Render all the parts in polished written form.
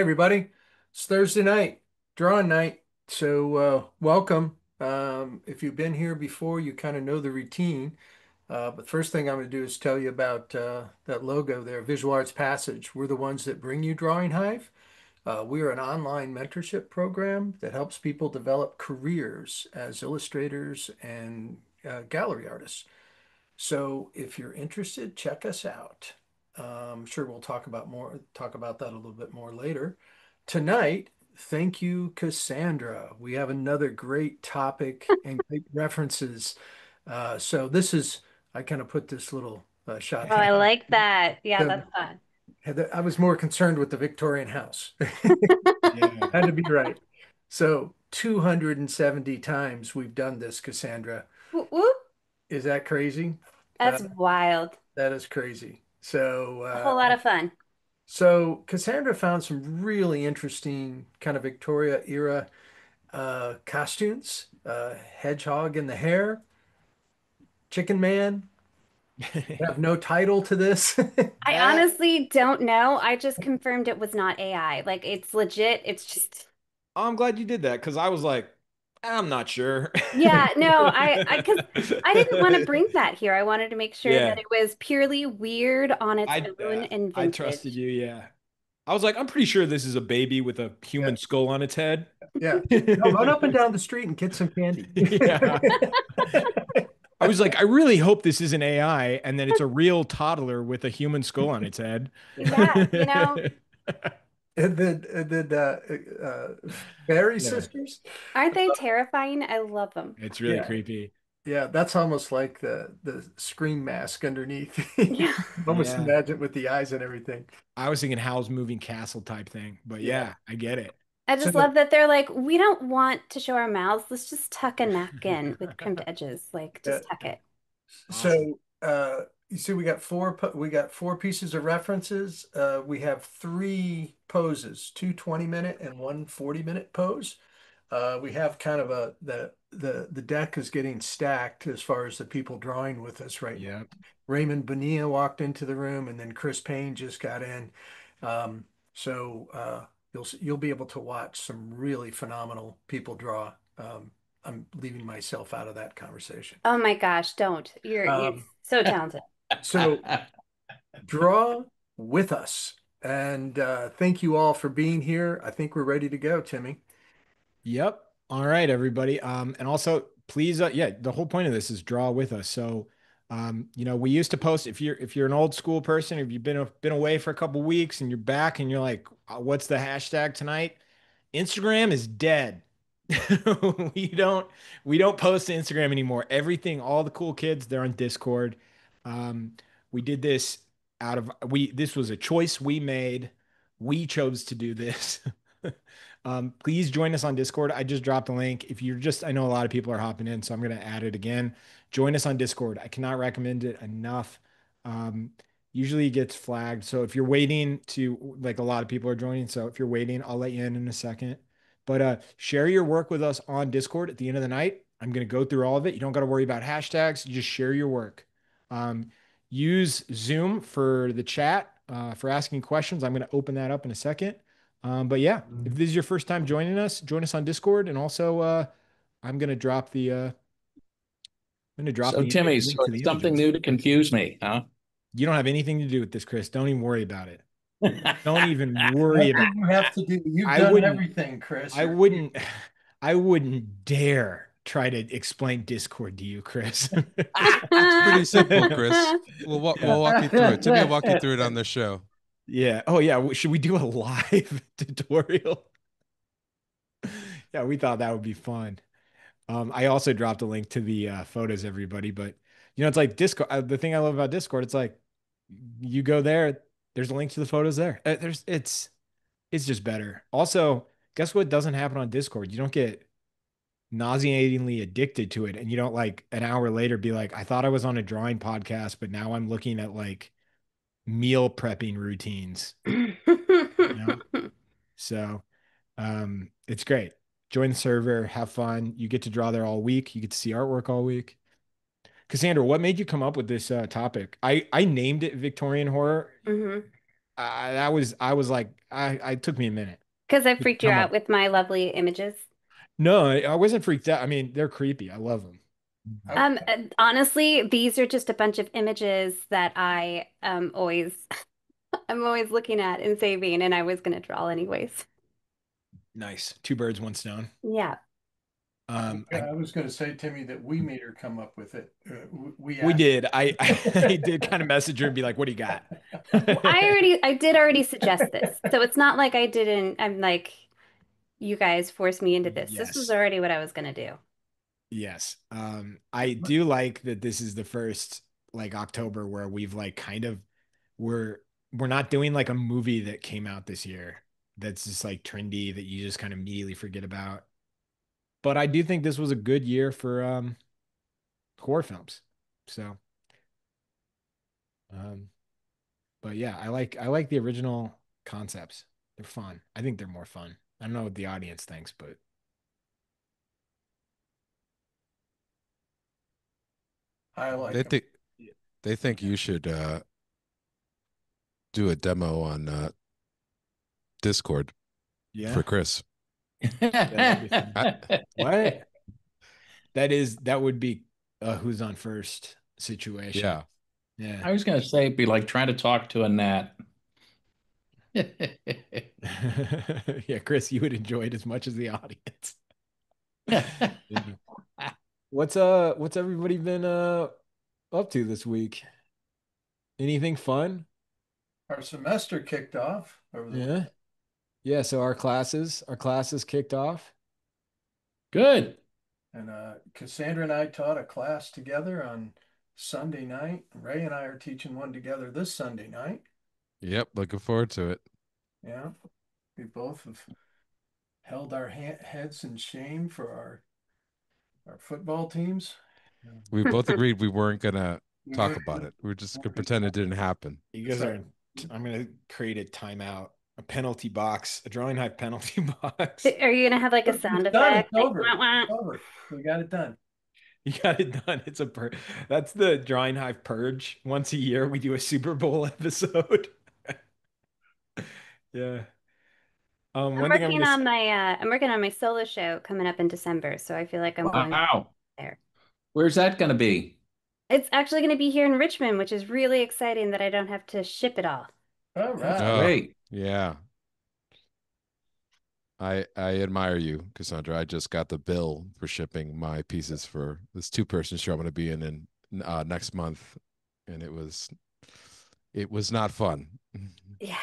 Everybody. It's Thursday night, drawing night. So welcome. If you've been here before, you kind of know the routine. But first thing I'm going to do is tell you about that logo there, Visual Arts Passage. We're the ones that bring you Drawing Hive. We are an online mentorship program that helps people develop careers as illustrators and gallery artists. So if you're interested, check us out. I'm sure we'll talk about that a little bit more later. Tonight, thank you, Cassandra. We have another great topic and great references. So this is, I kind of put this little shot Oh, I together. like that. Yeah, So, that's fun. I was more concerned with the Victorian house. Yeah. Had to be right. So 270 times we've done this, Cassandra. Whoop, whoop. Is that crazy? Uh, That's wild. that is crazy. So, A whole lot of fun. Cassandra found some really interesting kind of Victoria era costumes. Hedgehog in the hair, Chicken Man. Have no title to this. I That honestly don't know. I just confirmed it was not AI. Like it's legit. It's just I'm glad you did that because I was like, I'm not sure. yeah, no, because I didn't want to bring that here. I wanted to make sure that Yeah, it was purely weird on its I own and I trusted vintage. you. Yeah, I was like, I'm pretty sure this is a baby with a Yeah, human skull on its head. yeah. No, run up and down the street and get some candy. Yeah, I was like, I really hope this isn't AI, and then it's a real toddler with a human skull on its head. Yeah, And then Barry Yeah, sisters. aren't they terrifying? I love them. it's really Yeah. creepy. Yeah, that's almost like the scream mask underneath. Yeah. Almost Yeah, imagine with the eyes and everything. I was thinking Howl's Moving Castle type thing, but Yeah. yeah, I get it. I So just love that they're like, we don't want to show our mouths. Let's just tuck a napkin with crimped edges. Like, uh, just tuck it. Awesome. you see we got four pieces of references. We have three poses, two 20-minute and one 40-minute pose. We have kind of the deck is getting stacked as far as the people drawing with us right now. Yep. Raymond Bonilla walked into the room, and then Chris Payne just got in. So you'll be able to watch some really phenomenal people draw. I'm leaving myself out of that conversation. Oh my gosh, don't. You're Um, so talented. so draw with us, and thank you all for being here. I think we're ready to go, Timmy. Yep. All right, everybody. And also please, yeah, the whole point of this is draw with us. So, we used to post if you're an old school person, if you've been away for a couple weeks and you're back and you're like, what's the hashtag tonight? Instagram is dead. We don't we don't post to Instagram anymore. Everything, all the cool kids, they're on Discord. Um, we did this this was a choice we made. We chose to do this. Please join us on Discord. I just dropped a link. If you're just, I know a lot of people are hopping in, so I'm going to add it again. Join us on Discord. I cannot recommend it enough. Um, Usually it gets flagged. So if you're waiting to, like a lot of people are joining. So if you're waiting, I'll let you in a second. But share your work with us on Discord at the end of the night. I'm going to go through all of it. You don't got to worry about hashtags. You just share your work. Um, Use Zoom for the chat, for asking questions. I'm going to open that up in a second. But yeah, if this is your first time joining us, join us on Discord. And also, I'm going to drop So, the Timmy, link so to the it's something images. new to confuse me, huh? You don't have anything to do with this, Chris. Don't even worry about it. Don't even worry about Nothing you have to do. You've I done wouldn't everything, Chris. I wouldn't I wouldn't dare try to explain Discord to you, Chris. It's pretty simple, Chris. Yeah. We'll walk you through it. Timmy will walk you through it on the show. Yeah. Oh yeah. Should we do a live tutorial? Yeah, we thought that would be fun. I also dropped a link to the photos, everybody. But it's like Discord. The thing I love about Discord, it's like you go there. There's a link to the photos there. It's just better. Also, guess what doesn't happen on Discord? You don't get nauseatingly addicted to it, and you don't like an hour later be like, I thought I was on a drawing podcast, but now I'm looking at like meal prepping routines. You know? So it's great. Join the server, have fun. You get to draw there all week. You get to see artwork all week. Cassandra, what made you come up with this topic? I named it Victorian horror. hmm I was like, I took me a minute Because I to freaked you come out up. with my lovely images. No, I wasn't freaked out. I mean, they're creepy. I love them. I, And honestly, these are just a bunch of images that I always I'm always looking at and saving, and I was gonna draw anyways. Nice. Two birds, one stone. Yeah. I I was going to say, Timmy, that we made her come up with it. We we asked. did. I did kind of message her and be like, "What do you got?" Well, I did already suggest this. So it's not like I didn't, I'm like, you guys forced me into this. This was Yes. already what I was gonna do. Yes. I do like that this is the first like October where we've like kind of we're we're not doing like a movie that came out this year that's just like trendy that you just kind of immediately forget about. But I do think this was a good year for horror films. So, um, but yeah, I like the original concepts. They're fun. I think they're more fun. I don't know what the audience thinks, but I like They them. think they think you should do a demo on Discord yeah, for Chris. yeah, that'd be fun. I, What? That would be a who's on first situation. yeah, Yeah. I was going to say it'd be like trying to talk to a gnat. Yeah, Chris, you would enjoy it as much as the audience. Yeah. What's everybody been up to this week? Anything fun? Our semester kicked off over the week, Yeah. Yeah, so our classes kicked off. Good. and Cassandra and I taught a class together on Sunday night. Ray and I are teaching one together this Sunday night. yep. Looking forward to it. Yeah, we both have held our heads in shame for our football teams. We both agreed we weren't gonna We talk were, about it. We are just gonna pretend it didn't happen. You that's guys right. are I'm gonna create a timeout, a penalty box, a drawing high penalty box. Are you gonna have like a sound It's done. effect? It's Like over. wah wah. It's over. We got it done. You got it done. That's the drawing hive purge. Once a year we do a Super Bowl episode. Yeah. One thing I'm gonna I'm working on my solo show coming up in December, so I feel like I'm going Wow. there. Where's that going to be? It's actually going to be here in Richmond, which is really exciting that I don't have to ship it all. All That's right. Oh, great. yeah. I admire you, Cassandra. I just got the bill for shipping my pieces for this two-person show I'm going to be in next month, and it was not fun. Yeah.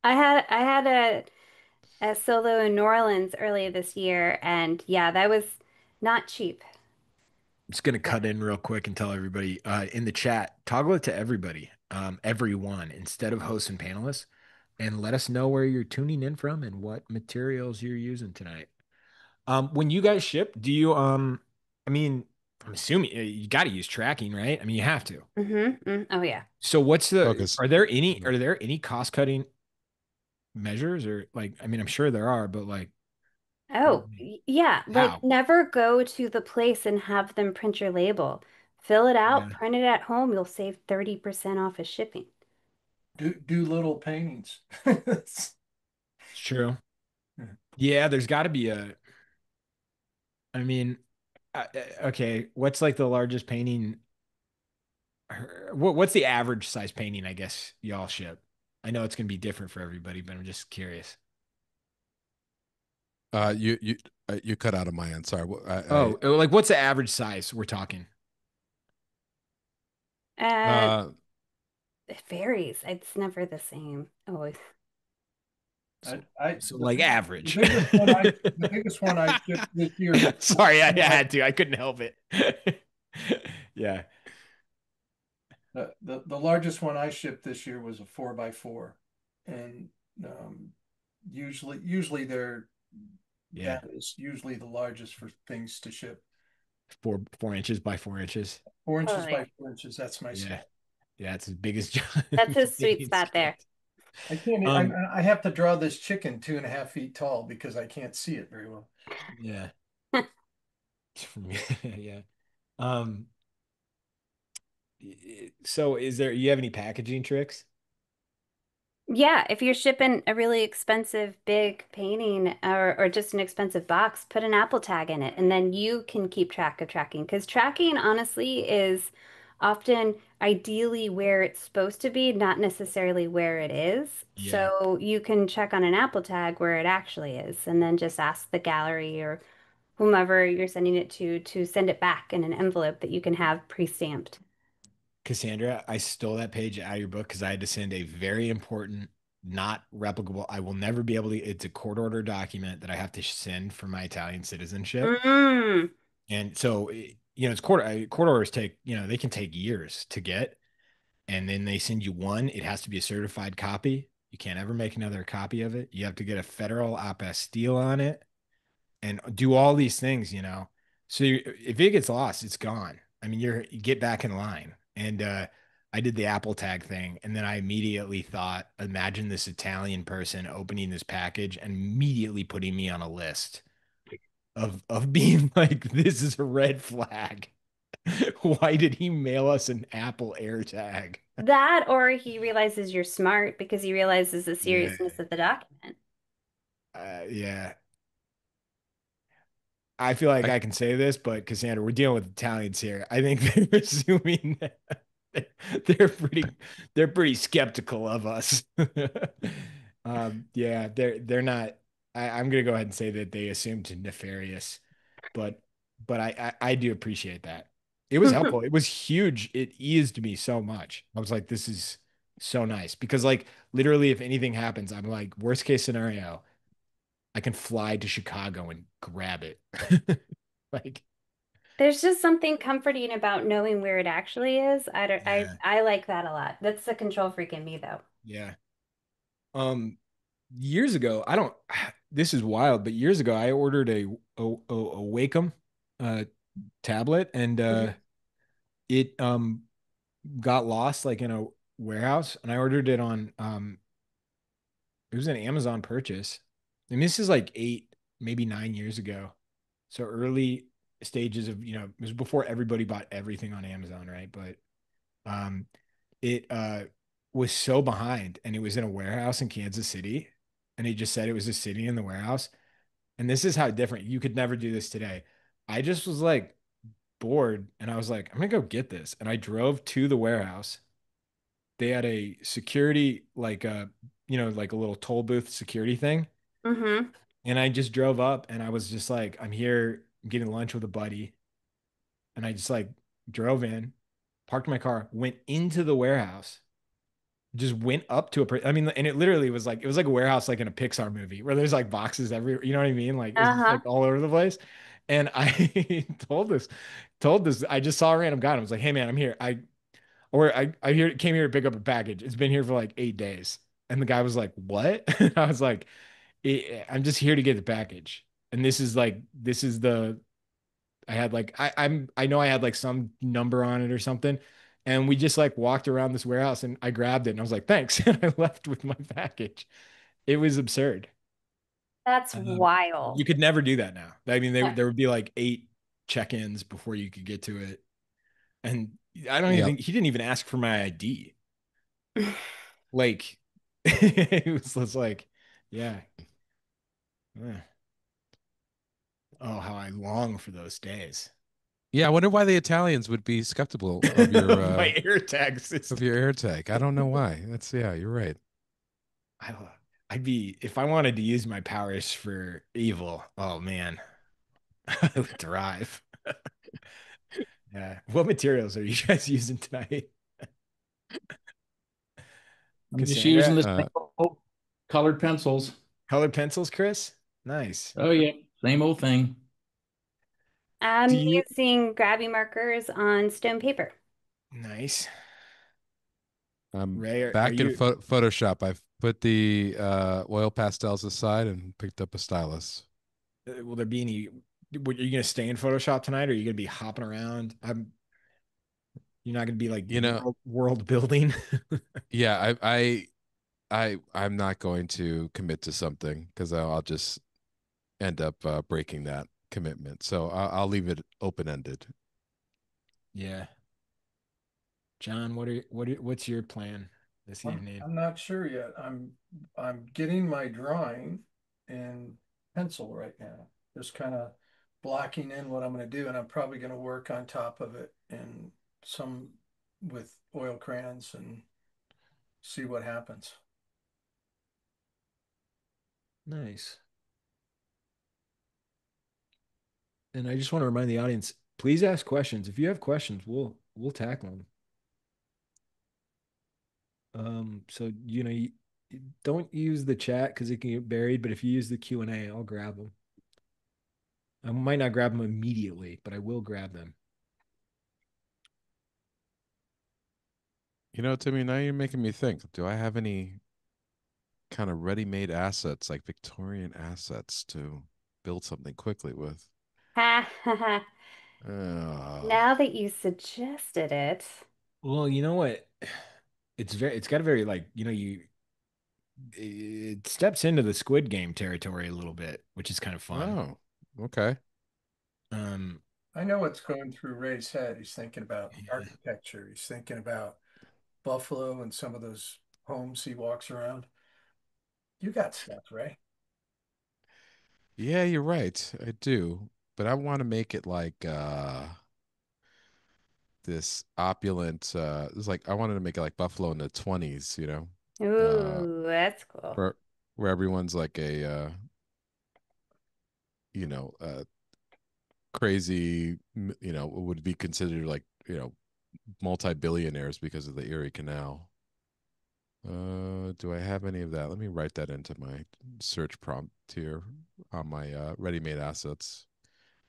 I had a solo in New Orleans earlier this year, and yeah, that was not cheap. just gonna cut in real quick and tell everybody in the chat, toggle it to everybody, everyone, instead of hosts and panelists, and let us know where you're tuning in from and what materials you're using tonight. When you guys ship, do you I mean, I'm assuming you got to use tracking, right? I mean, you have to. Oh yeah. So what's the Focus. are there any cost cutting measures or like I mean, I'm sure there are, but like Oh, yeah. Like how? never go to the place and have them print your label. Fill it out, Yeah, print it at home. You'll save 30% off of shipping. Do little paintings. it's true. Yeah, there's got to be a I mean, okay, what's like the largest painting? What's the average size painting, I guess, y'all ship? I know it's gonna be different for everybody, but I'm just curious. You cut out of my end. Sorry. Oh, like what's the average size we're talking? Uh, Uh, it varies. It's never the same. Oh, So, I so like average. the biggest one I shipped this year was Sorry, I had to. I couldn't help it. Yeah. the largest one I shipped this year was a 4x4, and um, usually they're Yeah. that is usually the largest for things to ship. 4 inches by 4 inches. 4 inches oh by yeah. 4 inches. That's my Yeah. spec. Yeah, it's his biggest That's his sweet biggest spot there. skit. I can't. Um, I have to draw this chicken 2.5 feet tall because I can't see it very well. yeah. Yeah. Um, so you have any packaging tricks? Yeah, if you're shipping a really expensive big painting or just an expensive box, put an Apple tag in it and then you can keep track of tracking. Because tracking honestly is often ideally where it's supposed to be, not necessarily where it is. Yeah. So you can check on an Apple tag where it actually is and then just ask the gallery or whomever you're sending it to send it back in an envelope that you can have pre-stamped. Cassandra, I stole that page out of your book because I had to send a very important, not replicable. I will never be able to. It's a court order document that I have to send for my Italian citizenship. Mm. And so, it's court orders take, they can take years to get. And then they send you one. It has to be a certified copy. You can't ever make another copy of it. You have to get a federal apostille on it and do all these things. So if it gets lost, it's gone. I mean, you get back in line. And I did the Apple tag thing, and then I immediately thought, imagine this Italian person opening this package and immediately putting me on a list of being like, this is a red flag. Why did he mail us an Apple AirTag? That or he realizes you're smart because he realizes the Yeah. seriousness of the document. Yeah. I feel like I I can say this, but Cassandra, we're dealing with Italians here. I think they're assuming that they're pretty skeptical of us. Yeah, they're not. I'm gonna go ahead and say that they assumed nefarious, but I do appreciate that. It was helpful. It was huge. It eased me so much. I was like, this is so nice because like literally, if anything happens, I'm like, worst case scenario, I can fly to Chicago and grab it. Like, There's just something comforting about knowing where it actually is. yeah, I like that a lot. That's the control freak in me though. yeah. Um, Years ago, I don't. This is wild, but years ago, I ordered a Wacom uh tablet, and Mhm. it got lost like in a warehouse, and I ordered it on it was an Amazon purchase. And this is like 8, maybe 9 years ago. So early stages of, it was before everybody bought everything on Amazon, right? But um it was so behind, and it was in a warehouse in Kansas City, and it just said it was just sitting in the warehouse. And this is how different. You could never do this today. I just was like bored, and I was like, I'm gonna go get this. And I drove to the warehouse. They had a security, like a little toll booth security thing. Mm-hmm. And I just drove up, and I was just like, I'm here, I'm getting lunch with a buddy. And I just like drove in, parked my car, went into the warehouse, just went up to I mean, and it was like a warehouse, like in a Pixar movie where there's like boxes everywhere. You know what I mean? Like it's just Uh-huh. like all over the place. And I told this, I just saw a random guy, and I was like, hey man, I'm here. I came here to pick up a package. It's been here for like 8 days. And the guy was like, what? I was like, I'm just here to get the package. And this is the I had like I know I had like some number on it or something. And we just like walked around this warehouse, and I grabbed it, and I was like, thanks. And I left with my package. It was absurd. That's You wild. could never do that now. I mean, No. there would be like 8 check-ins before you could get to it. And I don't even yeah, think he didn't even ask for my ID. Like it was just like, yeah. Yeah. Oh, how I long for those days. yeah. I wonder why the Italians would be skeptical of your My AirTag system. AirTag. I don't know why. That's yeah. You're right. I, I'd be if I wanted to use my powers for evil. Oh man, I would thrive. Yeah. What materials are you guys using tonight, I'm just using Cassandra? the Uh, same old colored pencils. Colored pencils, Chris? Nice. Oh yeah, same old thing. Do I'm you? using grabby markers on stone paper. Nice. I'm Ray, are back in you? Photoshop. I've put the oil pastels aside and picked up a stylus. Will there be any? Are you gonna stay in Photoshop tonight, or are you gonna be hopping around? You're not gonna be like You know, world building. yeah. I'm not going to commit to something because I'll just end up breaking that commitment. So I'll leave it open ended. Yeah. John, what's your plan? this I'm evening? I'm not sure yet. I'm getting my drawing in pencil right now. Just kind of blocking in what I'm going to do, and I'm probably going to work on top of it and some with oil crayons and see what happens. Nice. And I just want to remind the audience, please ask questions. If you have questions, we'll tackle them. So don't use the chat because it can get buried, but if you use the Q&A, I'll grab them. I might not grab them immediately, but I will grab them. You know, Timmy, now you're making me think. Do I have any kind of ready-made assets, like Victorian assets, to build something quickly with? Ha ha ha. Uh, Now that you suggested it. Well, you know what? It's got a very like, it steps into the Squid Game territory a little bit, which is kind of fun. oh, okay. Um, I know what's going through Ray's head. He's thinking about yeah. architecture. He's thinking about Buffalo and some of those homes he walks around. You got stuff, Ray. Yeah, you're right. I do. But I want to make it like this opulent it's like I wanted to make it like Buffalo in the 20s, Uh Ooh, that's cool. where where everyone's like a crazy, would be considered like, multi-billionaires because of the Erie Canal. Do I have any of that? Let me write that into my search prompt here on my ready-made assets.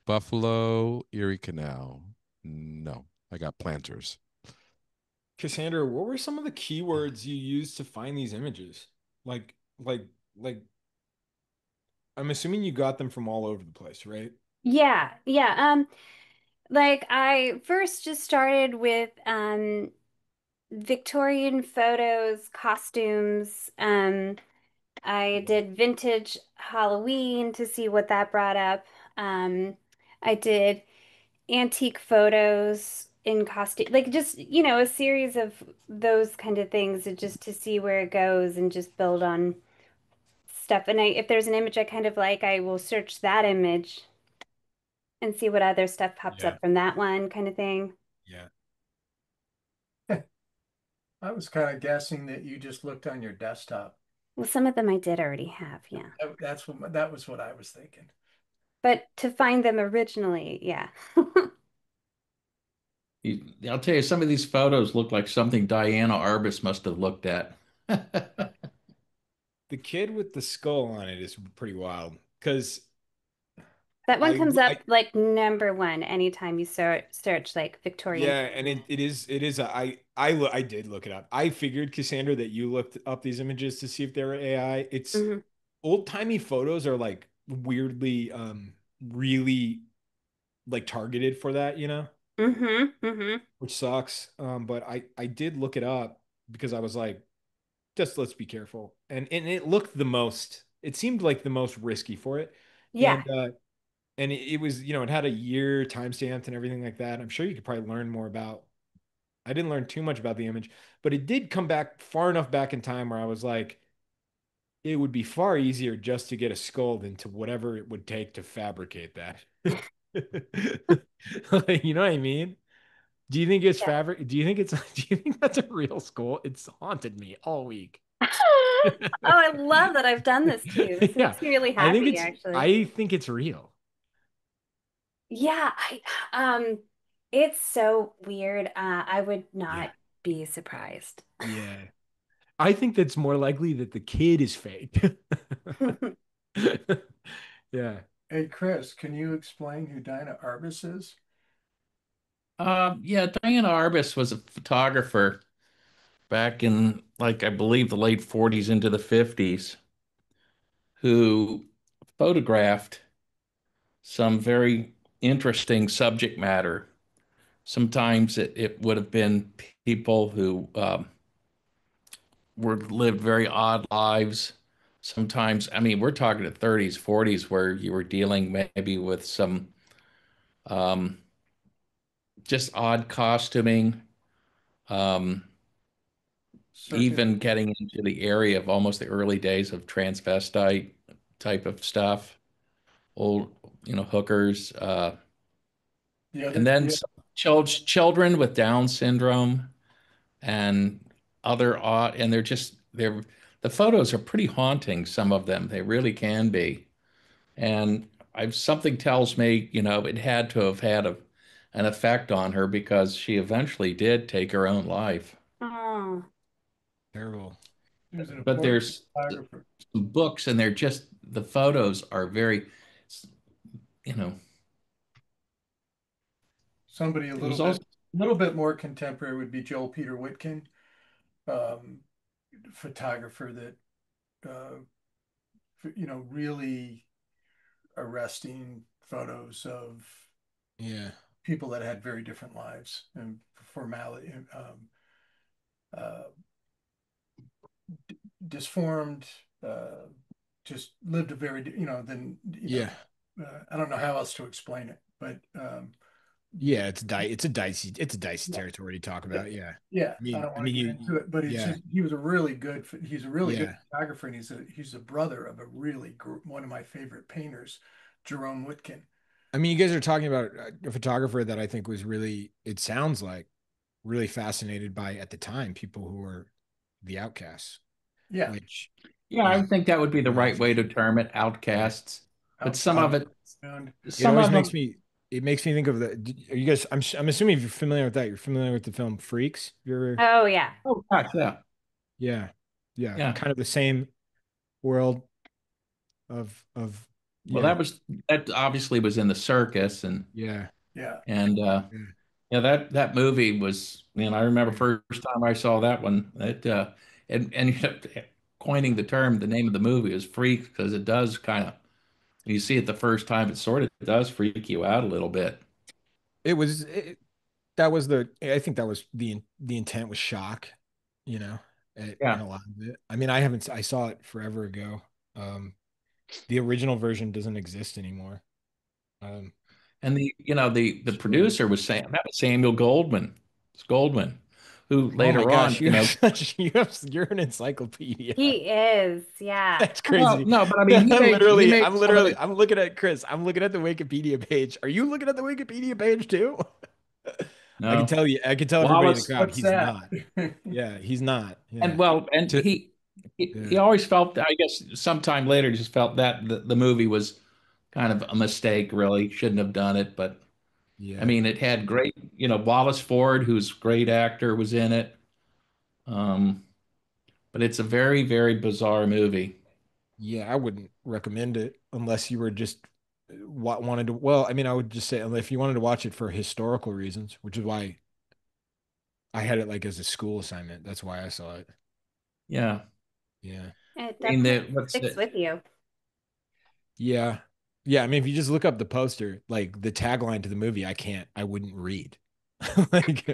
Buffalo, Erie Canal. No, I got planters. Cassandra, what were some of the keywords you used to find these images? Like, like, like, I'm assuming you got them from all over the place, right? Yeah, yeah. Like I first just started with Victorian photos, costumes. I did vintage Halloween to see what that brought up. I did antique photos in costume, like just, a series of those kind of things just to see where it goes and just build on stuff. And if there's an image I kind of like, I will search that image and see what other stuff pops Yeah, up from that one kind of thing. yeah. I was kind of guessing that you just looked on your desktop. Well, some of them I did already have, yeah. That was what I was thinking. But to find them originally, yeah. I'll tell you, some of these photos look like something Diana Arbus must have looked at. The kid with the skull on it is pretty wild because That one comes I up like number one anytime you search like Victorian yeah, and painting. it is I did look it up. I figured, Cassandra, that you looked up these images to see if they were AI. It's Hmm. old-timey photos are like weirdly really like targeted for that, Hmm. Hmm. which sucks. But I did look it up because I was like, just let's be careful. And it looked the most, it seemed like the most risky for it. Yeah. And it was, it had a year timestamp and everything like that. I'm sure you could probably learn more about. I didn't learn too much about the image, but it did come back far enough back in time where I was like, it would be far easier just to get a skull than to whatever it would take to fabricate that. Like, you know what I mean? Do you think it's Yeah. fabric? Do you think it's, do you think that's a real skull? It's haunted me all week. Oh, I love that I've done this to you. This Yeah, makes me really happy, actually. I think it's real. Yeah, it's so weird. I would Yeah. not be surprised. Yeah. I think that's more likely that the kid is fake. Yeah. Hey, Chris, can you explain who Dinah Arbus is? Yeah, Diana Arbus was a photographer back in, like, I believe the late 40s into the 50s, who photographed some very interesting subject matter. Sometimes it would have been people who were lived very odd lives. Sometimes, I mean, we're talking the 30s, 40s, where you were dealing maybe with some um, just odd costuming, um, circus. even getting into the area of almost the early days of transvestite type of stuff, old, hookers, The and other, then yeah, some children with Down syndrome and other odd, and the photos are pretty haunting, some of them. They really can be. And something tells me, it had to have had an effect on her because she eventually did take her own life. Oh, Terrible. he was an But important there's photographer. some books, and the photos are very, you know, Somebody it was also, a little bit more contemporary would be Joel Peter Whitkin, um, photographer that really arresting photos of Yeah. people that had very different lives and formality, uh, disformed, uh, just lived a very, then, Yeah. I don't know how else to explain it, but Yeah, it's a dicey yeah, territory to talk about. Yeah. yeah, I I mean, don't I want mean to get you into it, but it's yeah. just he's a really good Yeah. photographer, and he's a brother of one of my favorite painters, Jerome Whitkin. I mean, you guys are talking about a photographer that I think was really, it sounds like, really fascinated by at the time people who were the outcasts, Yeah, which yeah, I is think that would be the really right way to interesting. term it, Yeah. outcasts. But Um, it some always of makes them, me it makes me think of are you guys I'm assuming you're familiar with that. You're familiar with the film Freaks? You ever oh yeah. oh gosh, yeah, Yeah. Yeah. yeah. Kind of the same world of Well, yeah. that obviously was in the circus, Yeah. yeah, and Yeah. yeah, that movie was, I remember Yeah. first time I saw that one. And coining the term, the name of the movie is Freak because it does kind of, when you see it the first time, it sort of does freak you out a little bit. It was that was I think that was the intent was shock, you know, in Yeah. a lot of it. I mean, I saw it forever ago. Um, the original version doesn't exist anymore. Um, And the so producer was saying that was Samuel Goldman. It's Goldman, who oh my later on, gosh, you're an encyclopedia. He is. Yeah. That's well, crazy. no, but I mean, he Literally, made some of the, I'm looking at Chris. I'm looking at the Wikipedia page. Are you looking at the Wikipedia page too? no, I can tell everybody in the Wallace. crowd what's he's that? not. Yeah, he's not. Yeah. And well, and To he Yeah. always felt, I guess, sometime later just felt that the movie was kind of a mistake. Really, shouldn't have done it. But I Yeah. mean, it had great, Wallace Ford, who's a great actor, was in it. Um, but it's a very, very bizarre movie. Yeah, I wouldn't recommend it unless you were just wanted to. Well, I mean, I would just say if you wanted to watch it for historical reasons, which is why I had it like as a school assignment. That's why I saw it. Yeah, Yeah. It I mean, definitely what's sticks it? with you. Yeah. Yeah. I mean, if you just look up the poster, like the tagline to the movie, I wouldn't read. like,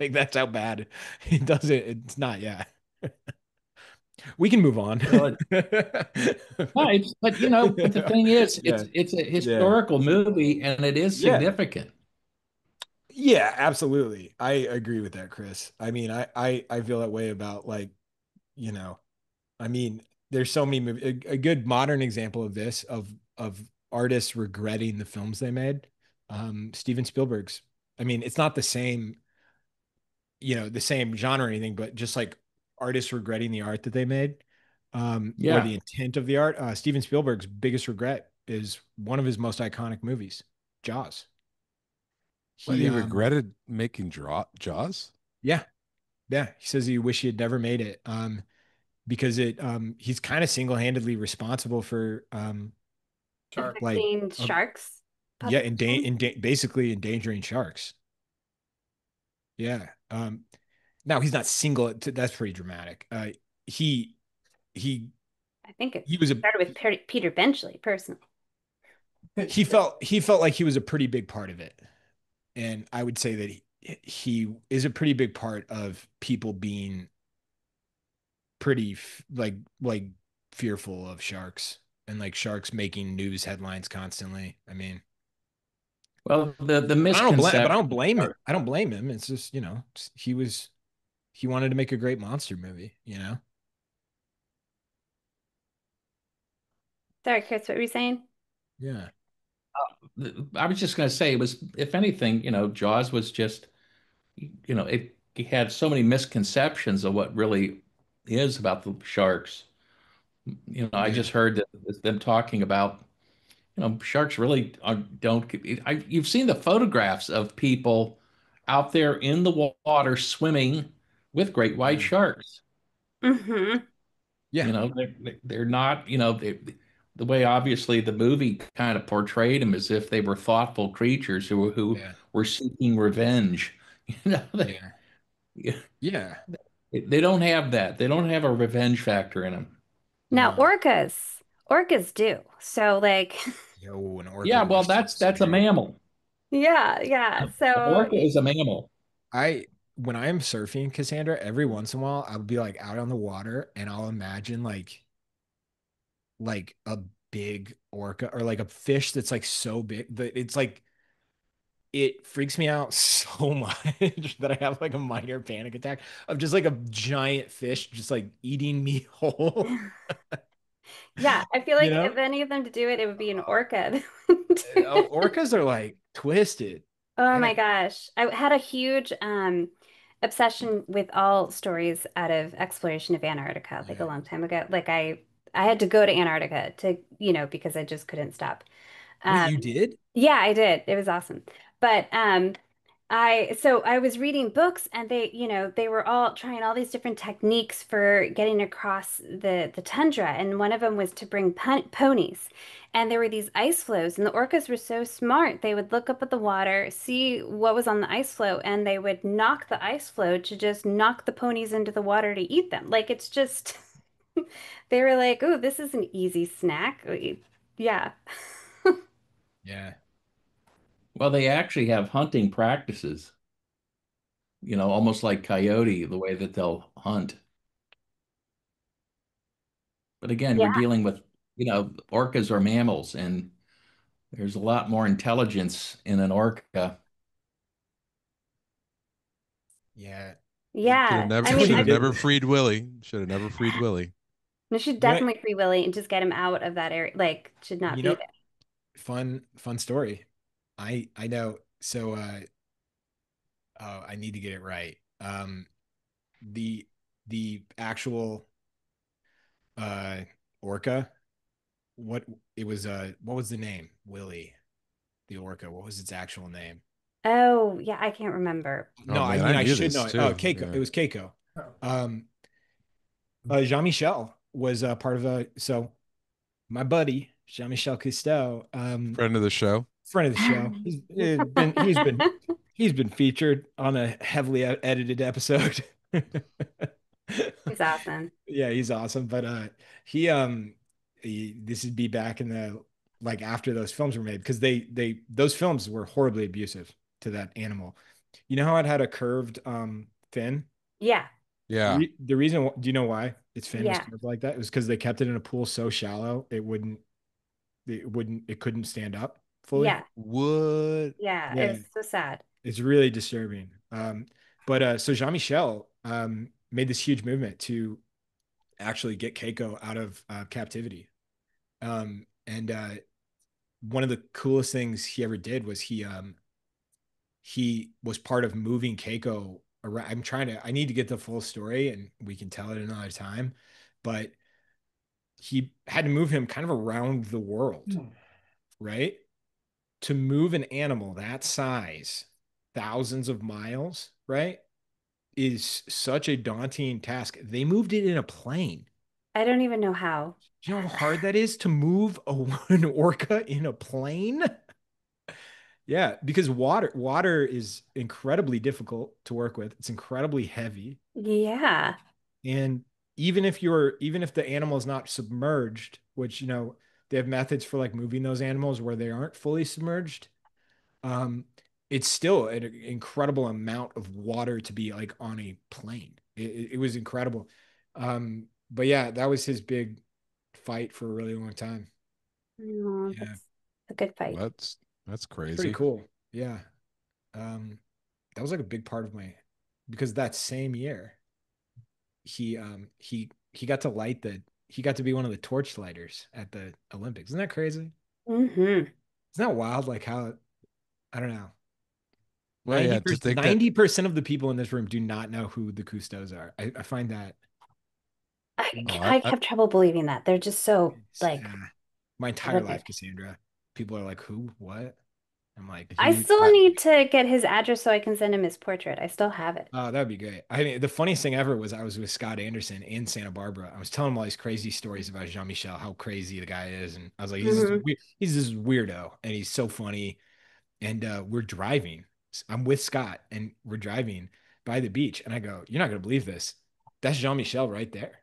like that's how bad it does it. It's not. Yeah. We can move on. Well, no, but the thing is, Yeah. it's a Yeah. historical movie, and it is Yeah. significant. Yeah, absolutely. I agree with that, Chris. I mean, I feel that way about like, you know, I mean, there's so many movies. A good modern example of this of artists regretting the films they made. Steven Spielberg's. I mean, it's not the same, the same genre or anything, but just like artists regretting the art that they made, or Yeah. the intent of the art. Steven Spielberg's biggest regret is one of his most iconic movies, Jaws. But He he regretted making Jaws. Yeah, yeah. He says he wish he had never made it. Because he's kind of single-handedly responsible for Shark. like Affecting uh, sharks yeah, population. basically endangering sharks. Yeah. Now he's not that's pretty dramatic. He he I think it he was a started with Peter Benchley, personally. he felt like he was a pretty big part of it. And I would say that he is a pretty big part of people being pretty like fearful of sharks and like sharks making news headlines constantly. I mean, Well, the but I don't misconception. blame him. I don't blame him. It's just, he was. he wanted to make a great monster movie, you know? Sorry, Chris, what were you saying? Yeah. I was just going to say it was, if anything, Jaws was just, it had so many misconceptions of what really is about the sharks. I Yeah. just heard that them talking about, sharks really don't. You've seen the photographs of people out there in the water swimming with great white Yeah. sharks. Mm-hmm. Yeah. They're not, the way obviously the movie kind of portrayed them as if they were thoughtful creatures who Yeah. were seeking revenge. You know, they, Yeah. Yeah. they don't have that. They don't have a revenge factor in them. Now, No. orcas do. So like, Yo, an orca Yeah, would be well, so that's a scary. mammal. yeah, yeah. An So orca is a mammal. I when I'm surfing, Cassandra, every once in a while I'll be like out on the water and I'll imagine like a big orca or like a fish that's like so big that it's like it freaks me out so much that I have like a minor panic attack of just like a giant fish just like eating me whole, yeah, I feel you like know? if any of them to do it, it would be an orca that would do Oh, it. orcas are like twisted. Oh my Yeah. gosh. I had a huge obsession with all stories out of exploration of Antarctica like a Yeah. long time ago. Like I had to go to Antarctica to, because I just couldn't stop. Wait, Um you did? yeah, I did. It was awesome. But I was reading books and they were all trying all these different techniques for getting across the tundra, and one of them was to bring ponies. And there were these ice floes, and the orcas were so smart. They would look up at the water, see what was on the ice floe, and they would knock the ice floe to just knock the ponies into the water to eat them. Like it's just they were like, "Oh, this is an easy snack." Yeah. Yeah. Well, they actually have hunting practices, almost like coyote, the way that they'll hunt. But again, Yeah. we're dealing with, orcas are mammals, and there's a lot more intelligence in an orca. Yeah. It, Should have Yeah. never I tell mean, should you have I that, never freed Willie. Should have never freed Willie. they should you know, definitely free Willy and just get him out of that area. Like, should not you be know, there. fun story. I know. So oh, I need to get it right. The the actual uh orca, what it was what was the name? Willie, the orca. What was its actual name? Oh, yeah, I can't remember. Oh No, I man, I mean I knew should know this it. Oh, too. Keiko. It Yeah. was Keiko. Oh. Um Jean-Michel was part of so my buddy, Jean-Michel Cousteau, Friend of the show. friend of the show. He's been featured on a heavily edited episode. He's awesome. Yeah, he's awesome. But this would be back in the like after those films were made because they those films were horribly abusive to that animal. You know how it had a curved fin? Yeah. Yeah. The reason, do you know why its fin was Yeah. curved like that? It was because they kept it in a pool so shallow it couldn't stand up fully. Yeah. Would Yeah. It Yeah, was so sad. it's really disturbing. But so Jean-Michel made this huge movement to actually get Keiko out of captivity. And one of the coolest things he ever did was he was part of moving Keiko around. I need to get the full story and we can tell it another time. But he had to move him kind of around the world, right? To move an animal that size, thousands of miles, right? Is such a daunting task. They moved it in a plane. I don't even know how. You know how hard that is to move an orca in a plane? Yeah, because water is incredibly difficult to work with. It's incredibly heavy. Yeah. And even if the animal is not submerged, which they have methods for like moving those animals where they aren't fully submerged, um, it's still an incredible amount of water to be like on a plane. It was incredible. But yeah, that was his big fight for a really long time. Oh, Yeah, that's a good fight. that's it's pretty crazy. cool. Yeah. Um, that was like a big part of my because that same year. he got to he got to be one of the torch lighters at the Olympics. Isn't that crazy? Hmm. Isn't that wild? Like how I don't know. Well, yeah, to think that 90% of the people in this room do not know who the Custos are. I find that oh, I have trouble believing that. They're just so like yeah, my entire what they're. life, Cassandra. People are like, who? What? I'm like, I he still got need to get his address so I can send him his portrait. I still have it. oh, that'd be great. I mean, the funniest thing ever was I was with Scott Anderson in Santa Barbara. I was telling him all these crazy stories about Jean-Michel, how crazy the guy is, and I was like, Hmm. he's this weirdo, and he's so funny. And we're driving. I'm with Scott, and we're driving by the beach, and I go, "You're not gonna believe this. That's Jean-Michel right there."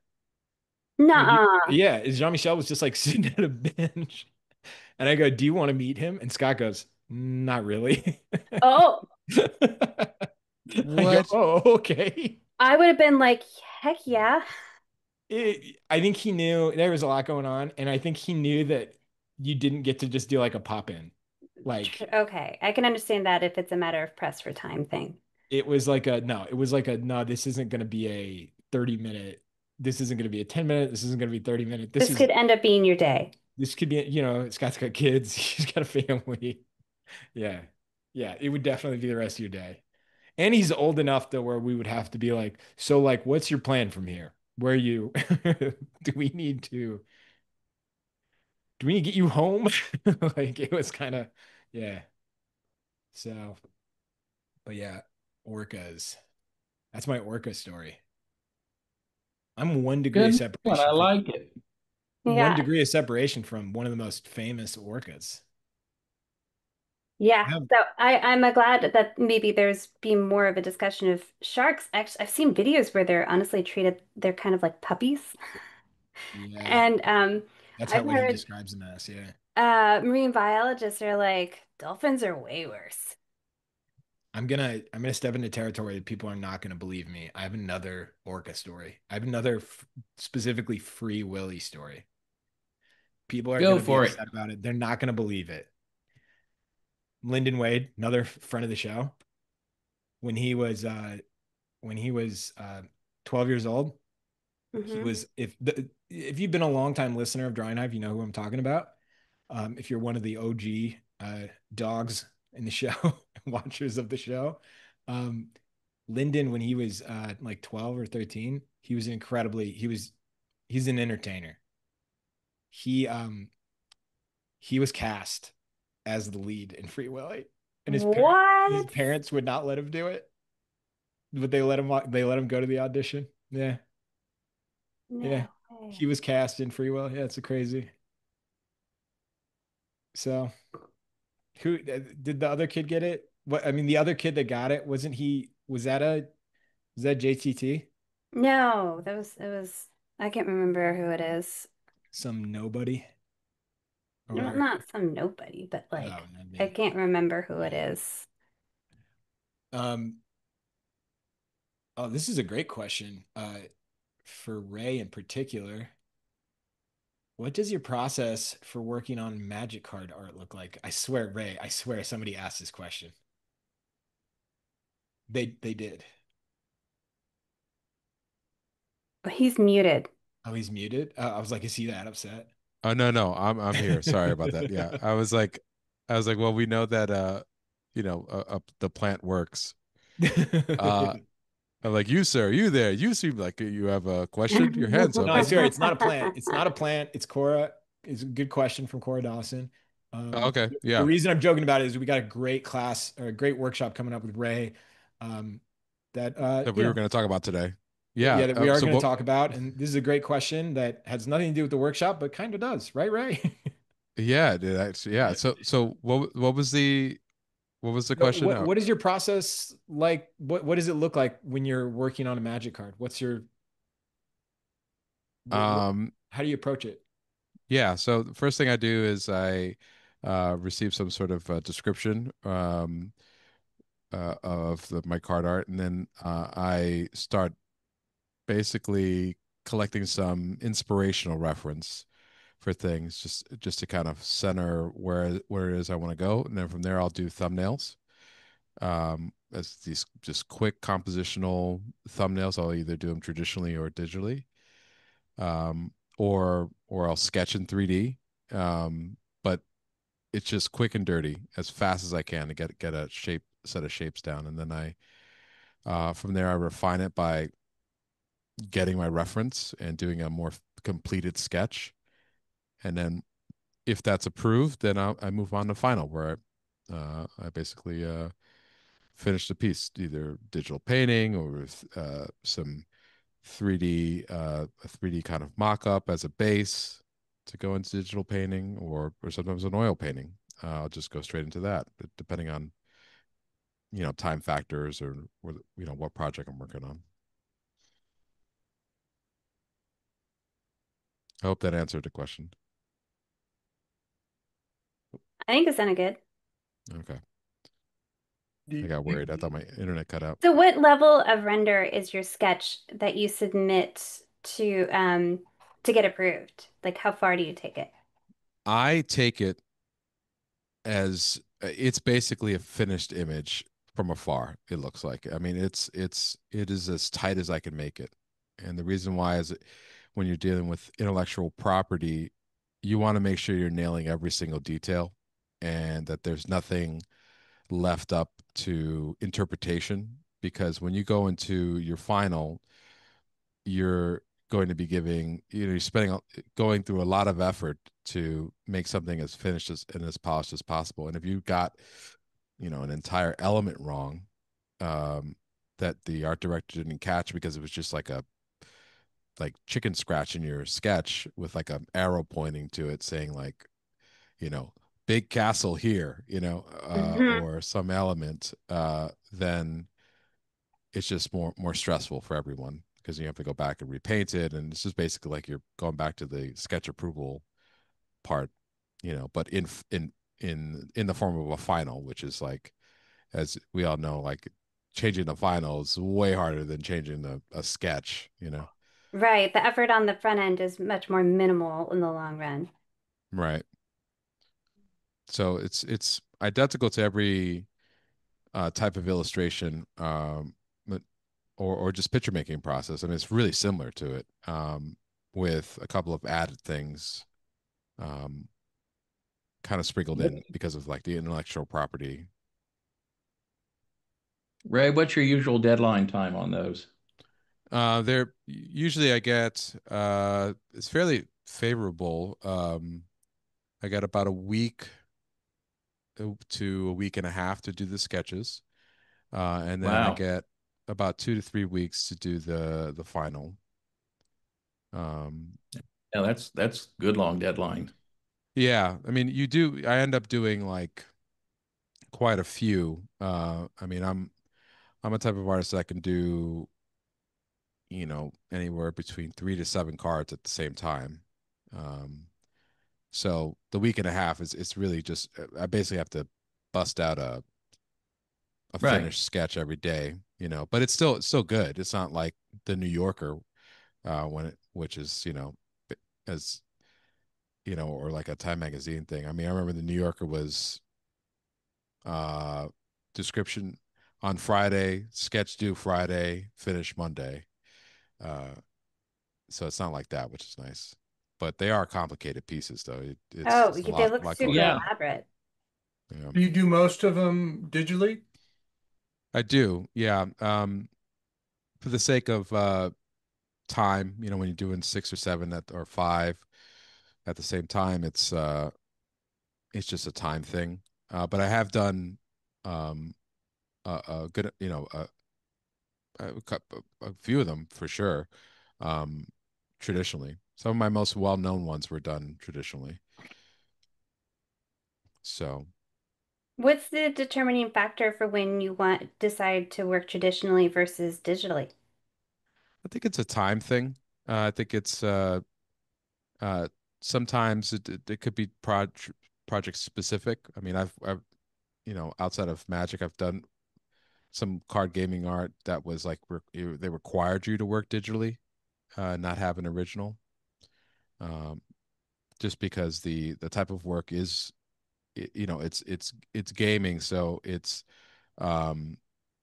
And Nuh-uh. yeah, Jean-Michel was just like sitting at a bench, and I go, "Do you want to meet him?" And Scott goes, "Not really." Oh, I go, what? "Oh, okay." I would have been like, heck yeah. I think he knew there was a lot going on, and I think he knew that you didn't get to just do like a pop in. Like Okay, I can understand that if it's a matter of press for time thing. it was like a no, it was like a no, this isn't going to be a 30-minute, this isn't going to be a 10-minute, this isn't going to be 30 minute. This could end up being your day. This could be, Scott's got kids, he's got a family. Yeah. Yeah, it would definitely be the rest of your day. And he's old enough though where we would have to be like, so like what's your plan from here? Where are you do we need to do we need to get you home? Like it was kind of yeah. So, but yeah, orcas. That's my orca story. I'm Good one. I like it. one Yeah. degree of separation from one of the most famous orcas. Yeah. I have, So I'm glad that maybe there's been more of a discussion of sharks. Actually, I've seen videos where they're honestly treated, they're kind of like puppies. yeah, And that's how I've what he heard describes them as. Yeah. marine biologists are like, dolphins are way worse. I'm gonna step into territory that people are not gonna believe me. I have another orca story. I have another specifically Free Willy story. People are Go gonna be for it. upset about it. They're not gonna believe it. Lyndon Wade, another friend of the show, when he was uh when he was 12 years old, he Hmm. was if you've been a long time listener of Drawing Hive, you know who I'm talking about. If you're one of the OG dogs in the show, watchers of the show, um, Lyndon, when he was like 12 or 13, he was he's an entertainer. He um he was cast as the lead in Free Willy, and his What? parents would not let him do it, but they let him go to the audition. Yeah, yeah. No way. He was cast in Free Willy. Yeah, it's a crazy. So who did the other kid get it? What I mean, the other kid that got it wasn't he? Was that JTT? No, it was, I can't remember who it is. Some nobody Well, or not some nobody, but oh, like, I I mean, can't remember who it is. um, oh, this is a great question. For Ray in particular, what does your process for working on magic card art look like? I swear, Ray, I swear somebody asked this question. They did. But he's muted. Oh, he's muted. I was like, is he that upset? Oh no, no, I'm here. Sorry about that. Yeah, I was like, well, we know that the plant works. Uh, I'm like, you sir, you there? You seem like you have a question. Your hands No, up. I swear it's not a plant. It's not a plant. It's Cora. It's a good question from Cora Dawson. Okay, The yeah, reason I'm joking about it is we got a great class or a great workshop coming up with Ray. Um, that that we were going to talk about today. Yeah. yeah, that we are So going to what? talk about, and this is a great question that has nothing to do with the workshop, but kind of does, right, Ray? Yeah, dude, actually, yeah. So what was the So question? what is your process like? What does it look like when you're working on a magic card? What's your what, Um, how do you approach it? yeah. So the first thing I do is I receive some sort of description of my card art, and then I start basically collecting some inspirational reference for things, just to kind of center where it is I want to go, and then from there I'll do thumbnails. as these just quick compositional thumbnails. I'll either do them traditionally or digitally, or I'll sketch in 3D. But it's just quick and dirty as fast as I can to get a set of shapes down, and then from there I refine it by getting my reference and doing a more completed sketch, and then if that's approved, then I move on to final, where I basically finish the piece, either digital painting or with some 3D a 3D kind of mock-up as a base to go into digital painting, or sometimes an oil painting. I'll just go straight into that, depending on time factors or what project I'm working on. I hope that answered the question. I think it sounded good. Okay. I Do, got do, worried. I thought my internet cut out. So what level of render is your sketch that you submit to get approved? Like how far do you take it? I take it as it's basically a finished image from afar. It looks like. I mean, it is as tight as I can make it. And the reason why is when you're dealing with intellectual property, you want to make sure you're nailing every single detail and that there's nothing left up to interpretation, because when you go into your final, you're going to be you're spending going through a lot of effort to make something as finished and as polished as possible. And if you got, an entire element wrong, that the art director didn't catch because it was just like chicken scratch in your sketch with like an arrow pointing to it saying like, you know, big castle here, Hmm. or some element, then it's just more stressful for everyone because you have to go back and repaint it, and it's just basically like you're going back to the sketch approval part, but in the form of a final, which is like, as we all know, like changing the final is way harder than changing a sketch. Right. The effort on the front end is much more minimal in the long run. Right. So it's identical to every type of illustration, but or just picture making process. I mean, it's really similar to it, with a couple of added things, um, kind of sprinkled in because of like the intellectual property. Ray, what's your usual deadline time on those? They're usually I get it's fairly favorable. I got about a week to a week and a half to do the sketches, and then I Wow. get about 2 to 3 weeks to do the final. Um, Yeah, that's good long deadline. yeah, I mean, I end up doing like quite a few. I mean, I'm a type of artist that can do, anywhere between 3 to 7 cards at the same time. Um, so the week and a half is it's really just I basically have to bust out a Right. finished sketch every day, but it's still good. It's not like the New Yorker, which is, as or like a Time magazine thing. I mean, I remember the New Yorker was uh description on Friday, sketch due Friday, finish Monday. Uh, so it's not like that, which is nice. But they are complicated pieces, though. Oh, It's a they lot, look lot Oh, super going yeah. on. elaborate. Yeah. do you do most of them digitally? I do, yeah. For the sake of time, when you're doing 6 or 7 or 5 at the same time, it's just a time thing. But I have done um a good, a few of them for sure. Um, traditionally, some of my most well-known ones were done traditionally. So What's the determining factor for when you want decide to work traditionally versus digitally? I think it's a time thing. I think it's uh, sometimes it could be project specific. I mean, I've outside of Magic, I've done some card gaming art that was like they required you to work digitally, not have an original, um, just because the type of work is, it's gaming, so it's um,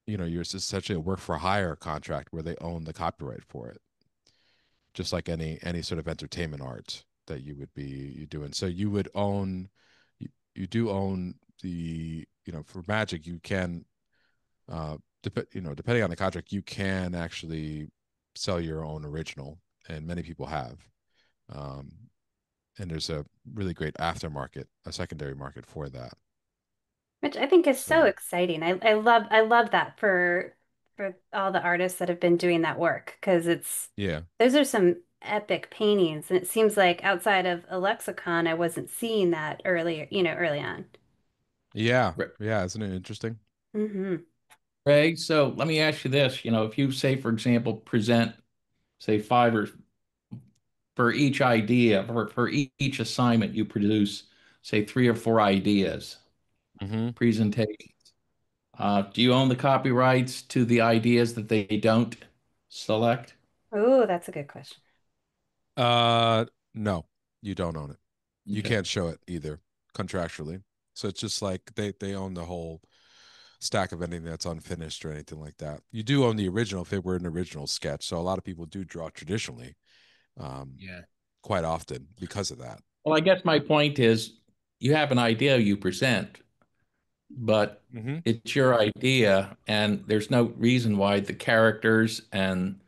you're essentially a work for hire contract where they own the copyright for it, just like any sort of entertainment art that you would be doing. So you would own, you do own the, for Magic, you can, depending on the contract, you can actually sell your own original, and many people have. Um, and there's a really great aftermarket, a secondary market for that. Which I think is so So exciting. I love that for all the artists that have been doing that work because it's yeah, those are some epic paintings, and it seems like outside of a lexicon, I wasn't seeing that earlier, early on. yeah, yeah. Isn't it interesting? Hmm. Ray, so let me ask you this, if you say, for example, present, say, five or for each idea, for each assignment, you produce, say, three or four ideas, Hmm. presentations. Do you own the copyrights to the ideas that they don't select? Oh, that's a good question. Uh, no, you don't own it. You Okay. can't show it either contractually. So it's just like they own the whole stack of anything that's unfinished or anything like that. You do own the original if it were an original sketch. So a lot of people do draw traditionally, um, Yeah. quite often because of that. Well, I guess my point is you have an idea you present, but Hmm. it's your idea, and there's no reason why the characters and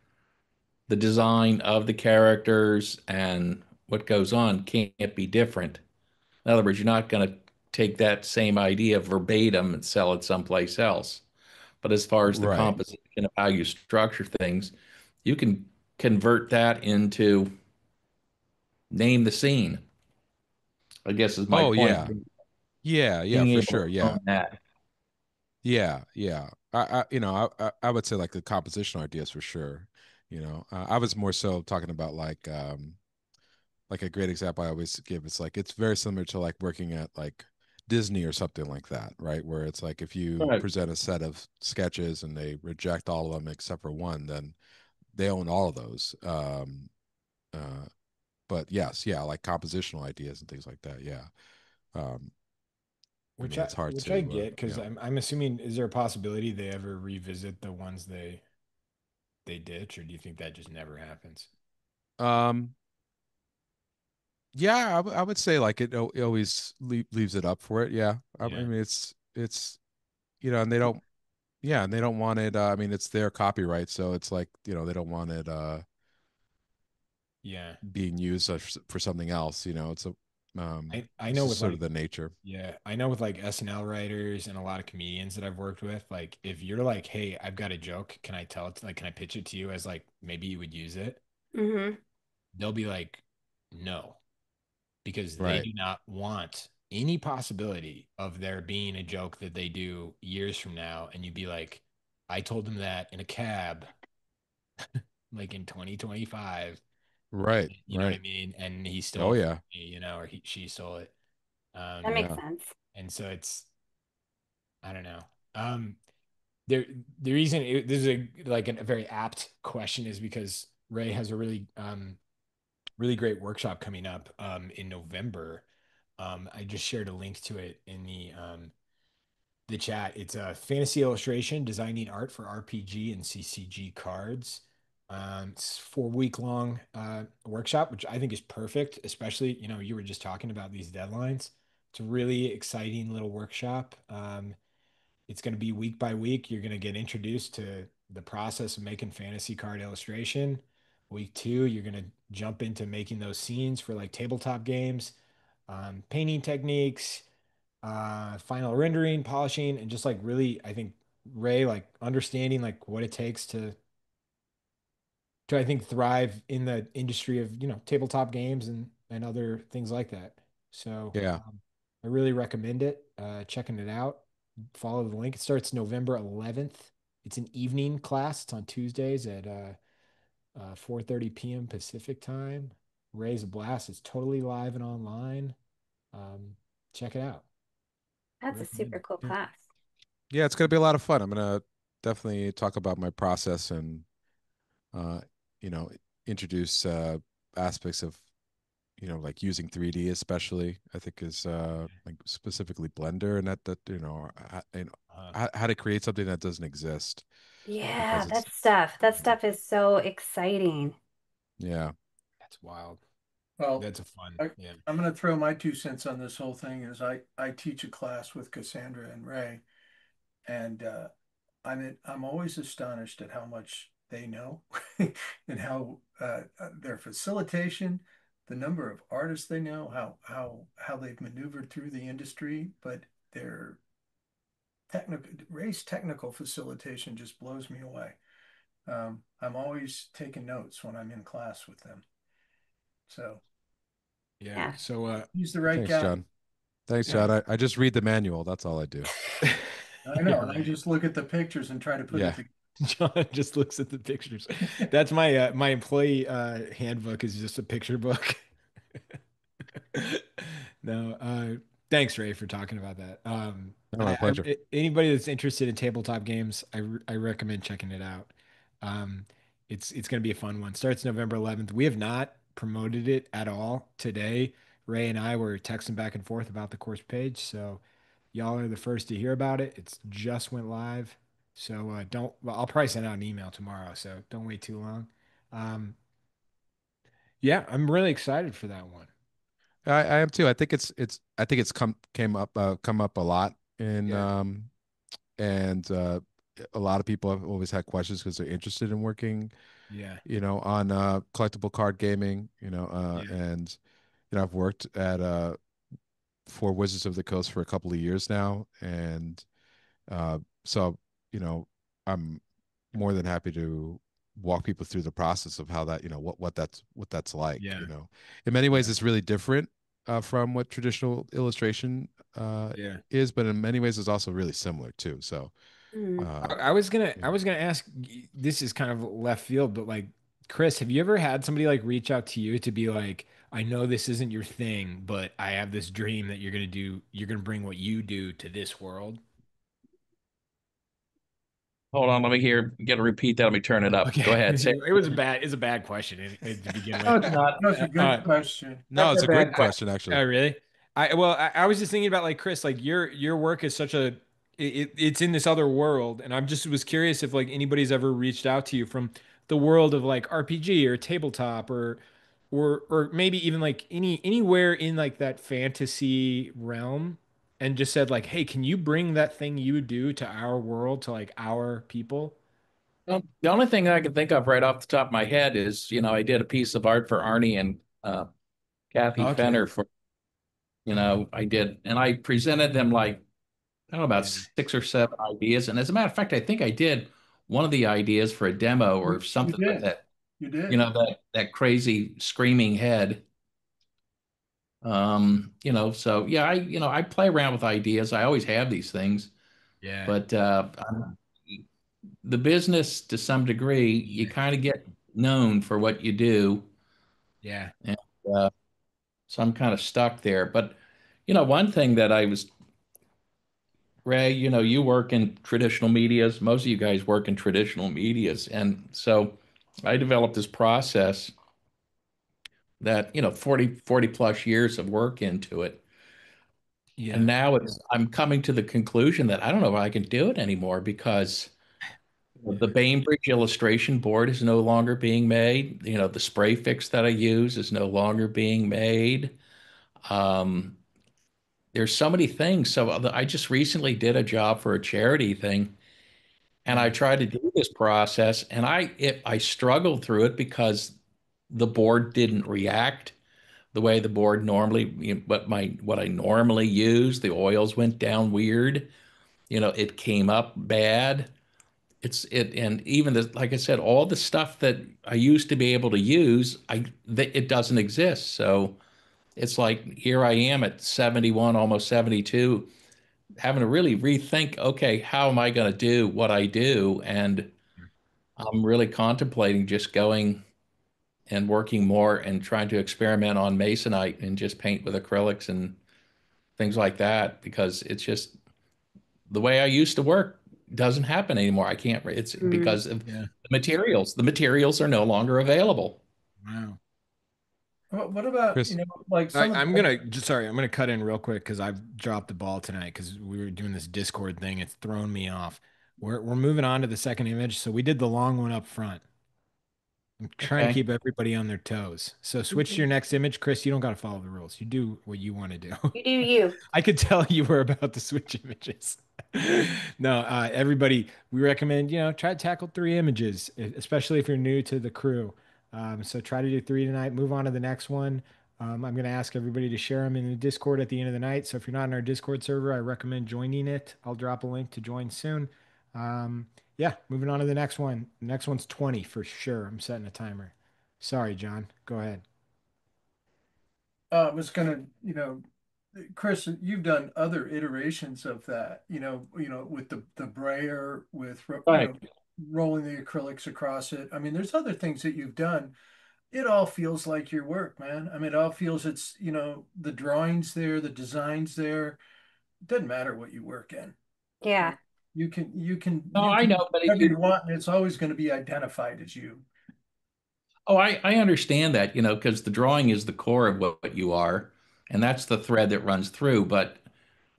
the design of the characters and what goes on can't be different. In other words, you're not going to take that same idea verbatim and sell it someplace else. But as far as the Right. composition of how you structure things, you can convert that into name the scene, I guess is my Oh point. yeah. Yeah, yeah, Being for able to sure. Yeah. own that. Yeah, yeah. I would say like the compositional ideas for sure. I was more so talking about like a great example I always give. It's like it's very similar to like working at like Disney or something like that, right? Where it's like if you Right. present a set of sketches and they reject all of them except for one, then they own all of those. Uh, but yes, yeah, like compositional ideas and things like that. Yeah. Um, I Which mean, I it's hard which I to, get because I'm assuming is there a possibility they ever revisit the ones they ditch, or do you think that just never happens? Um, yeah, I would say like it always leaves it up for it. Yeah, I Yeah. mean it's and they don't, yeah, and they don't want it. I mean, it's their copyright, so it's like they don't want it Yeah. being used for something else. I It's know just with sort like of the nature. yeah, I know with like SNL writers and a lot of comedians that I've worked with, like if you're like, "Hey, I've got a joke, can I tell it like can I pitch it to you as like maybe you would use it?" Hmm. They'll be like, "No," because they Right. do not want any possibility of there being a joke that they do years from now and you'd be like, "I told them that in a cab like in 2025." And Right. you know what I Right. mean? And he stole Oh it from yeah. me, or she stole it. That Um, makes Yeah. sense. and so it's I don't know. There the reason this is a very apt question is because Ray has a really great workshop coming up in November. I just shared a link to it in the chat. It's a fantasy illustration, designing art for RPG and CCG cards. It's 4 week long workshop, which I think is perfect, especially, you were just talking about these deadlines. It's a really exciting little workshop. It's going to be week by week. You're going to get introduced to the process of making fantasy card illustration. Week two, you're going to jump into making those scenes for like tabletop games, painting techniques, final rendering, polishing, and just like really, I think Ray, like understanding like what it takes to I think thrive in the industry of tabletop games and other things like that. So Yeah. I really recommend it. Checking it out. Follow the link. It starts November 11th. It's an evening class. It's on Tuesdays at 4:30 p.m. Pacific time. Ray's a blast. It's totally live and online. Um, Check it out. That's a Recommend super it. cool Yeah. class. Yeah, it's gonna be a lot of fun. I'm gonna definitely talk about my process and uh, you know, introduce aspects of like using 3D especially, I think is like specifically Blender and that how to create something that doesn't exist, Yeah, because it's that stuff is so exciting. yeah. That's wild. Well, That's a fun. I, Yeah. I'm going to throw my 2 cents on this whole thing. Is I teach a class with Cassandra and Ray, and I'm always astonished at how much they know and how their facilitation, the number of artists they know, how they've maneuvered through the industry, but their technical Ray's technical facilitation just blows me away. I'm always taking notes when I'm in class with them. So Yeah. Yeah. So he's the right Thanks, guy. John. Thanks, Yeah, John. I just read the manual. That's all I do. I know. And I right. just look at the pictures and try to put it Yeah. together. John just looks at the pictures. That's my my employee handbook is just a picture book. No, thanks, Ray, for talking about that. No, my pleasure. Anybody that's interested in tabletop games, I recommend checking it out. Um, it's going to be a fun one. Starts November 11th. We have not promoted it at all today. Ray and I were texting back and forth about the course page, so y'all are the first to hear about it. It's just went live, so don't. Well, I'll probably send out an email tomorrow, so don't wait too long. Um, yeah, I'm really excited for that one. I am too. I think it's come up a lot in Yeah, and a lot of people have always had questions because they're interested in working, yeah, on collectible card gaming, yeah, and I've worked at for Wizards of the Coast for a couple of years now, and so I'm more than happy to walk people through the process of how that, what that's like. yeah, In many ways yeah, it's really different from what traditional illustration yeah. is, but in many ways it's also really similar too. So Mm. I was gonna ask. This is kind of left field, but like, Chris, have you ever had somebody like reach out to you to be like, I know this isn't your thing, but I have this dream that you're gonna do. You're gonna bring what you do to this world. Hold on, let me hear. Get to repeat that. Let me turn it up. Okay, Go ahead. Say. it's a bad question to begin with. No, it's not. That's a good question. no, Not it's that a great bad. question actually. Oh, really? I was just thinking about like Chris, like your work is such a it's in this other world, and I'm just was curious if like anybody's ever reached out to you from the world of like RPG or tabletop or maybe even like anywhere in like that fantasy realm and just said like, hey, can you bring that thing you do to our world to like our people? Well, the only thing I can think of right off the top of my head is, I did a piece of art for Arnie and Kathy Okay. Fenner for, I did, and I presented them like, I don't know, about Yeah. 6 or 7 ideas. And as a matter of fact, I think I did one of the ideas for a demo or You something with did. that, You did. that crazy screaming head. So yeah, I play around with ideas. I always have these things, Yeah. but the business to some degree, you Yeah. kind of get known for what you do. Yeah. And so I'm kind of stuck there. But, one thing that I was, Ray, you work in traditional medias. Most of you guys work in traditional medias. And so I developed this process that, 40 plus years of work into it. And Yeah. now I'm coming to the conclusion that I don't know if I can do it anymore because the Yeah. Bainbridge illustration board is no longer being made. The spray fix that I use is no longer being made. Um, there's so many things. So I just recently did a job for a charity thing, and I Yeah. tried to do this process, and I struggled through it because the board didn't react the way the board normally, what I normally use. The oils went down weird. It came up bad. And even like I said, all the stuff that I used to be able to use, it doesn't exist. So it's like here I am at 71, almost 72, having to really rethink, okay, how am I going to do what I do? And I'm really contemplating just going and working more and trying to experiment on masonite and just paint with acrylics and things like that because it's just the way I used to work doesn't happen anymore. I can't, it's Mm. because of Yeah. the materials. The materials are no longer available. Wow. What about, Chris, like some of I'm the, gonna just sorry, I'm gonna cut in real quick because I've dropped the ball tonight because we were doing this Discord thing. It's thrown me off. We're moving on to the second image. So we did the long one up front. I'm trying to Okay. keep everybody on their toes. So switch to your next image, Chris. You don't got to follow the rules. You do what you want to do. You do you. I could tell you were about to switch images. No, everybody, we recommend, try to tackle three images, especially if you're new to the crew. So try to do three tonight, move on to the next one. I'm going to ask everybody to share them in the Discord at the end of the night. So if you're not in our Discord server, I recommend joining it. I'll drop a link to join soon. Um, yeah, moving on to the next one. The next one's 20 for sure. I'm setting a timer. Sorry, John. Go ahead. was gonna, Chris, you've done other iterations of that, with the brayer, with Right. rolling the acrylics across it. I mean, there's other things that you've done. It all feels like your work, man. I mean, it all feels it's, the drawings there, the designs there. It doesn't matter what you work in. Yeah. No, You I can know, but if whatever you, you want, and it's always going to be identified as you. oh, I understand that, because the drawing is the core of what you are, and that's the thread that runs through. But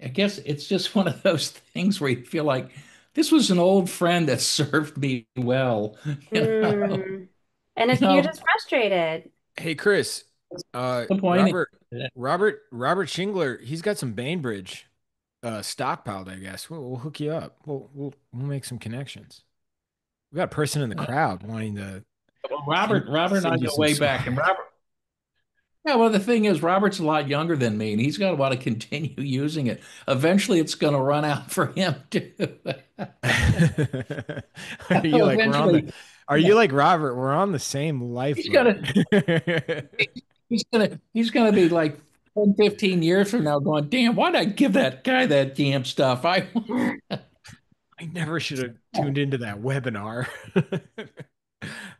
I guess it's just one of those things where you feel like this was an old friend that served me well, Mm. And you it's you're know, just frustrated. Hey, Chris, disappointing. Robert Shingler, he's got some Bainbridge stockpiled, I guess. We'll hook you up. We'll make some connections. We got a person in the crowd wanting to Well, send, Robert and I send you go some way back, and swag. yeah, well, the thing is, Robert's a lot younger than me, and he's going to want to continue using it. Eventually, it's going to run out for him too. Are you like we're on the Eventually, are yeah, you like Robert? We're on the same he's lifeboat. gonna he's gonna be like 10, 15 years from now, going, "Damn, why'd I give that guy that damn stuff? I I never should have tuned into that webinar.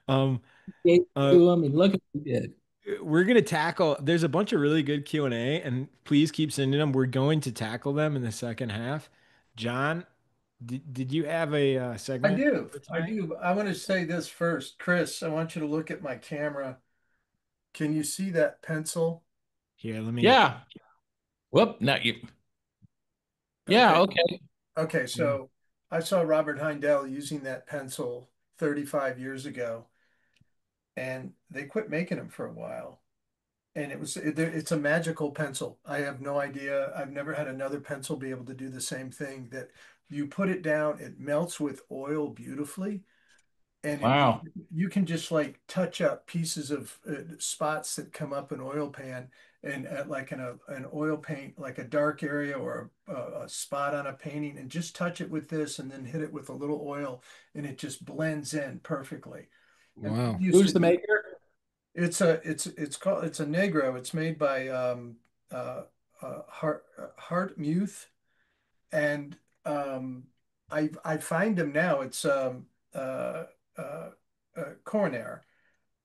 um gave it uh to him, and look what he did." we're gonna tackle there's a bunch of really good Q&A, and please keep sending them. We're going to tackle them in the second half. John, did you have a I segment do. for I tonight? do. I want to say this first. Chris, I want you to look at my camera. Can you see that pencil? Here, let me. Yeah. Whoop. Now you. Yeah. Okay. Okay. Okay. Yeah. So I saw Robert Heindel using that pencil 35 years ago, and they quit making them for a while. And it's a magical pencil. I have no idea. I've never had another pencil be able to do the same thing that you put it down, it melts with oil beautifully. And Wow. you can just like touch up pieces of spots that come up an oil pan and like in an oil paint, like a dark area or a spot on a painting, and just touch it with this and then hit it with a little oil, and it just blends in perfectly. And I Wow. used to Who's the do maker? it's a Negro. It's made by Hart Muth, and I find them now. It's uh, Cornair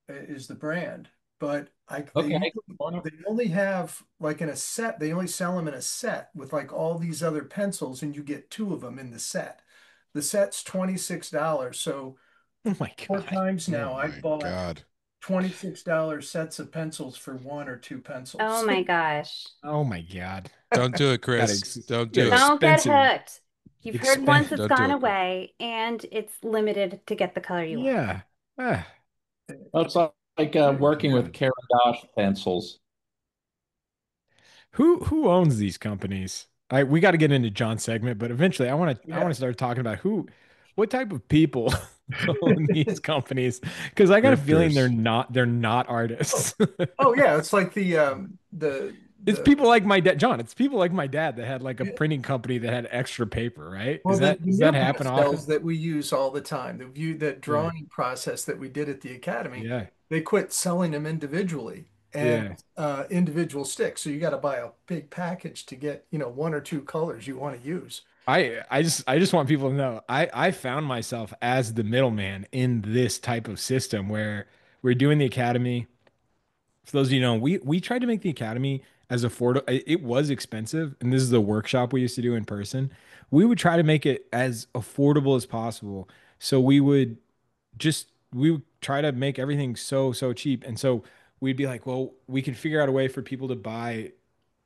is the brand, but Okay. they only have like in a set. They only sell them in a set with like all these other pencils, and you get two of them in the set. The set's $26. So Oh my four God. times oh now I've my bought God. $26 sets of pencils for one or two Oh pencils. my gosh. Oh my God. Don't do it, Got Chris. ex Don't you got do it. Don't get expensive hooked. You've heard once expensive. it's Don't do gone it, Chris. away and it's limited to get the color you want. Yeah. Ah. Well, it's like working with God. Caran d'Ache pencils. Who owns these companies? We got to get into John's segment, but eventually I want to Yeah. start talking about what type of people own these companies, because I got a feeling Drifters. they're not Oh, artists. oh yeah, it's like It's the people like my dad, John. It's people like my dad that had like a yeah, printing company that had extra paper, right? well the Does new that happen pastels often? that we use all the time, the Yeah. drawing process that we did at the academy, Yeah. they quit selling them individually and Yeah. individual sticks. So you got to buy a big package to get, one or two colors you want to use. I just want people to know I found myself as the middleman in this type of system where we're doing the academy. For those of you who know, we tried to make the academy as affordable. It was expensive, and this is the workshop we used to do in person. We would try to make it as affordable as possible. So we would try to make everything so cheap. And so we'd be like, well, we can figure out a way for people to buy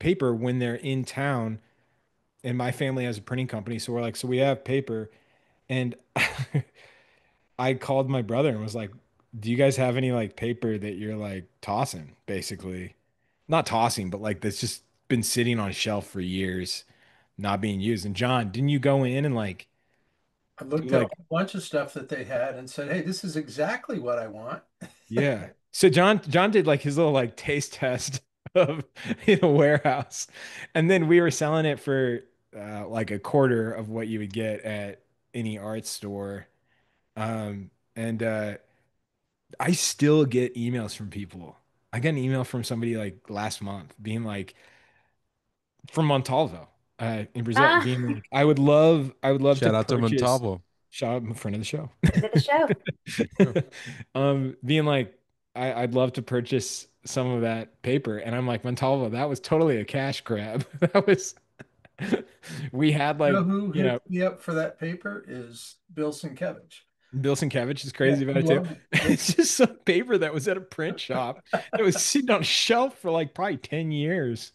paper when they're in town. And my family has a printing company, so we're like, so we have paper. And I called my brother and was like, do you guys have any like paper that you're like tossing, basically? Not tossing, but like that's just been sitting on a shelf for years, not being used. And John, didn't you go in and I do looked at a like, whole bunch of stuff that they had and said, "Hey, this is exactly what I want." yeah. So John did like his little like taste test of in a warehouse. And then we were selling it for like a quarter of what you would get at any art store. And I still get emails from people. I got an email from somebody like last month being like from Montalvo, in Brazil, Ah, being like, I would love to Shout out to purchase, Montalvo. shout out, friend of the show. friend of the show. Being like, I'd love to purchase some of that paper. And I'm like, Montalvo, that was totally a cash grab. That was, we had You know like, who you know, hit me up for that paper is Bill Sienkiewicz. Bill Sienkiewicz is Yeah, crazy about he it too. loved it. It's just some paper that was at a print shop that was sitting on a shelf for like probably 10 years.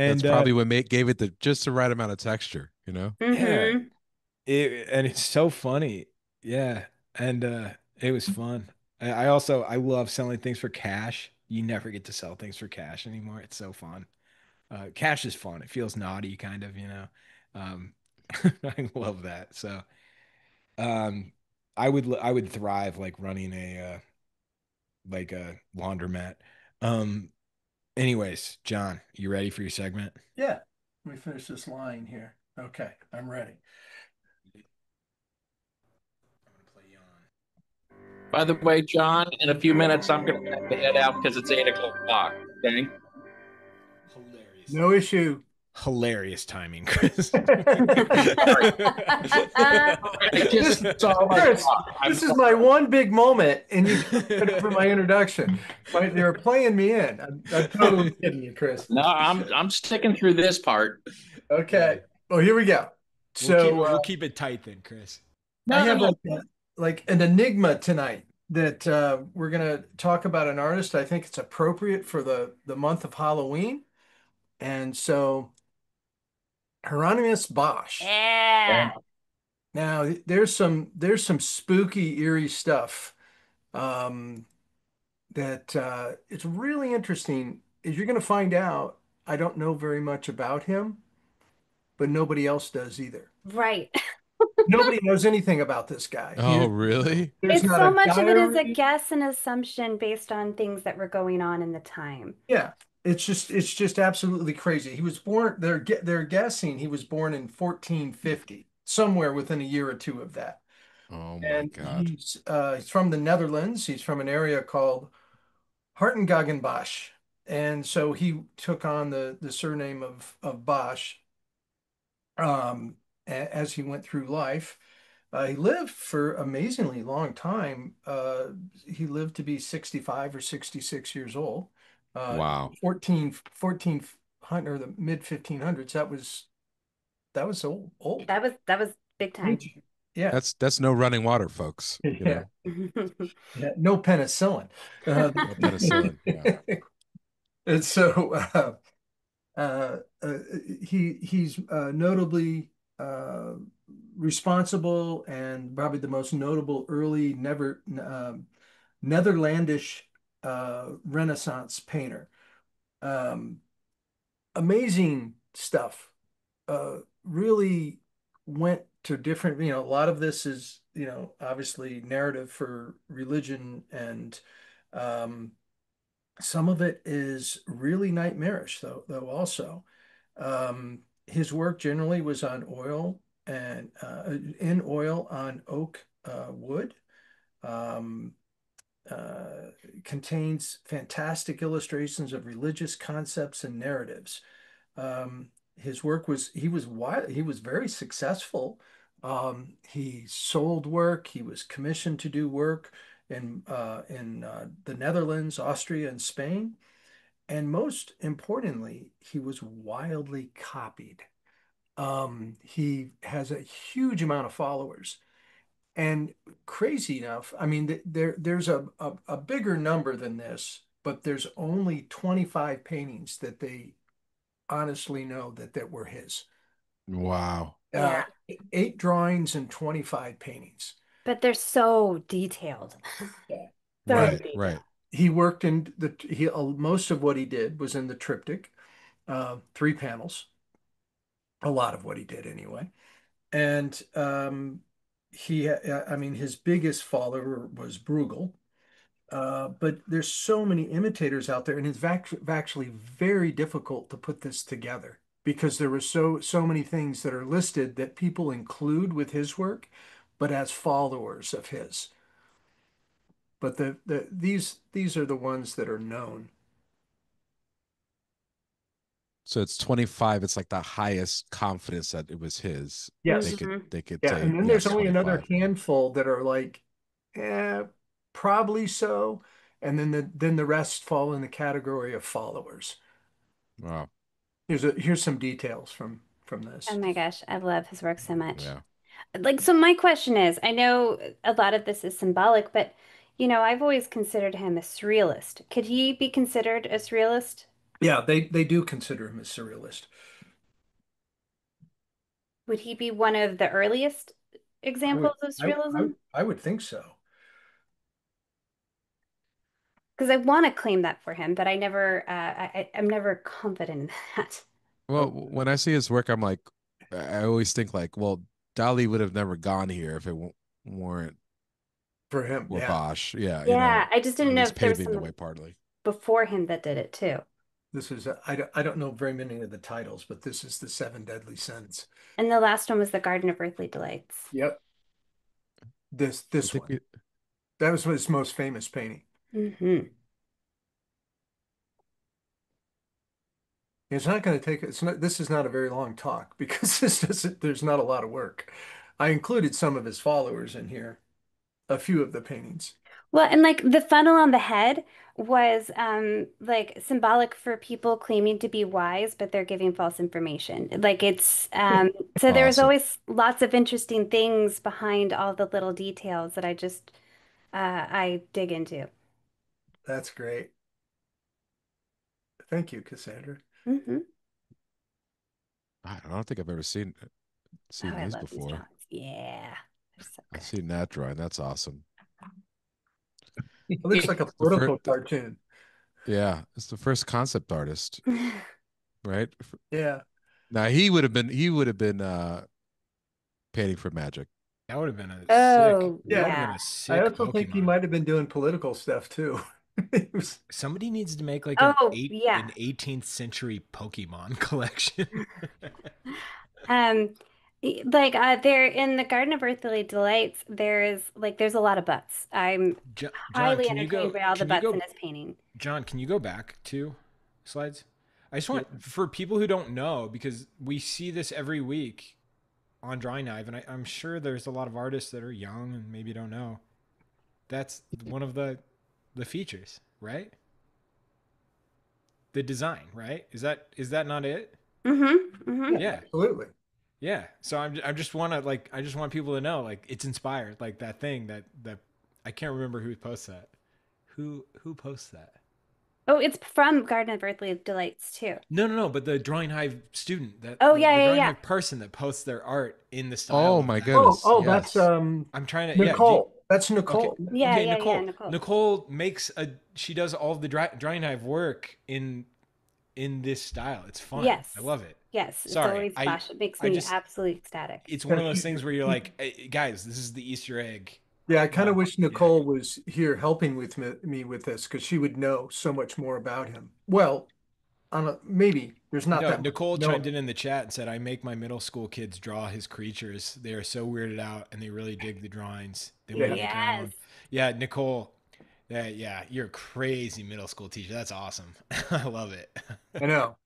That's And probably what gave it the just the right amount of texture, you know? yeah, Hmm. and it's so funny. Yeah. And it was fun. I love selling things for cash. You never get to sell things for cash anymore. It's so fun. Cash is fun. It feels naughty, kind of, you know. Um, I love that. So, um, I would thrive like running a laundromat. Um, anyways, John, you ready for your segment? Yeah. Let me finish this line here. Okay, I'm ready. I'm gonna play you on. By the way, John, in a few minutes, I'm going to have to head out because it's 8 o'clock. Okay. Hilarious. No issue. Hilarious timing, Chris. Sorry. I just This, saw my Chris, clock. I'm this is my sorry. one big moment, and you put over my introduction. Right, they were playing me in. I'm totally kidding you, Chris. No, I'm sticking through this part. Okay. Well, here we go. So We'll keep it tight then, Chris. I No, have no. like an enigma tonight that we're gonna talk about an artist. I think it's appropriate for the month of Halloween, and so Hieronymus Bosch. Yeah. Now there's some spooky, eerie stuff um, that it's really interesting. Is you're gonna find out. I don't know very much about him, but nobody else does either. Right. Nobody knows anything about this guy. Oh, really? There's It's not so a much of it is a diary. guess and assumption based on things that were going on in the time. Yeah, it's just absolutely crazy. He was born. They're guessing he was born in 1450, somewhere within a year or two of that. Oh my And God. he's from the Netherlands. He's from an area called Hartengagenbosch, and so he took on the surname of Bosch as he went through life. He lived for amazingly long time. He lived to be 65 or 66 years old. Uh, Wow. 1400 or the mid 1500s. That was old. That was big time. Ancient. Yeah. That's no running water, folks, you Yeah. know. Yeah. No penicillin. Uh, No penicillin. Yeah. and so uh, uh, he's notably uh, responsible and probably the most notable early Netherlandish Renaissance painter. Um, Amazing stuff. Really went to different, a lot of this is, obviously narrative for religion and um, some of it is really nightmarish, though also. His work generally was on oil and in oil on oak wood. Um, Contains fantastic illustrations of religious concepts and narratives. His work was he was very successful. He sold work. He was commissioned to do work in the Netherlands, Austria, and Spain. And most importantly, he was wildly copied. He has a huge amount of followers. And crazy enough, I mean, there's a bigger number than this but there's only 25 paintings that they honestly know that were his. Wow. Uh, Yeah. 8 drawings and 25 paintings. But they're so detailed. Yeah. So And Right, detailed. right. he worked in he most of what he did was in the triptych, 3 panels, a lot of what he did anyway. And I mean, his biggest follower was Bruegel. But there's so many imitators out there, and it's actually very difficult to put this together because there were so many things that are listed that people include with his work, but as followers of his. But these are the ones that are known. So it's 25. It's like the highest confidence that it was his. They Yes. could Hmm. they could Yeah, say and then there's yes, only another 25. handful that are like, eh, probably so, and then the rest fall in the category of followers. Wow. Here's some details from Oh this. my gosh, I love his work so much. Yeah. Like, so my question is, I know a lot of this is symbolic, but I've always considered him a surrealist. Could he be considered a surrealist? Yeah, they do consider him a surrealist. Would he be one of the earliest I would examples of I I, surrealism? I would think so. Because I want to claim that for him, but I'm never confident in that. Well, Oh, when I see his work, I'm like, I always think like, well, Dali would have never gone here if it weren't for him, for yeah. Bosch. Yeah, Yeah, I just didn't and know he's if there was paving the someone way partly. before him that did it too. I don't know very many of the titles, but this is the Seven Deadly Sins. And the last one was the Garden of Earthly Delights. Yep, this I this think one. we, That was his most famous painting. Hmm. It's not going to take, it's not, this is not a very long talk because there's not a lot of work. I included some of his followers in here, a few of the paintings. Well, and like the funnel on the head was like symbolic for people claiming to be wise, but they're giving false information. Like it's so there's awesome. always lots of interesting things behind all the little details that I dig into. That's great. Thank you, Cassandra. Hmm. I don't think I've ever Oh, seen I these love these before. drawings. Yeah, they're so I've good. seen that drawing. That's awesome. It looks like a It's the first, political cartoon. yeah, it's the first concept artist, right? Yeah. Now he would have been painting for Magic. That would have been a sick. Oh, That Yeah. would have yeah. been a I sick also think he Pokemon. might have been doing political stuff too. He was- Somebody needs to make like Oh, yeah. an 18th century Pokemon collection. Um, like there in the Garden of Earthly Delights, there's a lot of butts. I'm John, highly entertained by all the butts in his painting. John, can you go back 2 slides? I just yeah, want for people who don't know because we see this every week on Drawing Hive, and I'm sure there's a lot of artists that are young and maybe don't know. That's one of the features, right? The design, right? Is that not it? Mm-hmm. Mm-hmm. yeah, Yeah. absolutely. Yeah. So I just want to like I just want people to know like it's inspired like that thing that I can't remember who posts that. Who posts that? Oh, it's from Garden of Earthly Delights too. No, no, no. But the Drawing Hive student that Oh the yeah, yeah, Drawing yeah. Hive person that posts their art in the style Oh of my that. goodness. That's Yes. I'm trying to yeah. Nicole. That's Okay, Nicole. Yeah, okay. yeah, yeah, Nicole. Nicole. Nicole makes a. She does all of the Drawing Hive work in this style. It's fun. I Yes. love it. Yes. It's Sorry, always flash. It makes I me just absolutely ecstatic. it's one Yeah, of those things where you're like, hey, guys, this is the Easter egg. yeah, I kind of wish Yeah. Nicole was here helping with me with this because she would know so much more about him. Well, maybe there's not No, that much Nicole to know chimed about. in the chat and said, I make my middle school kids draw his creatures. They are so weirded out and they really dig the drawings. They lay Yeah, on the Yes. ground. Yeah, Nicole, yeah, you're a crazy middle school teacher. That's awesome. I love it. I know.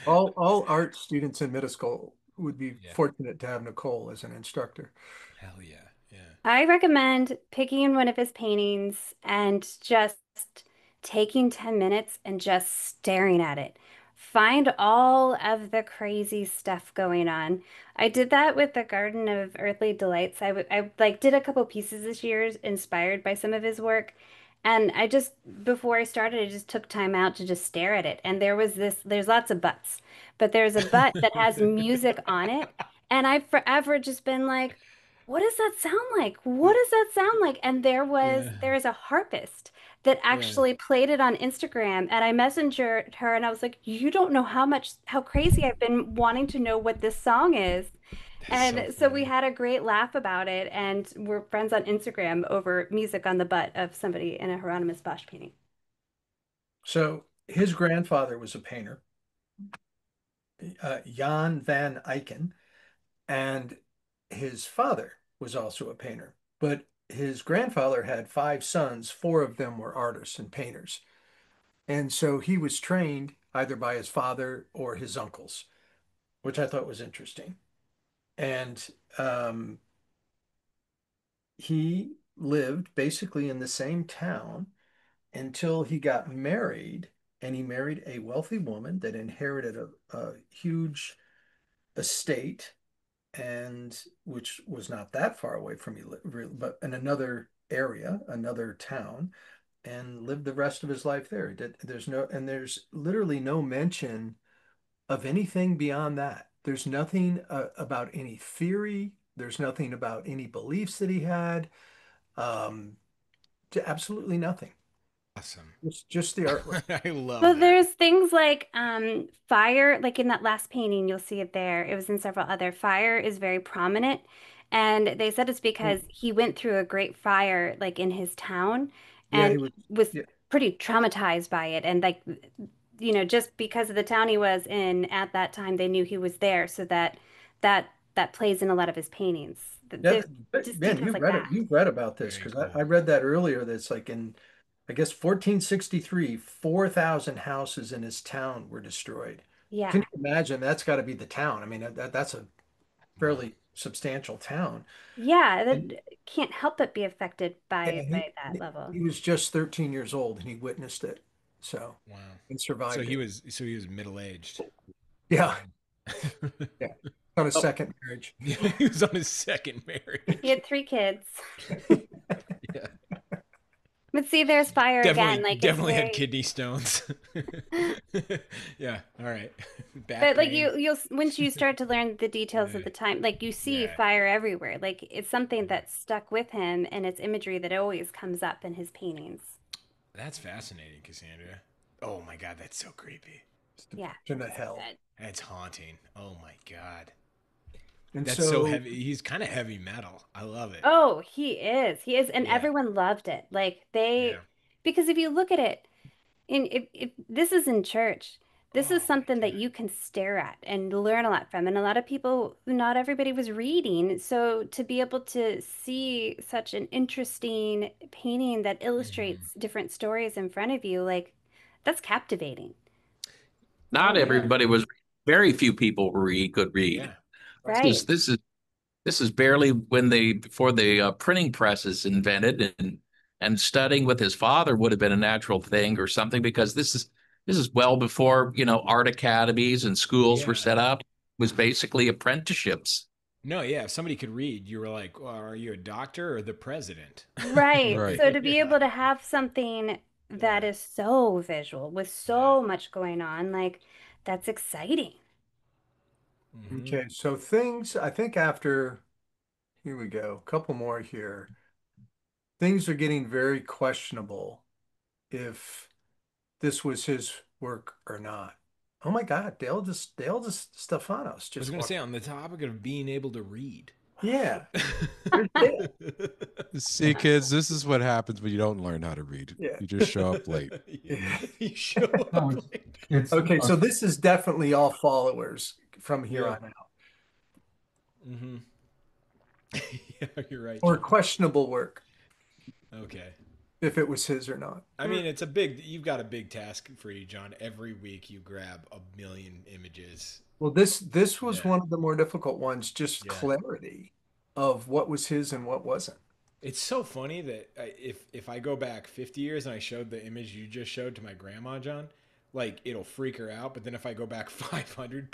All art students in middle school would be Yeah. fortunate to have Nicole as an instructor. Hell yeah. Yeah. I recommend picking one of his paintings and just taking 10 minutes and just staring at it. Find all of the crazy stuff going on. I did that with the Garden of Earthly Delights. I like did a couple pieces this year inspired by some of his work, And before I started, I just took time out to just stare at it. And there's lots of butts, but there's a butt that has music on it. And I've forever just been like, what does that sound like? What does that sound like? And Yeah. there is a harpist that Yeah. actually played it on Instagram. And I messengered her and I was like, you don't know how crazy I've been wanting to know what this song is. That's so And so we funny. had a great laugh about it, and we're friends on Instagram over music on the butt of somebody in a Hieronymus Bosch painting. So his grandfather was a painter, Jan van Eycken, and his father was also a painter. But his grandfather had five sons. Four of them were artists and painters. And so he was trained either by his father or his uncles, which I thought was interesting. And um, he lived basically in the same town until he got married. And he married a wealthy woman that inherited a huge estate, and which was not that far away from you, but in another area, another town, and lived the rest of his life there. There's literally no mention of anything beyond that. There's nothing about any theory. There's nothing about any beliefs that he had. Um, Absolutely nothing. Awesome. It's just the artwork. I love So that. there's things like fire, like in that last painting, you'll see it there. It was in several other. Fire is very prominent. And they said it's because he went through a great fire like in his town Yeah, and he was. was Yeah, pretty traumatized by it. And like, just because of the town he was in at that time, they knew he was there. So that plays in a lot of his paintings. yeah. There's But just Ben, details you've like read it. that. You've read about this Very because I cool. read that earlier. That's like in, I guess, 1463, 4,000 houses in his town were destroyed. Can Yeah. you imagine? That's got to be the town. I mean, that's a Wow. fairly substantial town. Yeah, And, that can't help but be affected and by that level. he was just 13 years old and he witnessed it. So, Wow. and survived it. So he was middle aged. Yeah, Wow. yeah. On a Oh, second marriage. He was on his second He marriage. had three kids. Yeah. But see, there's fire again. Like it's Definitely had very, kidney stones. Yeah. All right. Back but like pain. once you start to learn the details of Yeah. the time, like you see Yeah. fire everywhere. Like it's something that stuck with him and it's imagery that always comes up in his paintings. That's fascinating, Cassandra. Oh my God, that's so creepy. It's the Yeah, depiction of it's so hell. good. That's haunting. Oh my God. And That's so so, heavy. He's kind of heavy metal. I love it. Oh, he is. He is, and Yeah. everyone loved it. Yeah. Because if you look at it, if this is in church, this is Oh my something that God. you can stare at and learn a lot from. And a lot of people, not everybody was reading. So to be able to see such an interesting painting that Hmm. illustrates different stories in front of you, like that's captivating. not Oh yeah. everybody was. Very few people could read. Yeah. This Right. is this is this is barely when they before the printing press is invented, and studying with his father would have been a natural thing or something because this is well before art academies and schools were Yeah. set up. It was basically apprenticeships. No, yeah. If somebody could read, you were like, well, are you a doctor or the president? Right. Right. So to be Yeah. able to have something that Yeah. is so visual with Yeah. so much going on, like that's exciting. Hmm. okay, so things, I think after, here we go, a couple more here. Things are getting very questionable if this was his work or not. Oh my God, Dale just Stefanos I was just gonna walked. say on the topic of being able to read. Yeah, there's Dale. See, kids, this is what happens when you don't learn how to read. Yeah. You just show up late. Yeah. You show No, up late. Okay, so this is definitely all followers from here Yeah. on out, Hmm. Yeah, you're right, or John. questionable work, Okay. if it was his or not. I mean, you've got a big task for you, John. Every week you grab a million images. Well, this was Yeah. one of the more difficult ones, just Yeah. clarity of what was his and what wasn't. It's so funny that if I go back 50 years and I showed the image you just showed to my grandma, John, like it'll freak her out. But then if I go back 500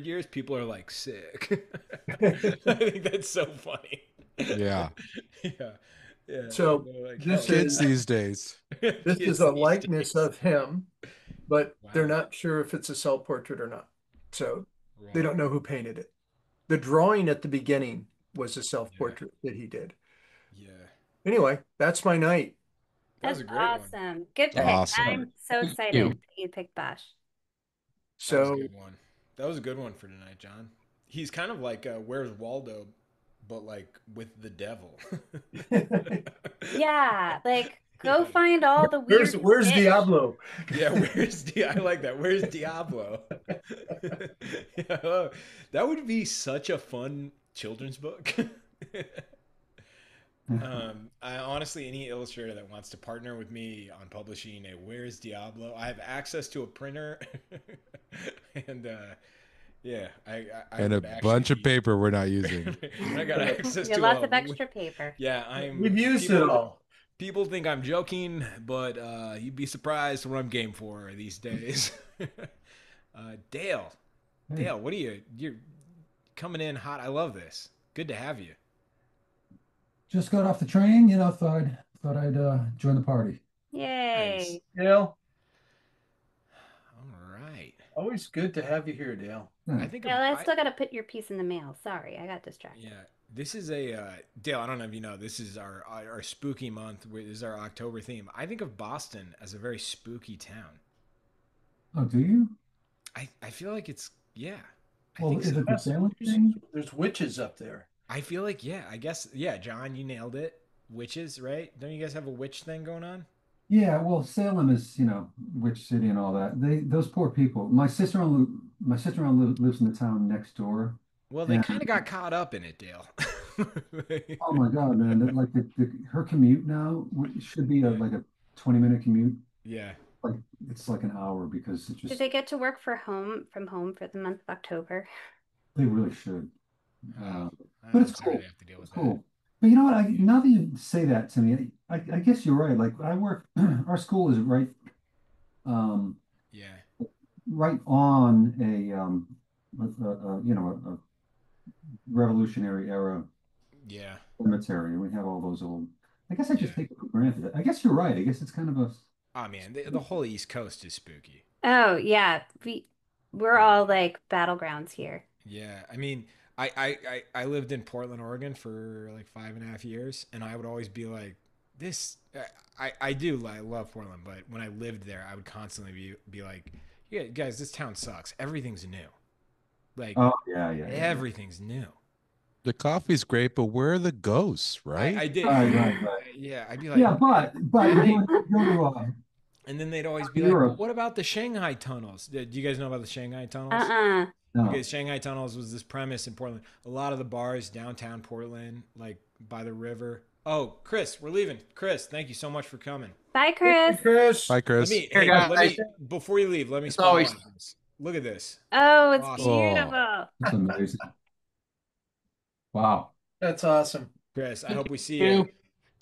years, people are like sick. I think that's so funny. Yeah. Yeah. Yeah. So They're like, this hell Kids is these days. yeah. this is Kids a these likeness days. of him, but they're Wow. not sure if it's a self-portrait or not. So they Right. don't know who painted it. The drawing at the beginning was a Yeah. self-portrait that he did. Yeah. Anyway, that's my night. That was That's a great one. awesome. Good Yeah. pick. Awesome. I'm so Thank excited you. that you picked Bosch. That was a So good one. That was a good one for tonight, John. He's kind of like Where's Waldo, but like with the devil. Yeah, like go Yeah. find all the where's weird where's fish. Diablo? Yeah, I like that. Where's Diablo? Yeah, that would be such a fun children's book. I honestly, any illustrator that wants to partner with me on publishing a Where's Diablo, I have access to a printer, and yeah, I And a would actually bunch of be. paper we're not using. I got access Yeah, to lots a. of extra paper. Yeah, I'm We've used it people. all. People think I'm joking, but you'd be surprised what I'm game for these days. Dale, Hey, Dale, what are you're coming in hot? I love this. Good to have you. just got off the train, thought I'd join the party. Nice. Yay. Dale, All right. always good to have you here, Dale. I Yeah. think of Yeah, I I still got to put your piece in the mail. Sorry, I got distracted. yeah. This is a Dale. I don't know if you know. This is our spooky month. This is our October theme. I think of Boston as a very spooky town. Oh, do you? I feel like it's yeah. I Well, think is so. it the Yes, Salem thing? there's witches up there. I feel like yeah. I guess yeah. John, you nailed it. Witches, right? Don't you guys have a witch thing going on? Yeah, well, Salem is, witch city and all that. Those poor people. My sister-in-law lives in the town next door, Well, they and kind of got caught up in it, Dale. oh my God, man, like her commute now should be Yeah. like a 20-minute commute. Yeah. Like it's like an hour because it Did just they get to work from home for the month of October? they really should. Wow. Uh, but I'm it's sorry they cool. have to deal It's with that. cool. But you know what? Now that you say that to me, I guess you're right. Like I work, our school is um, Yeah. right on a Revolutionary era Yeah. cemetery, and we have all those old. I guess I Yeah. just take it for granted. I guess you're right. I guess it's kind of a. Oh man, the whole East Coast is spooky. Oh, yeah. We're Yeah. all like battlegrounds here. Yeah. I mean, I lived in Portland, Oregon for like 5.5 years, and I would always be like, this. I do like love Portland, but when I lived there, I would constantly be like, yeah, guys, this town sucks. Everything's new. Like Oh yeah, yeah, yeah, yeah. everything's new. The coffee's great, but where are the ghosts, I right? I did. Right, right, right. Yeah, I'd be like, Yeah, but you right. go to And then they'd always be like, but Europe. what about the Shanghai tunnels? Do you guys know about the Shanghai tunnels? Uh-uh. Okay, No. Shanghai tunnels was this premise in Portland. A lot of the bars downtown Portland, like by the river. Oh, Chris, we're leaving. Chris, thank you so much for coming. Bye, Hey, Chris. Chris. Hi, Chris. Here, Let guys. me, before you leave, let me It's always spotlight this. Look at this. Oh, it's Awesome. Oh, beautiful. That's amazing. Wow. That's awesome. Chris, I thank hope we see you. you.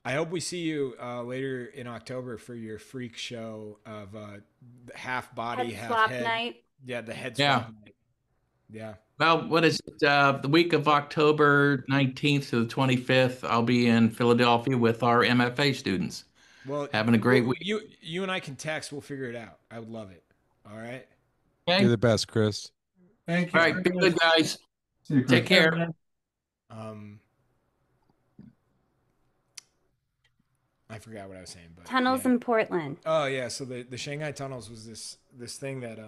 I hope we see you later in October for your freak show of half body, Head half swap head. night. Yeah, the head Yeah. swap night. Yeah. Well, what is it? The week of October 19th to the 25th, I'll be in Philadelphia with our MFA students. Well, Having a great week. you and I can text. We'll figure it out. I would love it. All right. Okay. you're the best, Chris. Thank All you, right. Be Chris. good, guys. See you, Take Chris. Yeah, care. man. Um, I forgot what I was saying, but Tunnels yeah. in Portland. Oh yeah. So the Shanghai tunnels was this thing that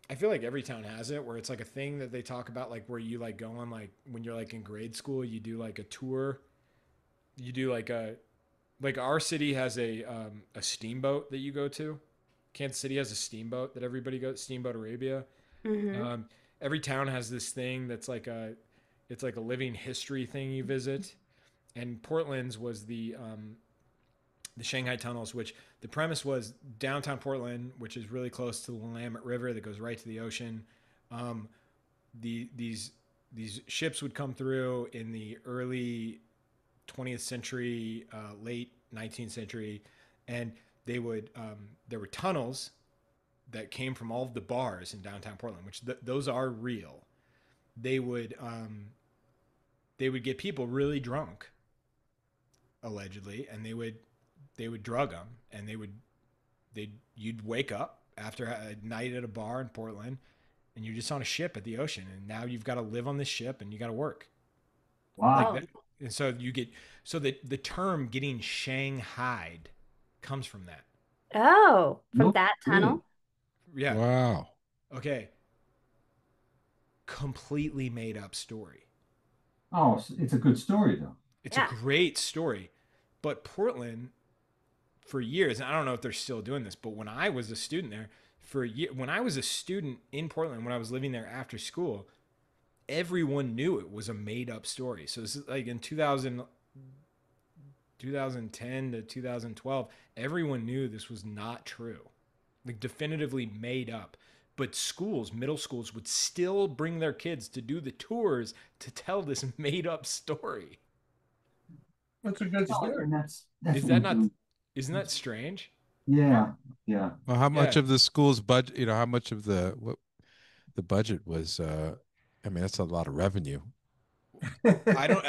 I feel like every town has it, where it's like a thing that they talk about, like where you like go on, like when you're like in grade school, you do like a tour. You do like our city has a steamboat that you go to. Kansas City has a steamboat that everybody goes, Steamboat Arabia. Mm-hmm. Um, every town has this thing that's like it's like a living history thing you visit. And Portland's was the Shanghai tunnels, which the premise was downtown Portland, which is really close to the Willamette River that goes right to the ocean. Um, these ships would come through in the early 20th century, late 19th century, and there were tunnels that came from all of the bars in downtown Portland, which those are real. They would they would get people really drunk, allegedly, and they would drug them, and you'd wake up after a night at a bar in Portland, and you're just on a ship at the ocean, and now you've got to live on this ship and you got to work like Wow. Oh, that. And so you get so the term getting shanghaied comes from that. oh, from No that kidding. tunnel? Yeah. Wow. Okay. Completely made up story. Oh, it's a good story though. It's a Yeah. great story, but Portland for years, and I don't know if they're still doing this, but when I was a student there, when I was a student in Portland, when I was living there after school, everyone knew it was a made up story. So this is like in 2010 to 2012, everyone knew this was not true, like definitively made up. But schools, middle schools, would still bring their kids to do the tours to tell this made up story. That's a good Oh, story. and that's Is what we that not, do. isn't that strange? Yeah, yeah. Well, how much Yeah. of the school's budget, how much of the budget was, I mean, that's a lot of revenue. Well, I don't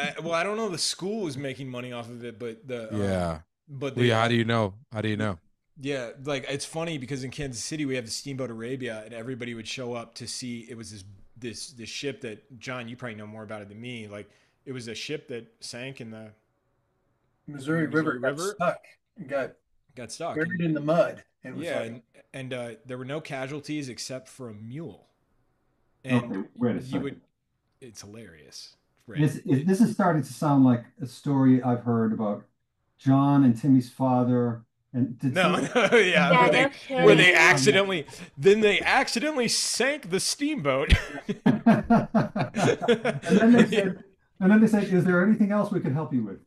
know. The school was making money off of it, but Yeah. but Well, the, yeah, how do you know? How do you know? yeah, like it's funny because in Kansas City we have the Steamboat Arabia, and everybody would show up to see. It was this ship that John, you probably know more about it than me. Like it was a ship that sank in the Missouri River Missouri got River, stuck, got got stuck, buried and in the mud, and was yeah, like, and there were no casualties except for a mule, and Okay, wait a you second. would. It's hilarious, right? This is starting to sound like a story I've heard about John and Timmy's father. And did No, Timmy? no, yeah, Yeah, no where they kidding. accidentally then they accidentally sank the steamboat. And then they said, "Is there anything else we can help you with?"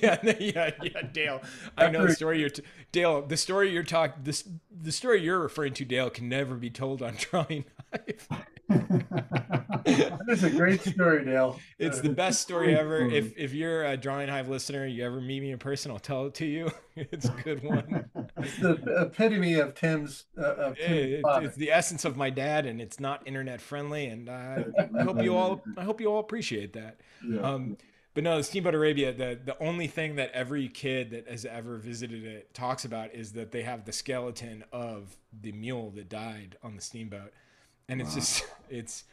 Yeah, Dale. I know the after story Dale. The story you're talking the story you're referring to, Dale, can never be told on Drawing Hive. that is a great story, Dale. It's the best story Great ever. story. If you're a Drawing Hive listener, you ever meet me in person, I'll tell it to you. It's a good one. It's the epitome of Tim's It's father. the essence of my dad, and it's not internet friendly. And I hope you all appreciate that. Yeah. But no, the Steamboat Arabia, the only thing that every kid that has ever visited it talks about is that they have the skeleton of the mule that died on the steamboat, and it's Wow. just it's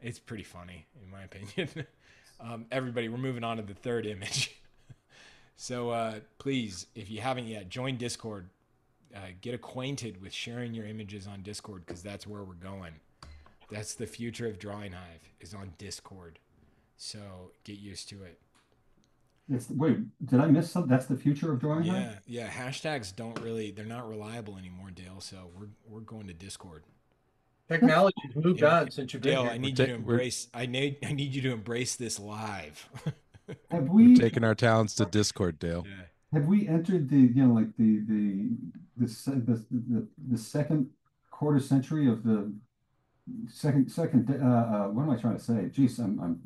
it's pretty funny in my opinion. Everybody, we're moving on to the third image. So please, if you haven't yet, join Discord. Get acquainted with sharing your images on Discord because that's where we're going. That's the future of Drawing Hive is on Discord. So get used to it. Wait, did I miss something? That's the future of drawing Yeah, Hive? yeah. Hashtags they're not reliable anymore, Dale. So we're going to Discord. Technology's moved Yeah. on since you've been Dale, here. I need you to embrace. I need you to embrace this live. Have We're we taking our talents to Discord, Dale. Yeah. have we entered like the second quarter century of the second what am I trying to say? Jeez, I'm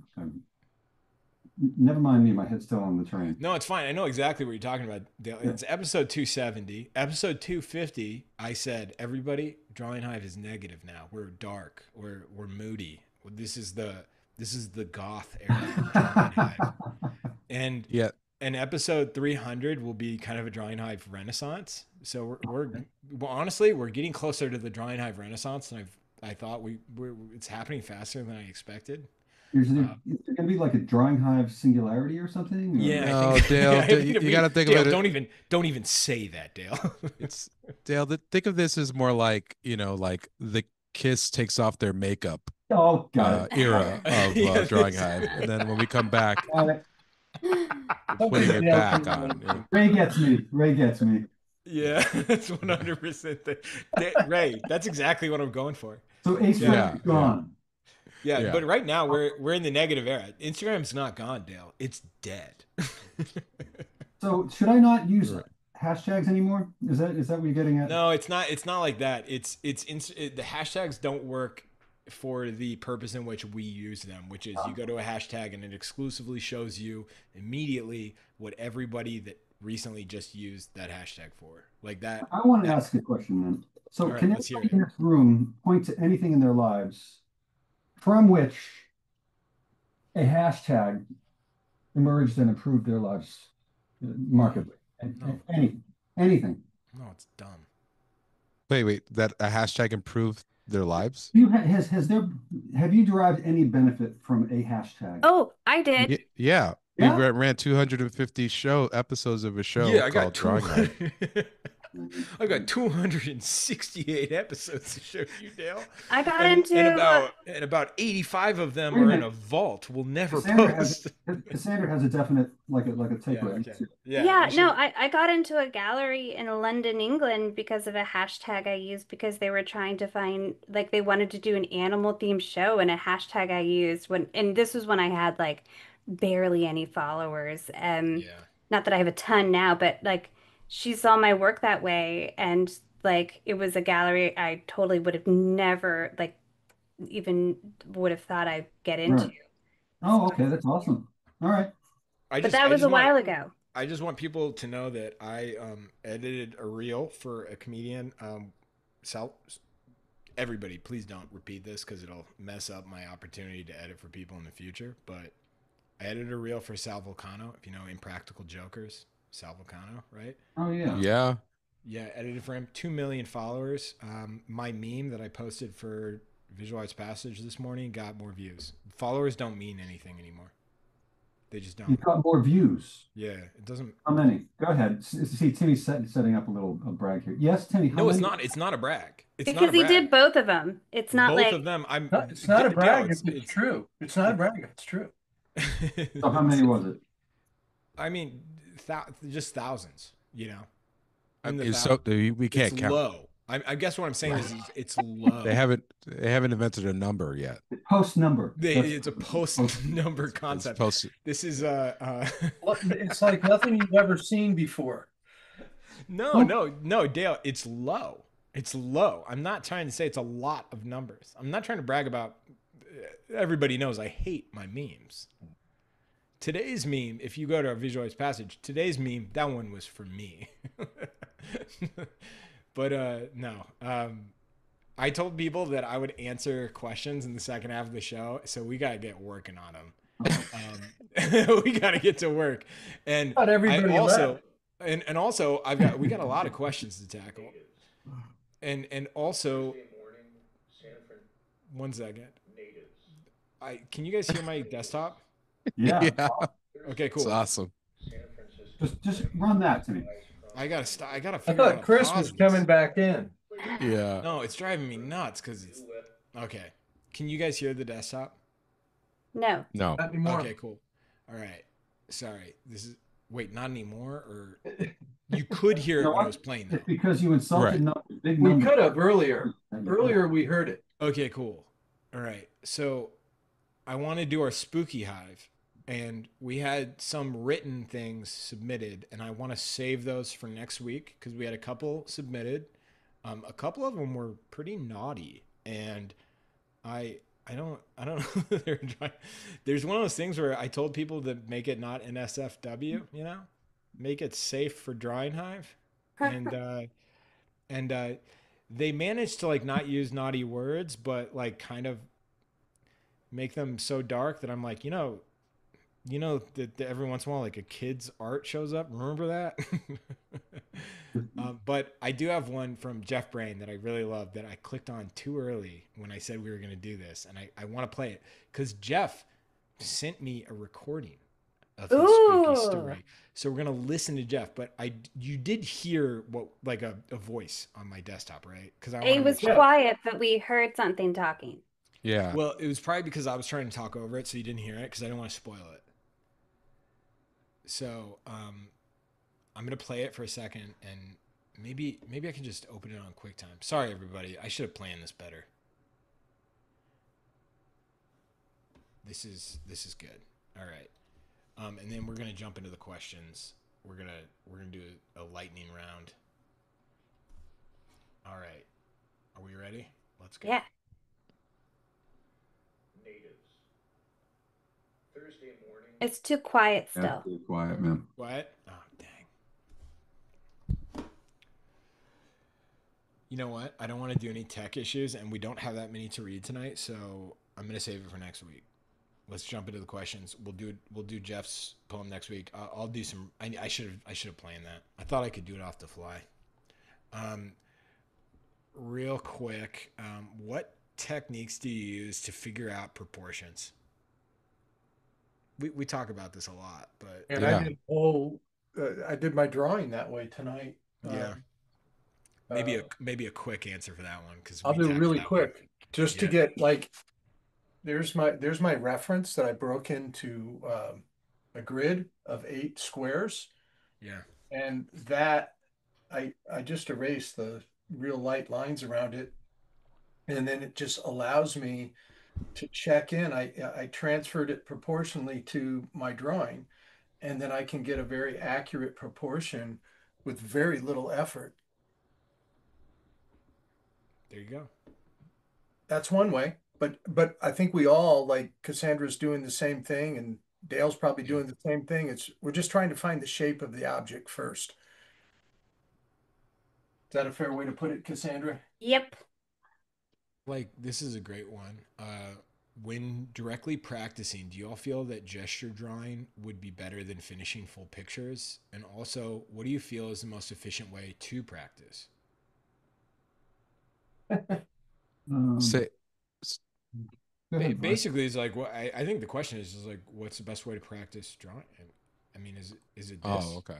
never mind me, my head's still on the train. No, it's fine. I know exactly what you're talking about, Dale. Yeah. It's episode 270. Episode 250, I said, everybody, Drawing Hive is negative now. We're dark. We're moody. This is the goth era of Drawing Hive. And Yeah. episode 300 will be kind of a Drawing Hive renaissance. So well, honestly, we're getting closer to the Drawing Hive renaissance than I thought it's happening faster than I expected. Is there going to be like a drawing hive singularity or something? Or- Yeah, No, I think, Dale, I think you got to think Dale, of it. don't even say that, Dale. It's Dale. Think of this as more like like the Kiss takes off their makeup Oh, got it. era of Yeah, Drawing Hive, and then when we come back, Got it. we're putting it back on. Ray gets me. Ray gets me. Yeah, that's 100% Ray. That's exactly what I'm going for. So Ace Yeah, is gone. Yeah, Yeah. but right now we're in the negative era. Instagram's not gone, Dale. It's dead. So should I not use Right. hashtags anymore? Is that what you're getting at? No, it's not. It's not like that. The hashtags don't work for the purpose in which we use them, which is you go to a hashtag and it exclusively shows you immediately what everybody that recently just used that hashtag for. Like that. I want to ask a question then. So All right, can let's hear everybody it. in this room point to anything in their lives from which a hashtag emerged and improved their lives markedly. No, Anything. no, it's dumb. Wait, that a hashtag improved their lives? Has there have you derived any benefit from a hashtag? Oh, I did. Yeah. We Yeah. ran 250 show episodes of a show Yeah, I got called Drawing Hive. 200. I got 268 episodes to show you, Dale. I got And, into and about 85 of them Wait a are in minute. a vault. We'll never Cassandra has post. Cassandra has a definite like a Yeah, takeaway. okay. Yeah, Yeah, you no, should. I got into a gallery in London, England because of a hashtag I used because they were trying to find like they wanted to do an animal themed show and a hashtag I used when and this was when I had like barely any followers. Yeah. Not that I have a ton now, but like she saw my work that way and like it was a gallery I totally would have never like even would have thought I'd get into. Right. So, Oh, okay, that's awesome. All right. I but just that I was just a want while ago. I just want people to know that I edited a reel for a comedian. Sal, everybody, please don't repeat this because it'll mess up my opportunity to edit for people in the future. But I edited a reel for Sal Vulcano, if you know Impractical Jokers. Sal Vulcano, right? Oh yeah. Yeah. Yeah, edited for him. 2 million followers. My meme that I posted for Visual Arts Passage this morning got more views. Followers don't mean anything anymore. They just You don't. got more views. Yeah, it doesn't. How many? Go ahead. See, Timmy's setting up a little brag here. Yes, Timmy. How No, it's many? not. It's not a brag. It's not Because a he brag. did both of them. It's not Both like of them. It's not a Dale. brag if it's true. It's not a brag if it's true. So how many was it? I mean, just thousands. You know, I in the mean, so we it's can't count. low. I guess what I'm saying is it's low. They haven't invented a number yet. Post number. It's a post number It's concept. post. This is It's like nothing you've ever seen before. no, Dale. It's low. It's low. I'm not trying to say it's a lot of numbers. I'm not trying to brag about. Everybody knows I hate my memes. Today's meme, if you go to our Visual Arts Passage, today's meme, that one was for me. But no. I told people that I would answer questions in the second half of the show, so we gotta get working on them. We gotta get to work, and Not everybody I also, left. and also we got a lot of questions to tackle, and also, one second, can you guys hear my desktop? Yeah. Yeah. Okay, It's cool. awesome. Just run that to me. I gotta stop. I gotta I figure out how thought to Chris pause was this. coming back in. Yeah. No, it's driving me nuts because it's okay. Can you guys hear the desktop? no. No. Not anymore. Okay, cool. All right. Sorry. This is wait, not anymore, or you could hear You it know when I what? was playing though. It's because you insulted Right. numbers, big We numbers. could have earlier. Earlier we heard it. Okay, cool. All right. So I want to do our spooky hive, and we had some written things submitted, and I want to save those for next week because we had a couple submitted. A couple of them were pretty naughty, and I don't know. There's one of those things where I told people to make it not an SFW, you know, make it safe for drawing hive, and they managed to like not use naughty words, but like kind of make them so dark that I'm like, that every once in a while like a kid's art shows up. Remember that? But I do have one from Jeff Brain that I really love that I clicked on too early when I said we were going to do this, and I want to play it because Jeff sent me a recording of his spooky Ooh. story. So we're gonna listen to Jeff, but you did hear what like a voice on my desktop, right? Because I want It to was make sure. quiet, but we heard something talking. Yeah. Well, it was probably because I was trying to talk over it, so you didn't hear it because I didn't want to spoil it. So I'm gonna play it for a second, and maybe I can just open it on QuickTime. Sorry, everybody, I should have planned this better. This is good. All right, and then we're gonna jump into the questions. We're gonna do a lightning round. All right, are we ready? Let's go. Yeah. Thursday morning. It's too quiet Yeah, still. pretty quiet, man. What? Oh, dang. You know what? I don't want to do any tech issues, and we don't have that many to read tonight, so I'm going to save it for next week. let's jump into the questions. We'll do Jeff's poem next week. I'll do some. I should have planned that. I thought I could do it off the fly. Um, Real quick, what techniques do you use to figure out proportions? We talk about this a lot, but And I Yeah. did oh, I did my drawing that way tonight. yeah, Uh, maybe a quick answer for that one because I'll we do tackle really that one. quick just to Yeah, get like there's my reference that I broke into a grid of 8 squares, yeah. and that I just erased the real light lines around it, and then it just allows me to check in. I transferred it proportionally to my drawing, and then I can get a very accurate proportion with very little effort. There you go. That's one way, but I think we all like Cassandra's doing the same thing, and Dale's probably Yeah. doing the same thing. We're just trying to find the shape of the object first. Is that a fair way to put it, Cassandra? Yep. Like this is a great one. When directly practicing, do you all feel that gesture drawing would be better than finishing full pictures? And also, what do you feel is the most efficient way to practice? Um, Say, s- Go ahead, Bryce. Basically, it's like what I think the question is like, what's the best way to practice drawing? And I mean, is it oh, this? okay.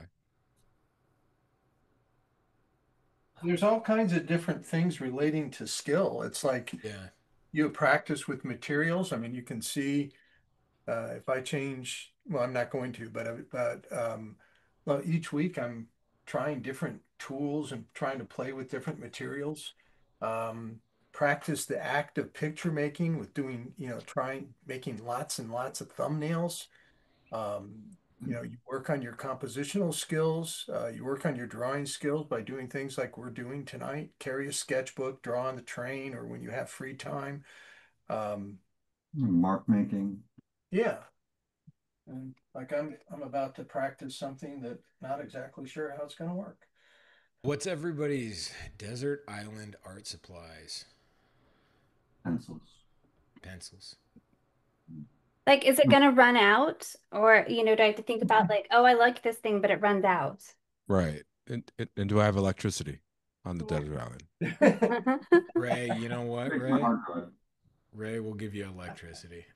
There's all kinds of different things relating to skill. It's like Yeah, you practice with materials. I mean, you can see if I change, well, I'm not going to, well, each week I'm trying different tools and trying to play with different materials. Um, Practice the act of picture making with doing, trying making lots and lots of thumbnails. You work on your compositional skills, you work on your drawing skills by doing things like we're doing tonight. Carry a sketchbook, draw on the train, or when you have free time. Um, Mark making. yeah, and like I'm about to practice something that not exactly sure how it's going to work. what's everybody's desert island art supplies? Pencils. Pencils. Like, is it gonna run out? Or, do I have to think about like, oh, I like this thing, but it runs out? Right. And do I have electricity on the Yeah. desert island? Ray, you know what, Make my Ray? hard drive. Ray will give you electricity.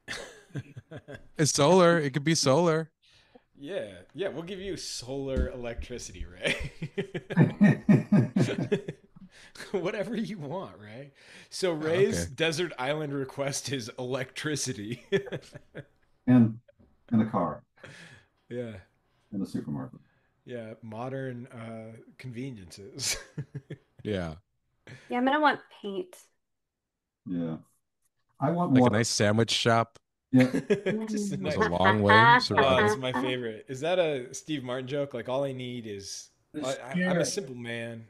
It's solar. It could be solar. Yeah, yeah, we'll give you solar electricity, Ray. Whatever you want, Ray. So Oh, Ray's okay. desert island request is electricity. and and a car Yeah, in the supermarket. yeah, modern conveniences. Yeah. Yeah, I'm gonna want paint. Yeah. I want Like a water. nice sandwich shop Yeah. Just a goes nice. a long way. Oh, that's Survival. my favorite. Is that a Steve Martin joke? Like all I need is The I'm a scare. simple man.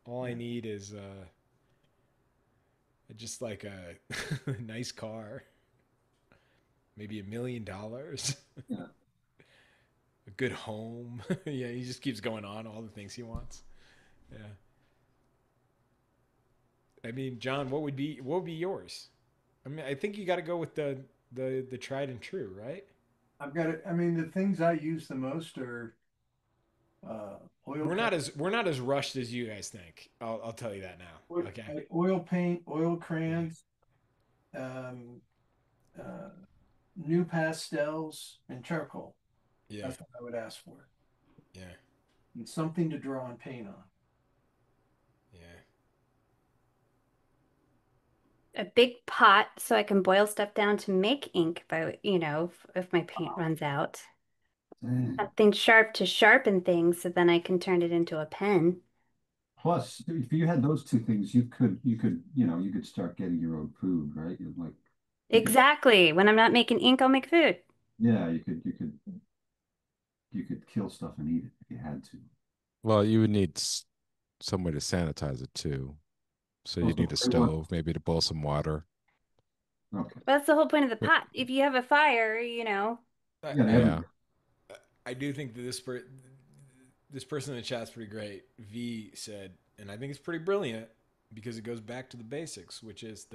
All I need is just like a nice car, maybe $1 million, Yeah. a good home. Yeah, he just keeps going on all the things he wants. Yeah. I mean, John, what would be yours? I mean, I think you got to go with the tried and true, right? I've got it. I mean, the things I use the most are uh, oil paint, We're not as rushed as you guys think. I'll tell you that now. Okay. oil paint, oil Yeah. crayons, um, uh, new pastels, and charcoal. Yeah. That's what I would ask for, Yeah. and something to draw and paint on. Yeah. A big pot so I can boil stuff down to make ink if my paint runs out. Dang. Something sharp to sharpen things so then I can turn it into a pen. Plus, if you had those two things, you could start getting your own food, right? You could, Exactly. When I'm not making ink, I'll make food. yeah, you could kill stuff and eat it if you had to. Well, you would need some way to sanitize it too. So you Also, need a stove, maybe to boil some water. okay. That's the whole point of the But pot. If you have a fire, I, You gotta have I yeah. I do think that this person in the chat's pretty great. V said, and I think it's pretty brilliant because it goes back to the basics, which is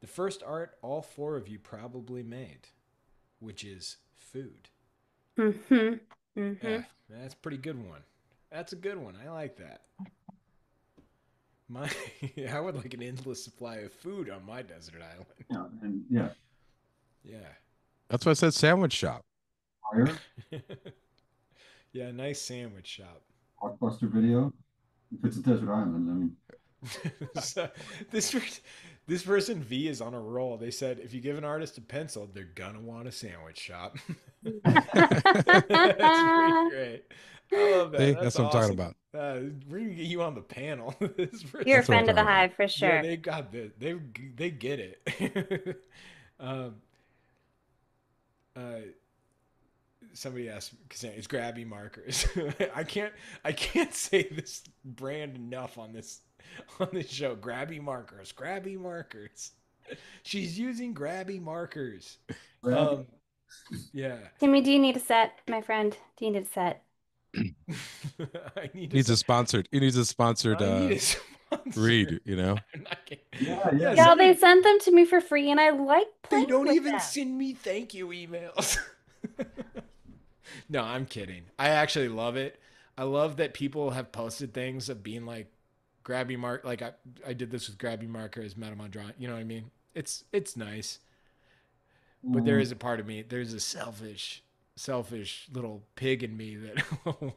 The first art all four of you probably made, which is food. Mm-hmm. Yeah, Mm-hmm. that's a pretty good one. That's a good one. I like that. My, I would like an endless supply of food on my desert island. Yeah, and yeah, Yeah. That's why I said sandwich shop. fire, Yeah, nice sandwich shop. blockbuster video. If it's a desert island, I mean, So, this this person V is on a roll. They said if you give an artist a pencil, they're gonna want a sandwich shop. That's pretty great. I love that. See, That's that's what I'm talking awesome. about. We're gonna get you on the panel. This You're a That's what I'm friend of the talking about. Hive for yeah, sure. they got this. They get it. um, uh, somebody asked, "It's grabby markers." I can't say this brand enough on this show. Grabby markers, grabby markers. She's using grabby markers. grab. Um, yeah. Timmy, do you need a set, my friend? Do you need a set? I need to Needs say, a sponsored. He needs a sponsored I need a sponsor. read. You know. I'm not kidding. Yeah, Yeah, yeah, Yeah, somebody, they sent them to me for free, and I like they playing don't with even them. send me thank you emails. No, I'm kidding. I actually love it. I love that people have posted things of being like grabby mark. Like I did this with grabby markers, Madame on drawing. You know what I mean? It's nice, but there yeah. is a part of me. There's a selfish little pig in me that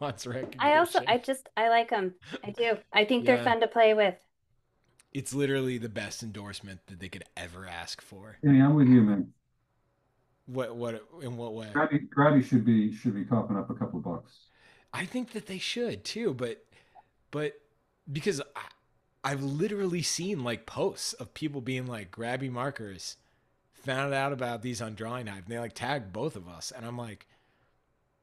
wants recognition. I like them. I do. I think they're Yeah, fun to play with. it's literally the best endorsement that they could ever ask for. Hey, I'm with you, man. What in what way? Grabby should be coughing up a couple bucks. I think that they should too, but because I've literally seen like posts of people being like grabby markers, found out about these on Drawing Hive, and they like tag both of us, and I'm like,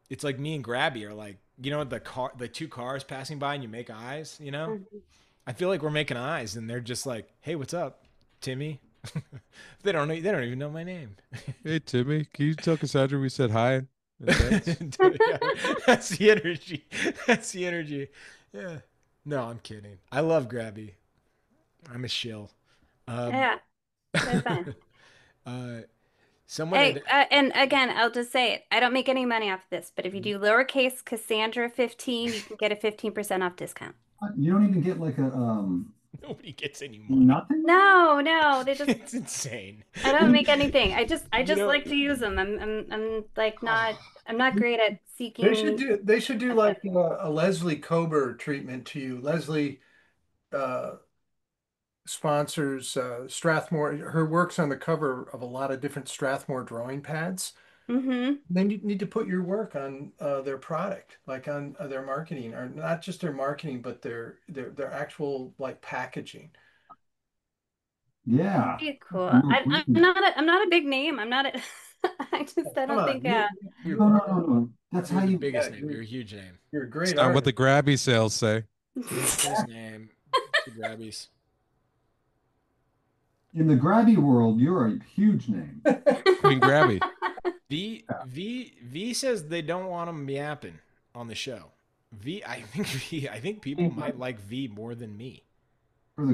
it's like me and Grabby are like, the two cars passing by and you make eyes, you know? Mhm. I feel like we're making eyes, and they're just like, hey, what's up, Timmy? They don't even know my name. Hey Timmy, can you tell Cassandra we said hi in advance? Yeah, that's the energy. That's the energy. Yeah. No, I'm kidding. I love Grabby. I'm a shill. Um, Yeah, they're fun. uh, someone Hey, had. and again, I'll just say it. I don't make any money off this, but if you do lowercase Cassandra 15, you can get a 15% off discount. You don't even get like a Nobody gets any money. nothing. No, no, they just It's insane. I don't make anything. I You just know, like to use them. I'm like not I'm not great at seeking. They should do like a Leslie Kober treatment to you. Leslie uh, sponsors Strathmore. Her work's on the cover of a lot of different Strathmore drawing pads. Mm-hmm. Then you need to put your work on their product, like on their marketing, or not just their marketing, but their actual like packaging. Yeah. Pretty cool. No, green. I'm not a big name. I'm not a I Come don't on, think you're No, no, no, no. That's you're how the you. biggest yeah, name. You're a huge name. you're a It's great not what the artist. grabby sales say. Biggest name. The Grabbies. In the grabby world, you're a huge name. Queen Grabby. V says they don't want him yapping on the show. I think people might like V more than me. For the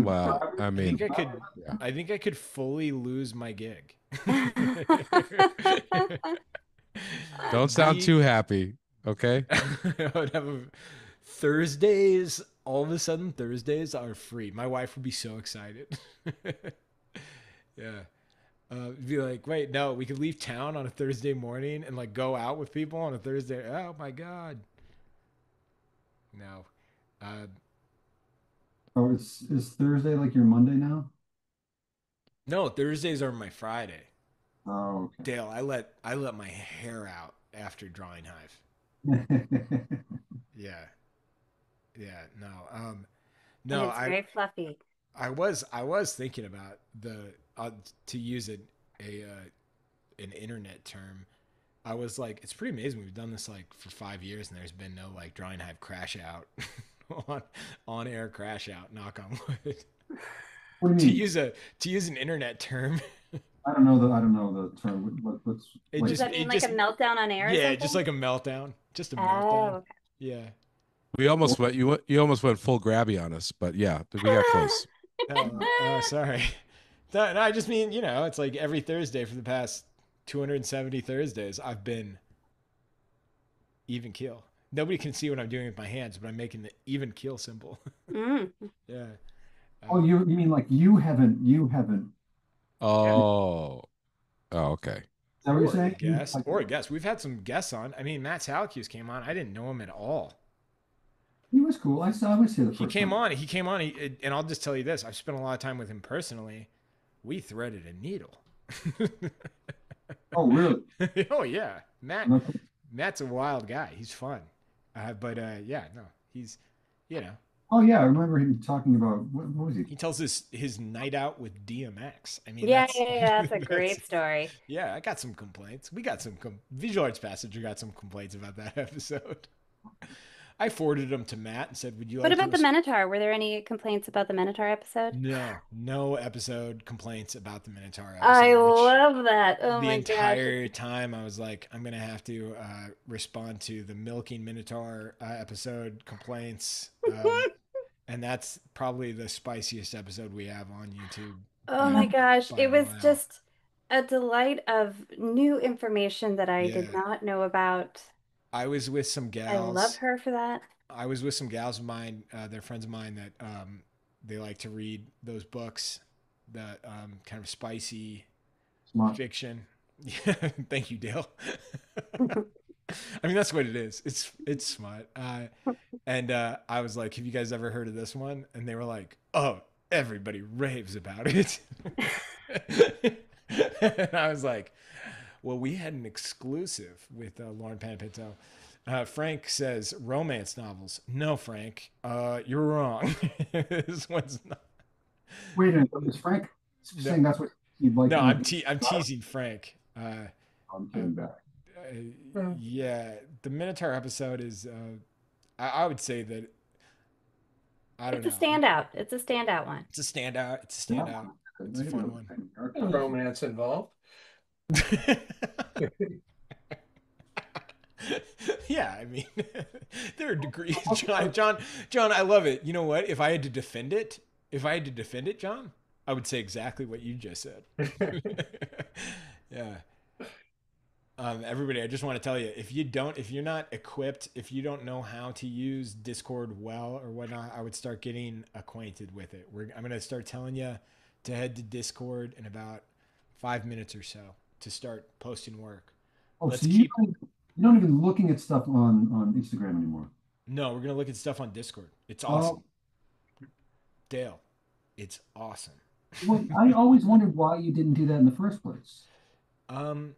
Wow. I I mean, think I could yeah. I think I could fully lose my gig. Don't sound V too happy. Okay. I would have Thursdays, all of a sudden Thursdays are free. My wife would be so excited. Yeah. Be like, wait, no, we could leave town on a Thursday morning and like go out with people on a Thursday. Oh my God. No. Uh, Oh, is Thursday like your Monday now? no, Thursdays are my Friday. Oh, Dale, I let my hair out after Drawing Hive. okay. Yeah. Yeah. No. And No, it's very fluffy. I was thinking about to use an internet term. I was like, it's pretty amazing. We've done this like for 5 years, and there's been no like Drawing Hive crash out on air crash out. Knock on wood. What do to you mean? use a to use an internet term, I don't know the term. What's it like? Does that mean like a meltdown on air or yeah, just something? like a meltdown, just a meltdown. Oh, Yeah. We almost went. You almost went full grabby on us, but yeah, we got close. Oh, sorry. No, I just mean, it's like every Thursday for the past 270 Thursdays, I've been even keel. Nobody can see what I'm doing with my hands, but I'm making the even keel symbol. Mm. Yeah. Oh, Um, you mean like you haven't. Is Oh, oh, okay. that what you're saying? You like, or a guest. We've had some guests on. I mean, Matt Salkius came on. I didn't know him at all. he was cool. I was here the He first came time. on. He came on. And I'll just tell you this: I've spent a lot of time with him personally. We threaded a needle. Oh, really? Oh yeah, Okay. Matt's a wild guy. He's fun, but yeah, no, he's you know Oh, yeah, I remember him talking about what was he? he tells his night out with DMX. I mean, Yeah, yeah, yeah, that's a that's great story. yeah. I got some complaints. We got some Visual Arts Passenger got some complaints about that episode. I forwarded them to Matt and said, "Would you What like to?" about the Minotaur? Were there any complaints about the Minotaur episode? No episode complaints about the Minotaur I episode, which love that. Oh the my gosh. entire time I was like, I'm gonna have to respond to the milking Minotaur episode complaints, and that's probably the spiciest episode we have on YouTube Oh by my gosh. by It a was mile. just a delight of new information that I did Yeah, not know about. I was with some I love gals. her for that. I was with some gals of mine. They're friends of mine that they like to read those books, that kind of spicy Smart. fiction. Yeah, thank you, Dale. I mean, that's what it is. It's smart. And I was like, "Have you guys ever heard of this one?" And they were like, "Oh, everybody raves about it." And I was like, "Well, we had an exclusive with Lauren Panpinto." Frank says romance novels. No, Frank, you're wrong. This one's not. Wait a minute, is Frank No, saying that's what he'd like no, to I'm do? I'm teasing Frank. I'm Uh, kidding back. uh, Hmm. yeah, the Minotaur episode is. I would say that I don't It's a know. standout. It's a standout one. It's a standout. It's a Yeah. standout. It's a Maybe fun the one. same character. And romance involved. Yeah, I mean, there are degrees. John, I love it. You know what? If I had to defend it, John, I would say exactly what you just said. Yeah. Everybody, I just want to tell you, if you're not equipped, if you don't know how to use Discord well or whatnot, I would start getting acquainted with it. I'm going to start telling you to head to Discord in about 5 minutes or so to start posting work. Oh, Let's so you keep, don't, you're not even looking at stuff on Instagram anymore. no, we're going to look at stuff on Discord. It's awesome. Oh, Dale, it's awesome. well, I always wondered why you didn't do that in the first place. Um,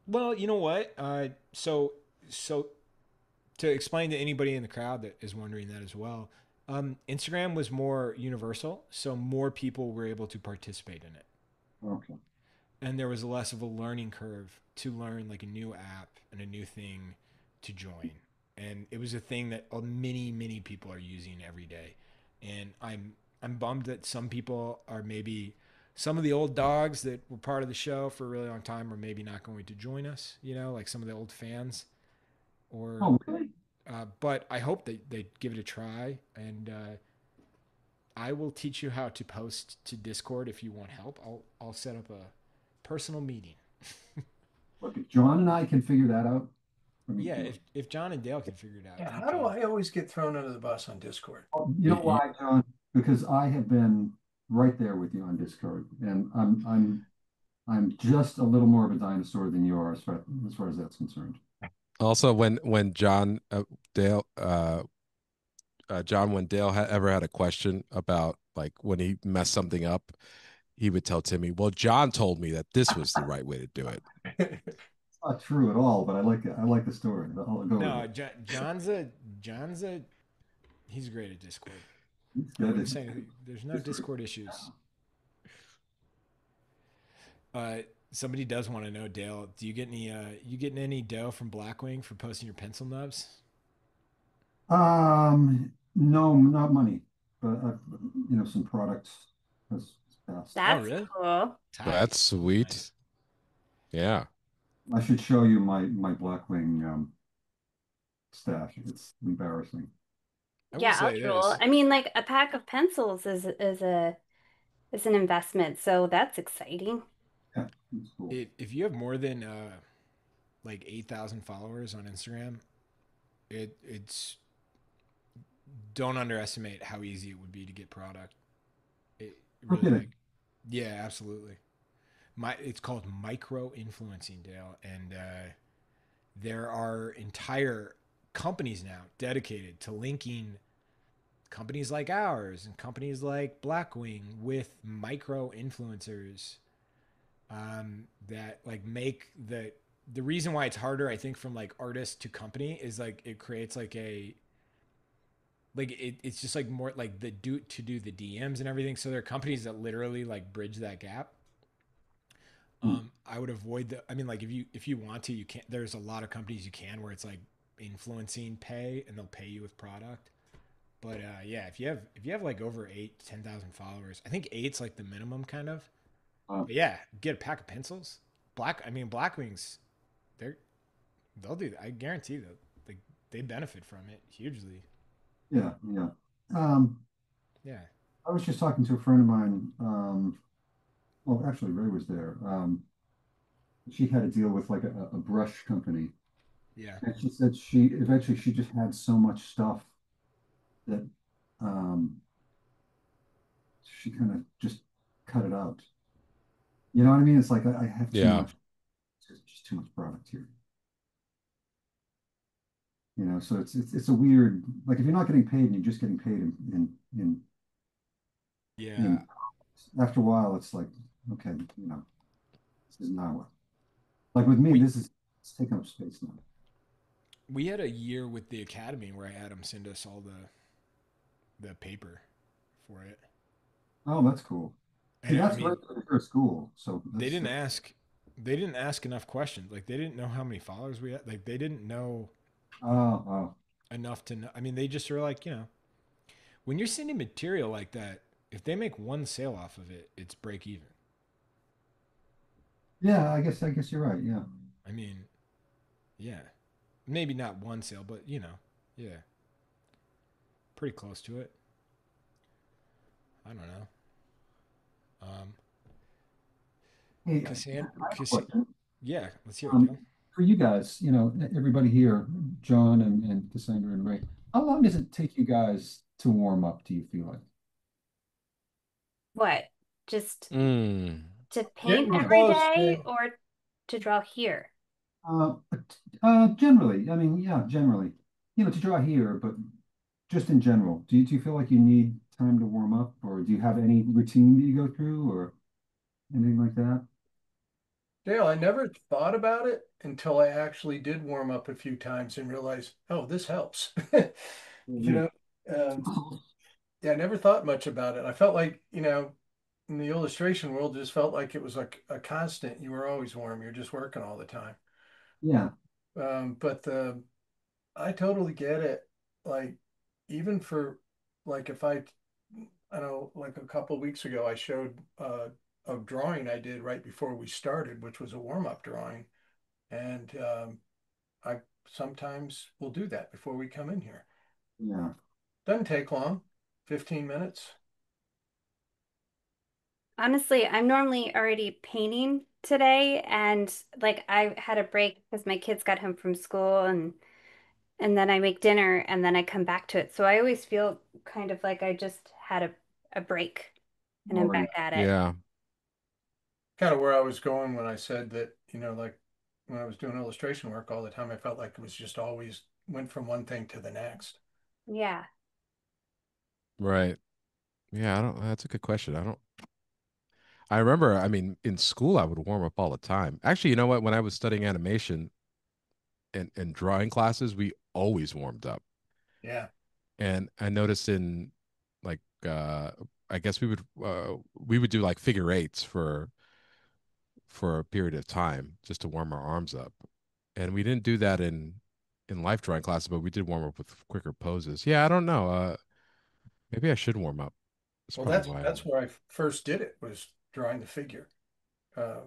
well, you know what? So to explain to anybody in the crowd that is wondering that as well, Instagram was more universal, so more people were able to participate in it, Okay. and there was less of a learning curve to learn like a new app and a new thing to join. And it was a thing that many people are using every day, and I'm bummed that some people are maybe some of the old dogs that were part of the show for a really long time are maybe not going to join us. Like some of the old fans, or Oh, really? but I hope they give it a try, and I will teach you how to post to Discord if you want help. I'll set up a personal meeting. Look, if John and I can figure that out, I mean, Yeah, if John and Dale can figure it out, Yeah, you how do can. I always get thrown under the bus on Discord? you know why, John? Because I have been right there with you on Discord, and I'm just a little more of a dinosaur than you are as far as that's concerned. Also, when Dale, John, when Dale ever had a question about like when he messed something up, he would tell Timmy, "Well, John told me that this was the right way to do it." It's not true at all, but I like the story. I'll go with No, it. John's a he's great at Discord. It's I good. wouldn't say anything. There's no Discord issues. Uh, Somebody does want to know, Dale. Do you get any? You getting any dough from Blackwing for posting your pencil nubs? No, not money, but some products has passed. Oh, That's really? cool. Tight. That's sweet. Nice. Yeah. I should show you my Blackwing stash. It's embarrassing. I will Yeah, I'll say drool. this. I mean, like a pack of pencils is a is an investment. So that's exciting. Yeah, that's cool. If you have more than like 8,000 followers on Instagram, it's don't underestimate how easy it would be to get product. It No really like kidding. yeah, absolutely. It's called micro influencing, Dale, and there are entire companies now dedicated to linking companies like ours and companies like Blackwing with micro influencers that like make the reason why it's harder, I think, from like artist to company is like it creates like it's just like more like the do the DMs and everything. So there are companies that literally like bridge that gap. Hmm. I would avoid the. I mean, like if you want to, you can't. There's a lot of companies you can where it's like influencing pay and they'll pay you with product. But yeah, if you have like over 8 to 10,000 followers, I think eight's like the minimum kind of. Uh, But yeah, get a pack of pencils. I mean, Blackwings, they're they'll do that. I guarantee that they benefit from it hugely. yeah, yeah. Um, Yeah, I was just talking to a friend of mine. Well, actually, Ray was there. She had to deal with like a brush company, yeah, and she said she eventually she just had so much stuff that um, she kind of just cut it out. You know what I mean? It's like I have too Yeah. much, just too much product here. You know, so it's a weird like if you're not getting paid and you're just getting paid yeah. in after a while it's like okay, you know, this is not what like with me We this is it's taking up space now. we had a year with the academy where I had them send us all the paper for it. Oh, that's cool. See, And I that's great mean, for a school. So they that's didn't ask they didn't ask enough questions. Like they didn't know how many followers we had. Like they didn't know oh, oh enough to know. I mean, they just were like, when you're sending material like that, if they make one sale off of it, it's break even. yeah, I guess you're right. Yeah. I mean, yeah, maybe not one sale, but yeah, pretty close to it. I don't know. Um, Hey, Cassandra, I have a question. yeah, let's hear it, Um, Dale. for you guys, you know, everybody here, John and Cassandra and Ray, how long does it take you guys to warm up, do you feel like? What? Just Mm. to paint Getting every close, day man. or to draw here? Generally, I mean, yeah, generally, you know, to draw here, but just in general, do you feel like you need time to warm up, or do you have any routine that you go through, or anything like that? Dale, I never thought about it until I actually did warm up a few times and realized, oh, this helps. You Mhm. know, yeah, I never thought much about it. I felt like, in the illustration world, just felt like it was like a constant. You were always warm. You're just working all the time. Yeah, But I totally get it. Like, even for like if I know, like a couple of weeks ago, I showed a drawing I did right before we started, which was a warm-up drawing. And I sometimes will do that before we come in here. yeah, Doesn't take long, 15 minutes. Honestly, I'm normally already painting today, and like I had a break because my kids got home from school, and then I make dinner and then I come back to it. So I always feel kind of like I just had a break and I'm already. back at it. Yeah. Kind of where I was going when I said that, like when I was doing illustration work all the time, I felt like it was just always went from one thing to the next. Yeah. Right. Yeah, I don't that's a good question. I remember, I mean, in school I would warm up all the time. Actually, you know what? When I was studying animation and drawing classes, we always warmed up. Yeah. And I noticed in like I guess we would do like figure eights for a period of time just to warm our arms up. And we didn't do that in life drawing classes, but we did warm up with quicker poses. Yeah, I don't know. Maybe I should warm up. That's Well, probably that's why that's I'm where I first did it was drawing the figure, uh,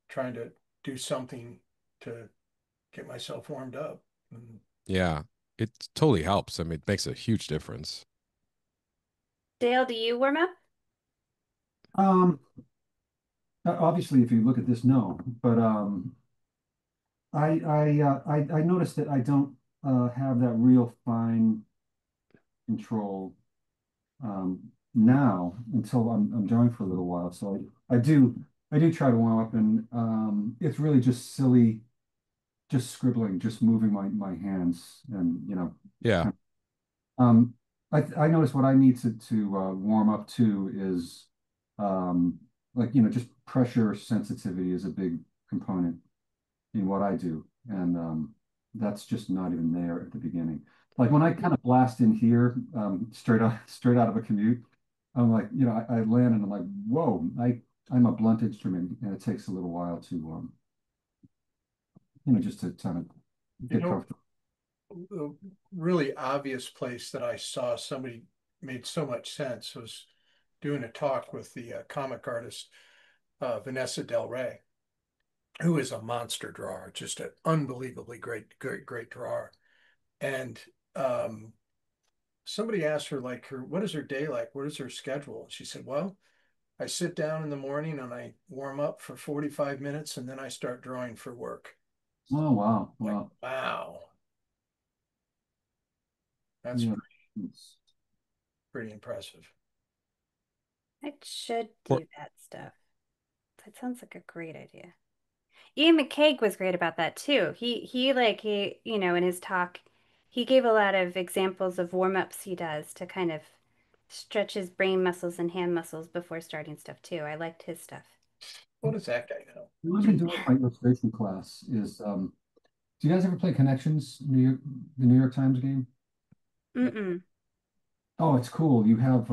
trying to do something to get myself warmed up. And yeah, it totally helps. I mean, it makes a huge difference. Dale, do you warm up? Um, Obviously, if you look at this, no. But I noticed that I don't have that real fine control now until I'm drawing for a little while. So I do try to warm up, and it's really just silly, just scribbling, just moving my hands, and Yeah. kind Um, I notice what I need to warm up to is um, like just pressure sensitivity is a big component in what I do, and that's just not even there at the beginning. Like when I kind of blast in here, straight out of a commute, I'm like, I land and I'm like, whoa, I'm a blunt instrument, and it takes a little while to just to kind of You get know, comfortable. the really obvious place that I saw somebody made so much sense was doing a talk with the comic artist Vanessa Del Rey, who is a monster drawer, just an unbelievably great drawer. And um, somebody asked her, like, what is her day like? What is her schedule? And she said, well, I sit down in the morning and I warm up for 45 minutes and then I start drawing for work. Oh wow, Like, wow, wow, that's yeah. It's- I should Or do that stuff. That sounds like a great idea. Ian McCaig was great about that too. In his talk, he gave a lot of examples of warm-ups he does to kind of stretch his brain muscles and hand muscles before starting stuff too. I liked his stuff. what does that guy know? What I've been doing with my illustration class is do you guys ever play Connections, the New York Times game? Mm-mm. Oh, it's cool. You have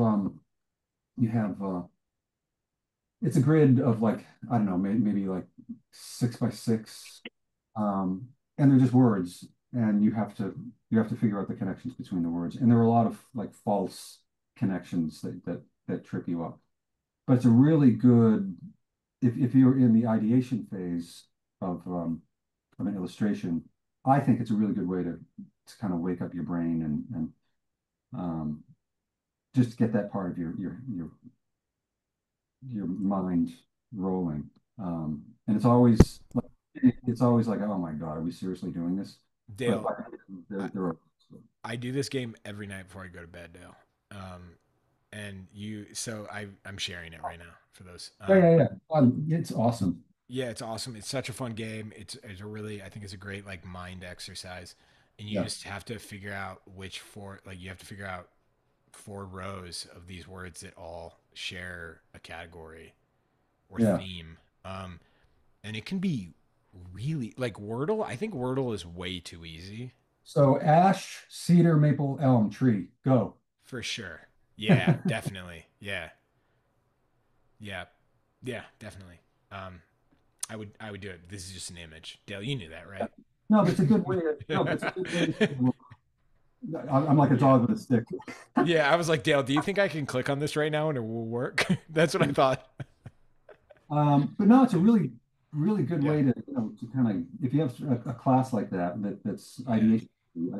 it's a grid of like, I don't know, maybe like 6 by 6. And they're just words, and you have to figure out the connections between the words. And there are a lot of like false connections that trip you up. But it's a really good if you're in the ideation phase of an illustration. I think it's a really good way to kind of wake up your brain and um, just get that part of your mind rolling. And it's always like, oh my God, are we seriously doing this? But Dale, by the end, I, there are I do this game every night before I go to bed, Dale. And I'm sharing it right now for those. yeah, yeah, yeah. It's awesome. Yeah, it's awesome. It's such a fun game. It's a really, I think it's a great like mind exercise, and you Yeah, just have to figure out which four, like you have to figure out 4 rows of these words that all share a category or yeah. theme. And it can be really like Wordle. I think Wordle is way too easy So ash, cedar, maple, elm, tree, go. for sure. Yeah, definitely. Yeah, yeah, yeah, definitely. Um, I would do it. This is just an image. Dale, you knew that, right? No, but it's a good way to no, but it's a good way to. I'm like a Yeah. dog with a stick. Yeah, I was like, Dale, do you think I can click on this right now and it will work? That's what I thought. But no, it's a really good Yeah. way to kind of if you have a class like that's Yeah. ideation.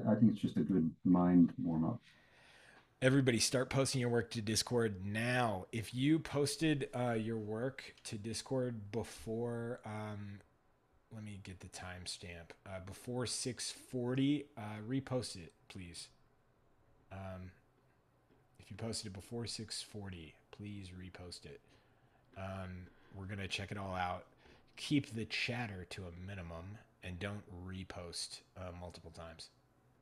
I think it's just a good mind warm up. Everybody start posting your work to Discord now. If you posted your work to Discord before, let me get the timestamp, before 6:40, repost it, please. Um, if you posted it before 6:40, please repost it. We're going to check it all out. Keep the chatter to a minimum and don't repost multiple times.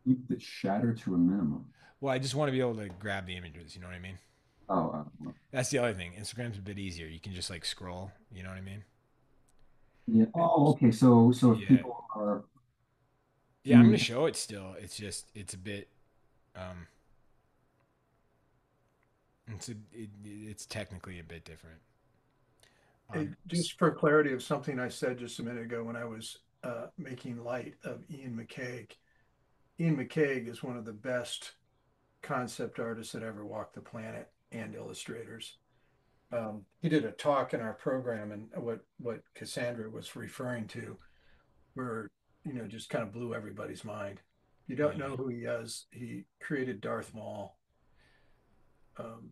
Keep the chatter to a minimum. Well, I just want to be able to grab the images. You know what I mean? Oh, That's the other thing. Instagram's a bit easier. You can just like scroll. You know what I mean? yeah. Oh, okay. So if Yeah. people are Yeah, I'm gonna in, show it still. It's just it's a bit um it's technically a bit different. Hey, Um just for clarity of something I said just a minute ago when I was making light of Ian McCaig. Ian McCaig is one of the best concept artists that ever walked the planet and illustrators. He did a talk in our program, and what Cassandra was referring to, where just kind of blew everybody's mind. You don't yeah. know who he is. He created Darth Maul. Um,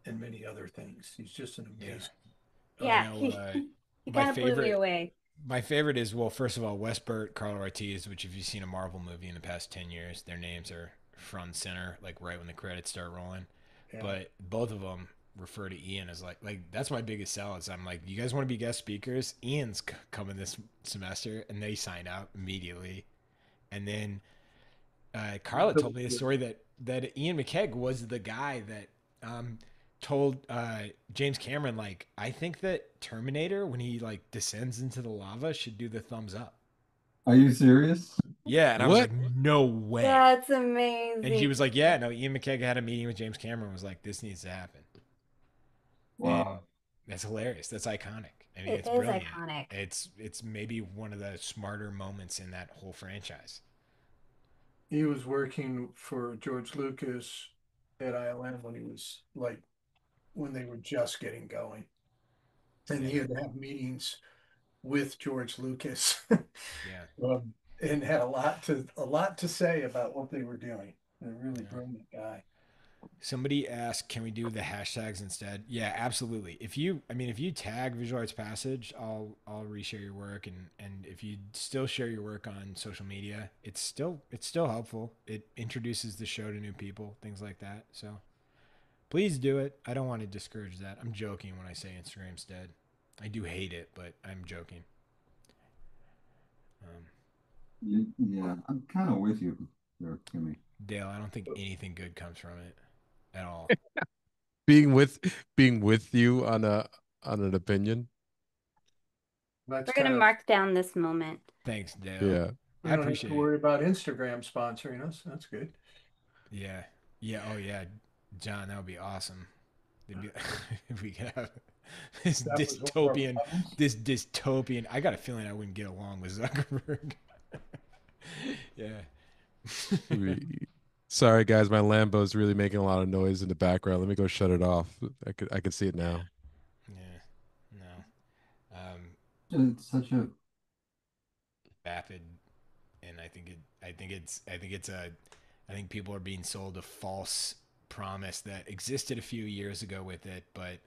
and many other things. He's just an Yeah. amazing. I Yeah, know he my kind of blew me favorite away. my favorite is, well, first of all, Wes Burt, Carl Ortiz, which if you've seen a Marvel movie in the past 10 years, their names are front and center, like right when the credits start rolling. Yeah. But both of them refer to Ian as like that's my biggest sell is I'm like, you guys want to be guest speakers? Ian's coming this semester, and they sign up immediately. And then Carla told me a story that Ian McKeg was the guy that told James Cameron, like, I think that Terminator, when he like descends into the lava, should do the thumbs up. Are you serious? Yeah, and I was What? like, no way. That's And he amazing. was like, yeah, no. Ian McKeg had a meeting with James Cameron, was like, this needs to happen, and Wow. that's hilarious. That's iconic. I mean, It it's is brilliant. iconic. It's maybe one of the smarter moments in that whole franchise. He was working for George Lucas at ILM when he was like when they were just getting going. And he Yeah, had to have meetings with George Lucas. yeah, And had a lot to say about what they were doing. A really yeah. brilliant guy. Somebody asked, can we do the hashtags instead? Yeah, absolutely. If you tag Visual Arts Passage, I'll reshare your work, and if you still share your work on social media, it's still helpful. It introduces the show to new people, things like that. So please do it. I don't want to discourage that. I'm joking when I say Instagram's dead. I do hate it, but I'm joking. Um, Yeah, I'm kind of with you there, Kimmy. Dale, I don't think anything good comes from it at all. Being with being with you on an opinion. That's We're gonna kind of, mark down this moment. Thanks, Dale. Yeah. we I don't have to appreciate it. worry about Instagram sponsoring us. That's good. Yeah. Yeah. Oh, yeah. John, that would be awesome. Be, if we could have this That was one of our dystopian, plans. this dystopian. I got a feeling I wouldn't get along with Zuckerberg. Yeah. We, sorry guys, my Lambo's really making a lot of noise in the background. Let me go shut it off. I could see it now. Yeah. No. It's such a Vapid, and I think people are being sold a false promise that existed a few years ago with it, but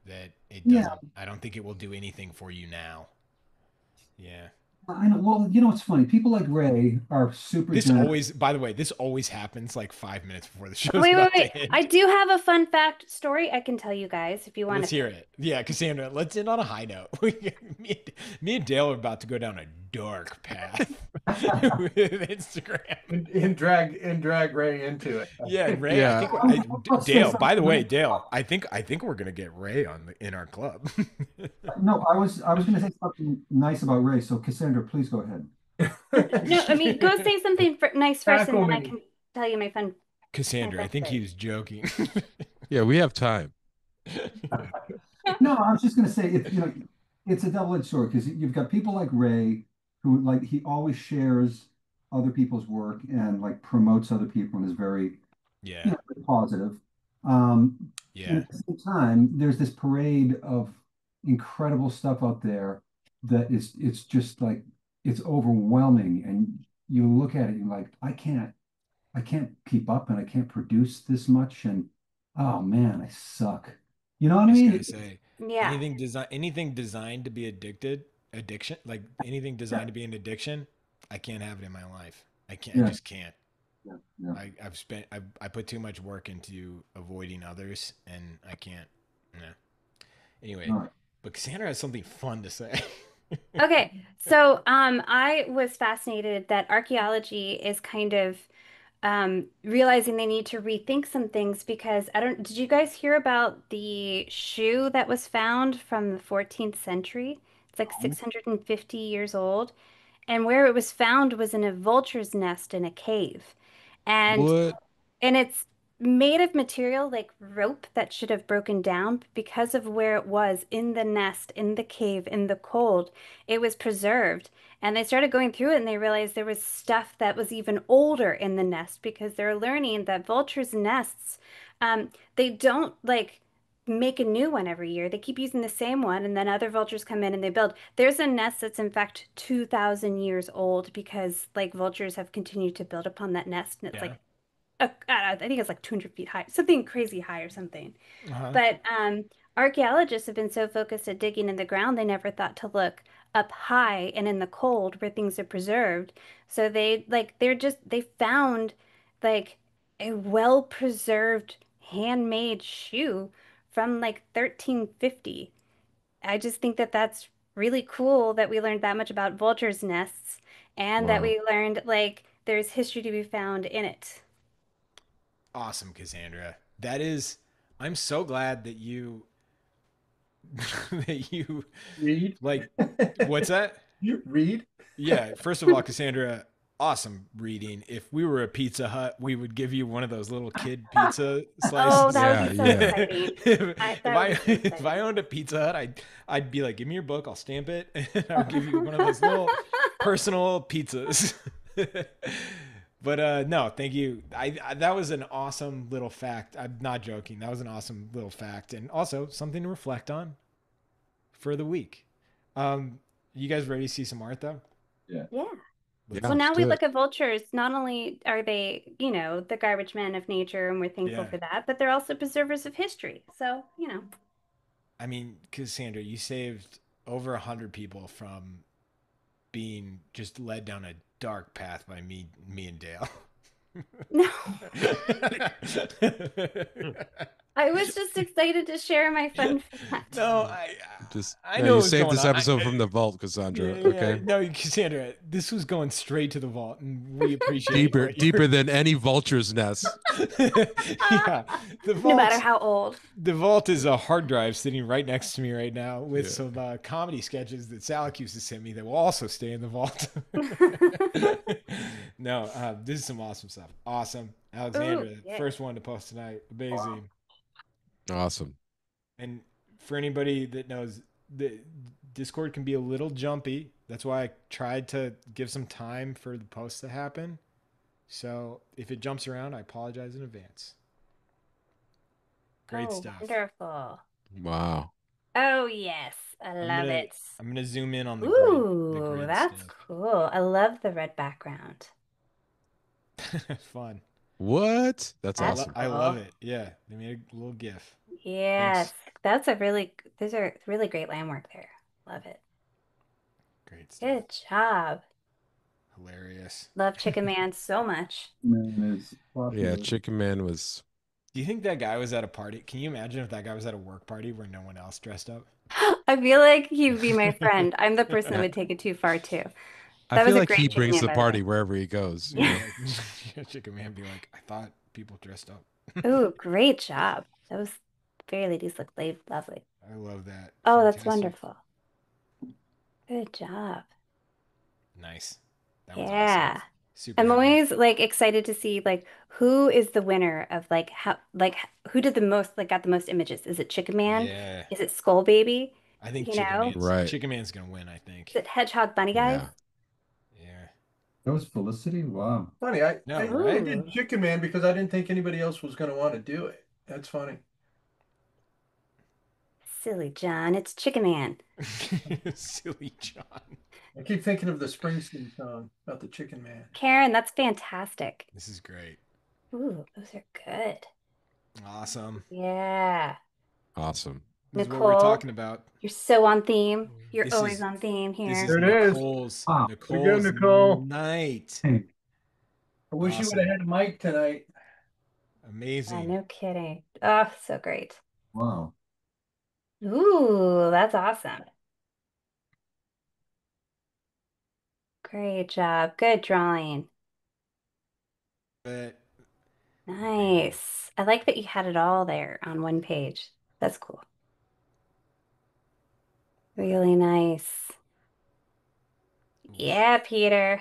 that it yeah. doesn't. I don't think it will do anything for you now. Yeah. I know. Well, what's funny? People like Ray are super This generous. always, by the way, this always happens like 5 minutes before the Oh, show's wait, wait, about wait. to I end. do have a fun fact story I can tell you guys if you want Let's to. hear it. Yeah, Cassandra, let's end on a high note. Me and Dale are about to go down a dark path with Instagram. And drag Ray into it. Yeah, and Ray, I Yeah. think Let's say Dale. By the way, something. Dale, I think we're gonna get Ray in our club. No, I was going to say something nice about Ray. So Cassandra, please go ahead. No, I mean, go say something nice first, and Tackle then I me. can tell you my Cassandra, I fun think he story. was joking. Yeah, we have time. No, I was just going to say it's a double-edged sword because you've got people like Ray who like he always shares other people's work and like promotes other people and is very Yeah, very positive. Um, and yeah, at the same time, there's this parade of incredible stuff out there that is it's just like it's overwhelming and you look at it and you're like I can't keep up and I can't produce this much and oh man, I suck. You know what I just mean? gotta say, Yeah. anything designed to be addiction, like anything Yeah, designed to be an addiction, I can't have it in my life. I yeah, just can't. yeah, yeah. I put too much work into avoiding others, and I can't. Yeah. All Anyway, right. but Cassandra has something fun to say. Okay. So, I was fascinated that archaeology is kind of realizing they need to rethink some things because did you guys hear about the shoe that was found from the 14th century? It's like 650 years old. And where it was found was in a vulture's nest in a cave. And What? and it's made of material like rope that should have broken down but because of where it was in the nest, in the cave, in the cold. It was preserved. And they started going through it and they realized there was stuff that was even older in the nest because they're learning that vultures' nests, they don't like make a new one every year. They keep using the same one, and then other vultures come in and they build. There's a nest that's in fact 2,000 years old because like vultures have continued to build upon that nest, and it's like Yeah. I think it's like 200 feet high, something crazy high or something. Uh-huh. But archaeologists have been so focused at digging in the ground, they never thought to look up high and in the cold where things are preserved. So they found like a well-preserved handmade shoe from like 1350. I just think that that's really cool that we learned that much about vultures' nests and that Wow. we learned like there's history to be found in it. Awesome, Cassandra. That is, I'm so glad that you that you Read. like what's that? You read. Yeah, first of all, Cassandra, awesome reading. If we were a Pizza Hut, we would give you one of those little kid pizza Oh, slices. that would Yeah, be so yeah. exciting. If That would I be so if I exciting. owned a Pizza Hut, I'd be like, give me your book, I'll stamp it, and I'll give you one of those little personal pizzas. But no, thank you. I that was an awesome little fact. I'm not joking. That was an awesome little fact, and also something to reflect on for the week. Um, you guys ready to see some art though? Yeah. Yeah. Let's Yeah, Well, do let's now it. we do it. look at vultures. Not only are they, the garbage men of nature, and we're thankful Yeah. for that, but they're also preservers of history. So. I mean, Cassandra, you saved over 100 people from being just led down a dark path by me and Dale. No, I was just excited to share my fun fact. No, Just I no, know you what was saved going this on. episode from the vault, Yeah, Cassandra. yeah. Okay. No, Cassandra, this was going straight to the vault, and we appreciate Deeper, what you're. deeper than any vulture's nest. Yeah, the No matter vault. how old. The vault is a hard drive sitting right next to me right now with Yeah. some comedy sketches that Salak used to send me that will also stay in the vault. No, this is some awesome stuff. Awesome. Oh, Alexandra, yeah. first one to post tonight. Amazing. Awesome. And for anybody that knows, the Discord can be a little jumpy. That's why I tried to give some time for the post to happen. So if it jumps around, I apologize in advance. Great Oh, stuff. wonderful. Wow. Oh, yes. I I'm love gonna it. I'm gonna zoom in on the Ooh, grid that's stuff. cool. I love the red background. Fun. What? That's That's awesome. I love cool. it. Yeah, they made a little GIF. Yes, Thanks. those are really great landmark there. Love it. Great stuff. Good job. Hilarious. Love Chicken Man so much. Man is Yeah, popular. Chicken Man was. Do you think that guy was at a party? Can you imagine if that guy was at a work party where no one else dressed up? I feel like he'd be my friend. I'm the person that would take it too far too. I That feel was a like he great Chicken brings Man, the by the party way. wherever he goes. Yeah, like Chicken Man be like, I thought people dressed up. Ooh, great job. Those fairy ladies look lovely. I love that. Oh, that's Fantastic. wonderful. Good job. Nice. That was awesome. Yeah. Super I'm happy. always like excited to see like who is the winner of who did the most like got the most images? Is it Chicken Man? Yeah. Is it Skull Baby? I think You know? Right. Chicken Man's gonna win, I Is think. it Hedgehog Bunny Guys? Yeah. Yeah. That was Felicity? Wow. Funny, No, I right? did Ooh, Chicken Man because I didn't think anybody else was going to want to do it. That's funny. silly John. It's Chicken Man. Silly John. I keep thinking of the Springsteen song about the Chicken Man. Karen, that's fantastic. This is great. Ooh, those are good. Awesome. Yeah. Awesome. This is what we're Nicole, talking about. you're so on theme. You're This always is on theme this here. is There it is. Wow. We go, Nicole's Nicole. night. Hey, I wish you would have Awesome. had Mike tonight. Amazing. No kidding. Oh, so great. wow. Ooh, that's awesome. Great job. Good drawing. But man, Nice. I like that you had it all there on one page. That's cool. Really nice. oof. Yeah, Peter.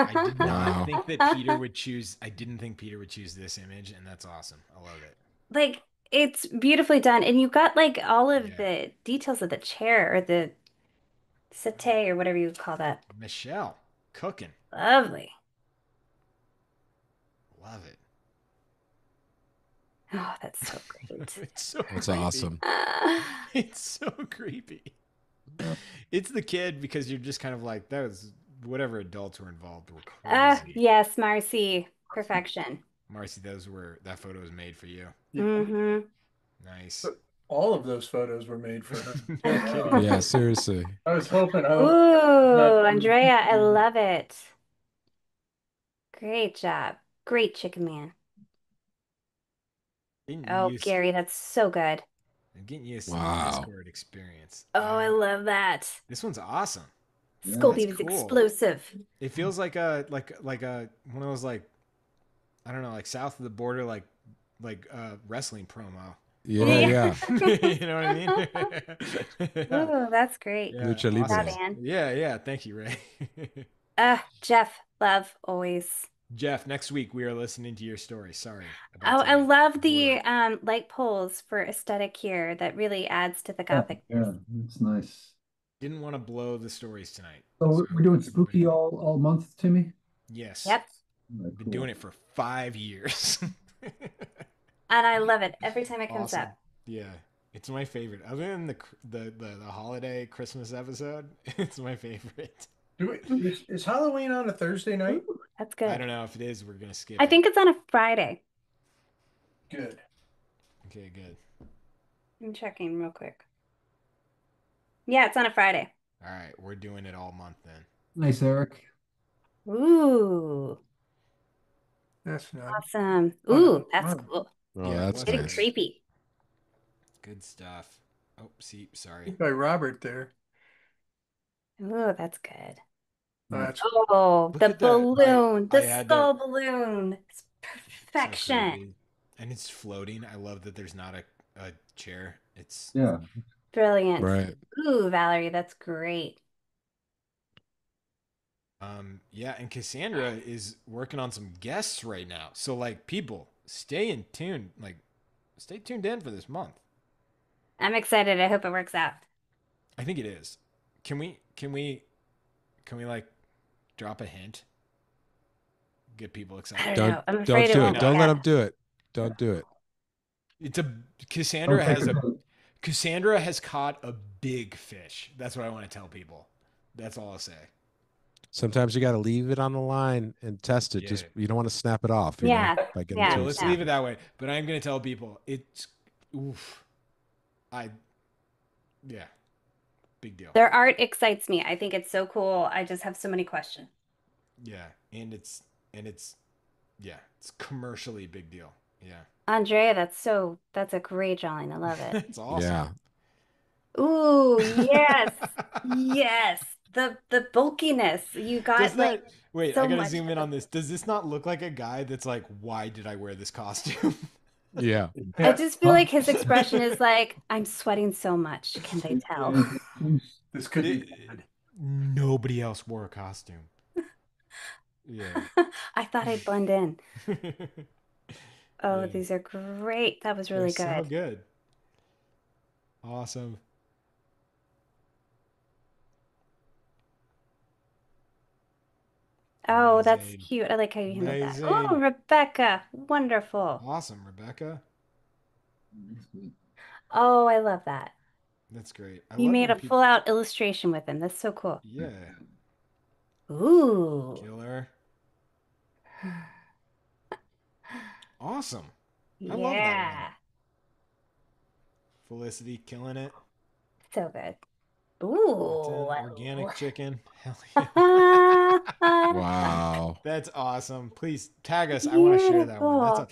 I did not Wow. think that Peter would choose. I didn't think Peter would choose this image, and that's awesome. I love it. Like, it's beautifully done. And you got like all of Yeah. the details of the chair or the settee or whatever you call that. Michelle cooking. Lovely. Love it. Oh, that's so great. It's so That's creepy. awesome. It's so creepy. It's the kid because you're just kind of like, that was whatever adults were involved were crazy. Yes, Marcy. Perfection. Marcy, that photo was made for you. Yeah. Mm-hmm. Nice. All of those photos were made for her. No kidding. Yeah, seriously. I was hoping I would not. Ooh, Andrea, I love it. Great job. Great chicken man. Getting Oh, used, Gary, that's so good. I'm getting used to the Wow. Discord experience. Oh, I love that. This one's awesome. Yeah. That's Sculpey was cool. explosive. It feels like a one of those like I don't know, like south of the border wrestling promo. Yeah, Yeah. yeah. You know what I mean? Yeah. Ooh, that's great. Yeah, Lucha awesome. Job, Libre. Ann. Yeah, yeah. Thank you, Ray. Jeff, love always. Jeff, next week we are listening to your story. Sorry about Oh, I tonight. love Blew the it. light poles for aesthetic here. That really adds to the Yeah, gothic. yeah, it's nice. Didn't want to blow the stories tonight. So So we're doing everybody spooky knows. all month, Timmy? Yes. Yep. All right, I've been cool. doing it for 5 years. And I love it every time it comes Awesome. up. Yeah. It's my favorite. Other than the holiday Christmas episode, it's my favorite. Is Halloween on a Thursday night? Ooh, that's I good. don't know if it is. We're gonna skip I it. think it's on a Friday. Good. Okay, good. I'm checking real quick. Yeah, it's on a Friday. All right, we're doing it all month then. Nice, Eric. Ooh, That's not. awesome. Oh, Ooh, that's wow. cool. Oh, Yeah, it that's was Getting nice. great. creepy. Good stuff. Oh, see, sorry. By Robert there. Ooh, that's good. Yeah. That's Oh, Look the at that. balloon, I the had to. skull balloon. It's So perfection. creepy. And it's floating. I love that there's not a chair. It's Yeah. Brilliant. Right. Ooh, Valerie, that's great. yeah, and Cassandra is working on some guests right now. So like people, stay in tune. Like stay tuned in for this month. I'm excited. I hope it works out. I think it is. Can we like drop a hint? Get people I excited. don't Don't know. I'm don't afraid it do Probably won't it. be not. Don't let good. him do it. Don't do it. It's a Don't Cassandra take has the a bait. Cassandra has caught a big fish. That's what I want to tell people. That's all I'll say. Sometimes you got to leave it on the line and test it. Yeah. Just you don't want to snap it off, Yeah. by getting Yeah. Yeah, too let's Yeah. leave it excited. that way. But I'm gonna tell people it's oof. I yeah, big deal. Their art excites me. I think it's so cool. I just have so many questions. Yeah, and it's yeah, it's commercially big deal. Yeah, Andrea, that's a great drawing. I love it. it's awesome. Yeah. Ooh, yes. Yes. The bulkiness. You Does got like that wait? I so gotta much zoom to in the on this. Does this not look like a guy that's like, why did I wear this costume? Yeah. I yeah. just feel like his expression is like, I'm sweating so much. Can they tell? Yeah, This could be It- bad. Nobody else wore a costume. Yeah. I thought I'd blend in. Oh, Yeah. these are great. That was They're really so good. good. Awesome. Oh, that's Amazing. cute. I like how you handled that. Oh, Amazing. Rebecca. Wonderful. Awesome, Rebecca. Oh, I love that. That's great. I You love made when a people. full-out illustration with him. That's so cool. Yeah. Ooh. Killer. Awesome. I love that one. Yeah. Felicity killing it. So good. Ooh. Content, organic chicken. Hell yeah. Wow. That's awesome. Please tag us. I want to share that one. That's a,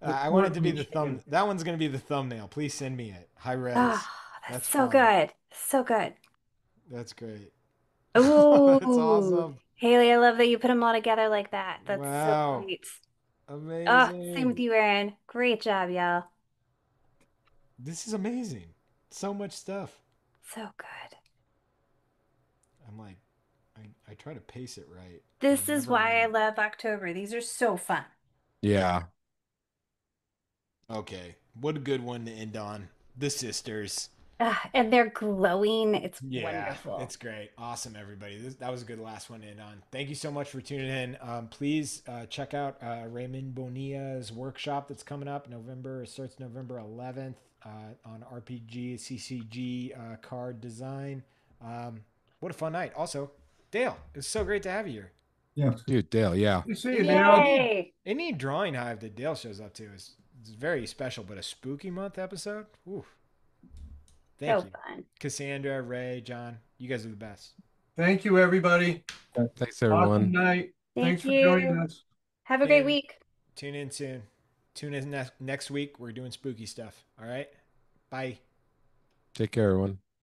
Beautiful. I want it to be the thumb. That one's going to be the thumbnail. Please send me it. High Oh, res. that's That's so fun. good. So good. That's great. That's Ooh. awesome. Haley, I love that you put them all together like that. That's so Wow. great. Oh, same with Amazing. you, Aaron. Great job, y'all. This is amazing. So much stuff. So good. I'm like, I try to pace it right. This I is never why I really. love October. These are so fun. Yeah. Okay. What a good one to end on. The sisters. And they're glowing. It's Yeah, wonderful. it's great. Awesome, everybody. That was a good last one to end on. Thank you so much for tuning in. Please check out Raymond Bonilla's workshop that's coming up November. It starts November 11th on RPG, CCG card design. What a fun night. Also, Dale, it was so great to have you here. Yeah. Dude, Dale, yeah. You see you, Dale. Yay! Any drawing hive that Dale shows up to is very special, but a spooky month episode? Ooh. So Thank you. fun. Cassandra, Ray, John, you guys are the best. Thank you, everybody. Thanks, Awesome everyone. night. Thank Thanks for joining you. us. Have a great week. Tune in soon. Tune in next week. We're doing spooky stuff. All right. Bye. Take care, everyone.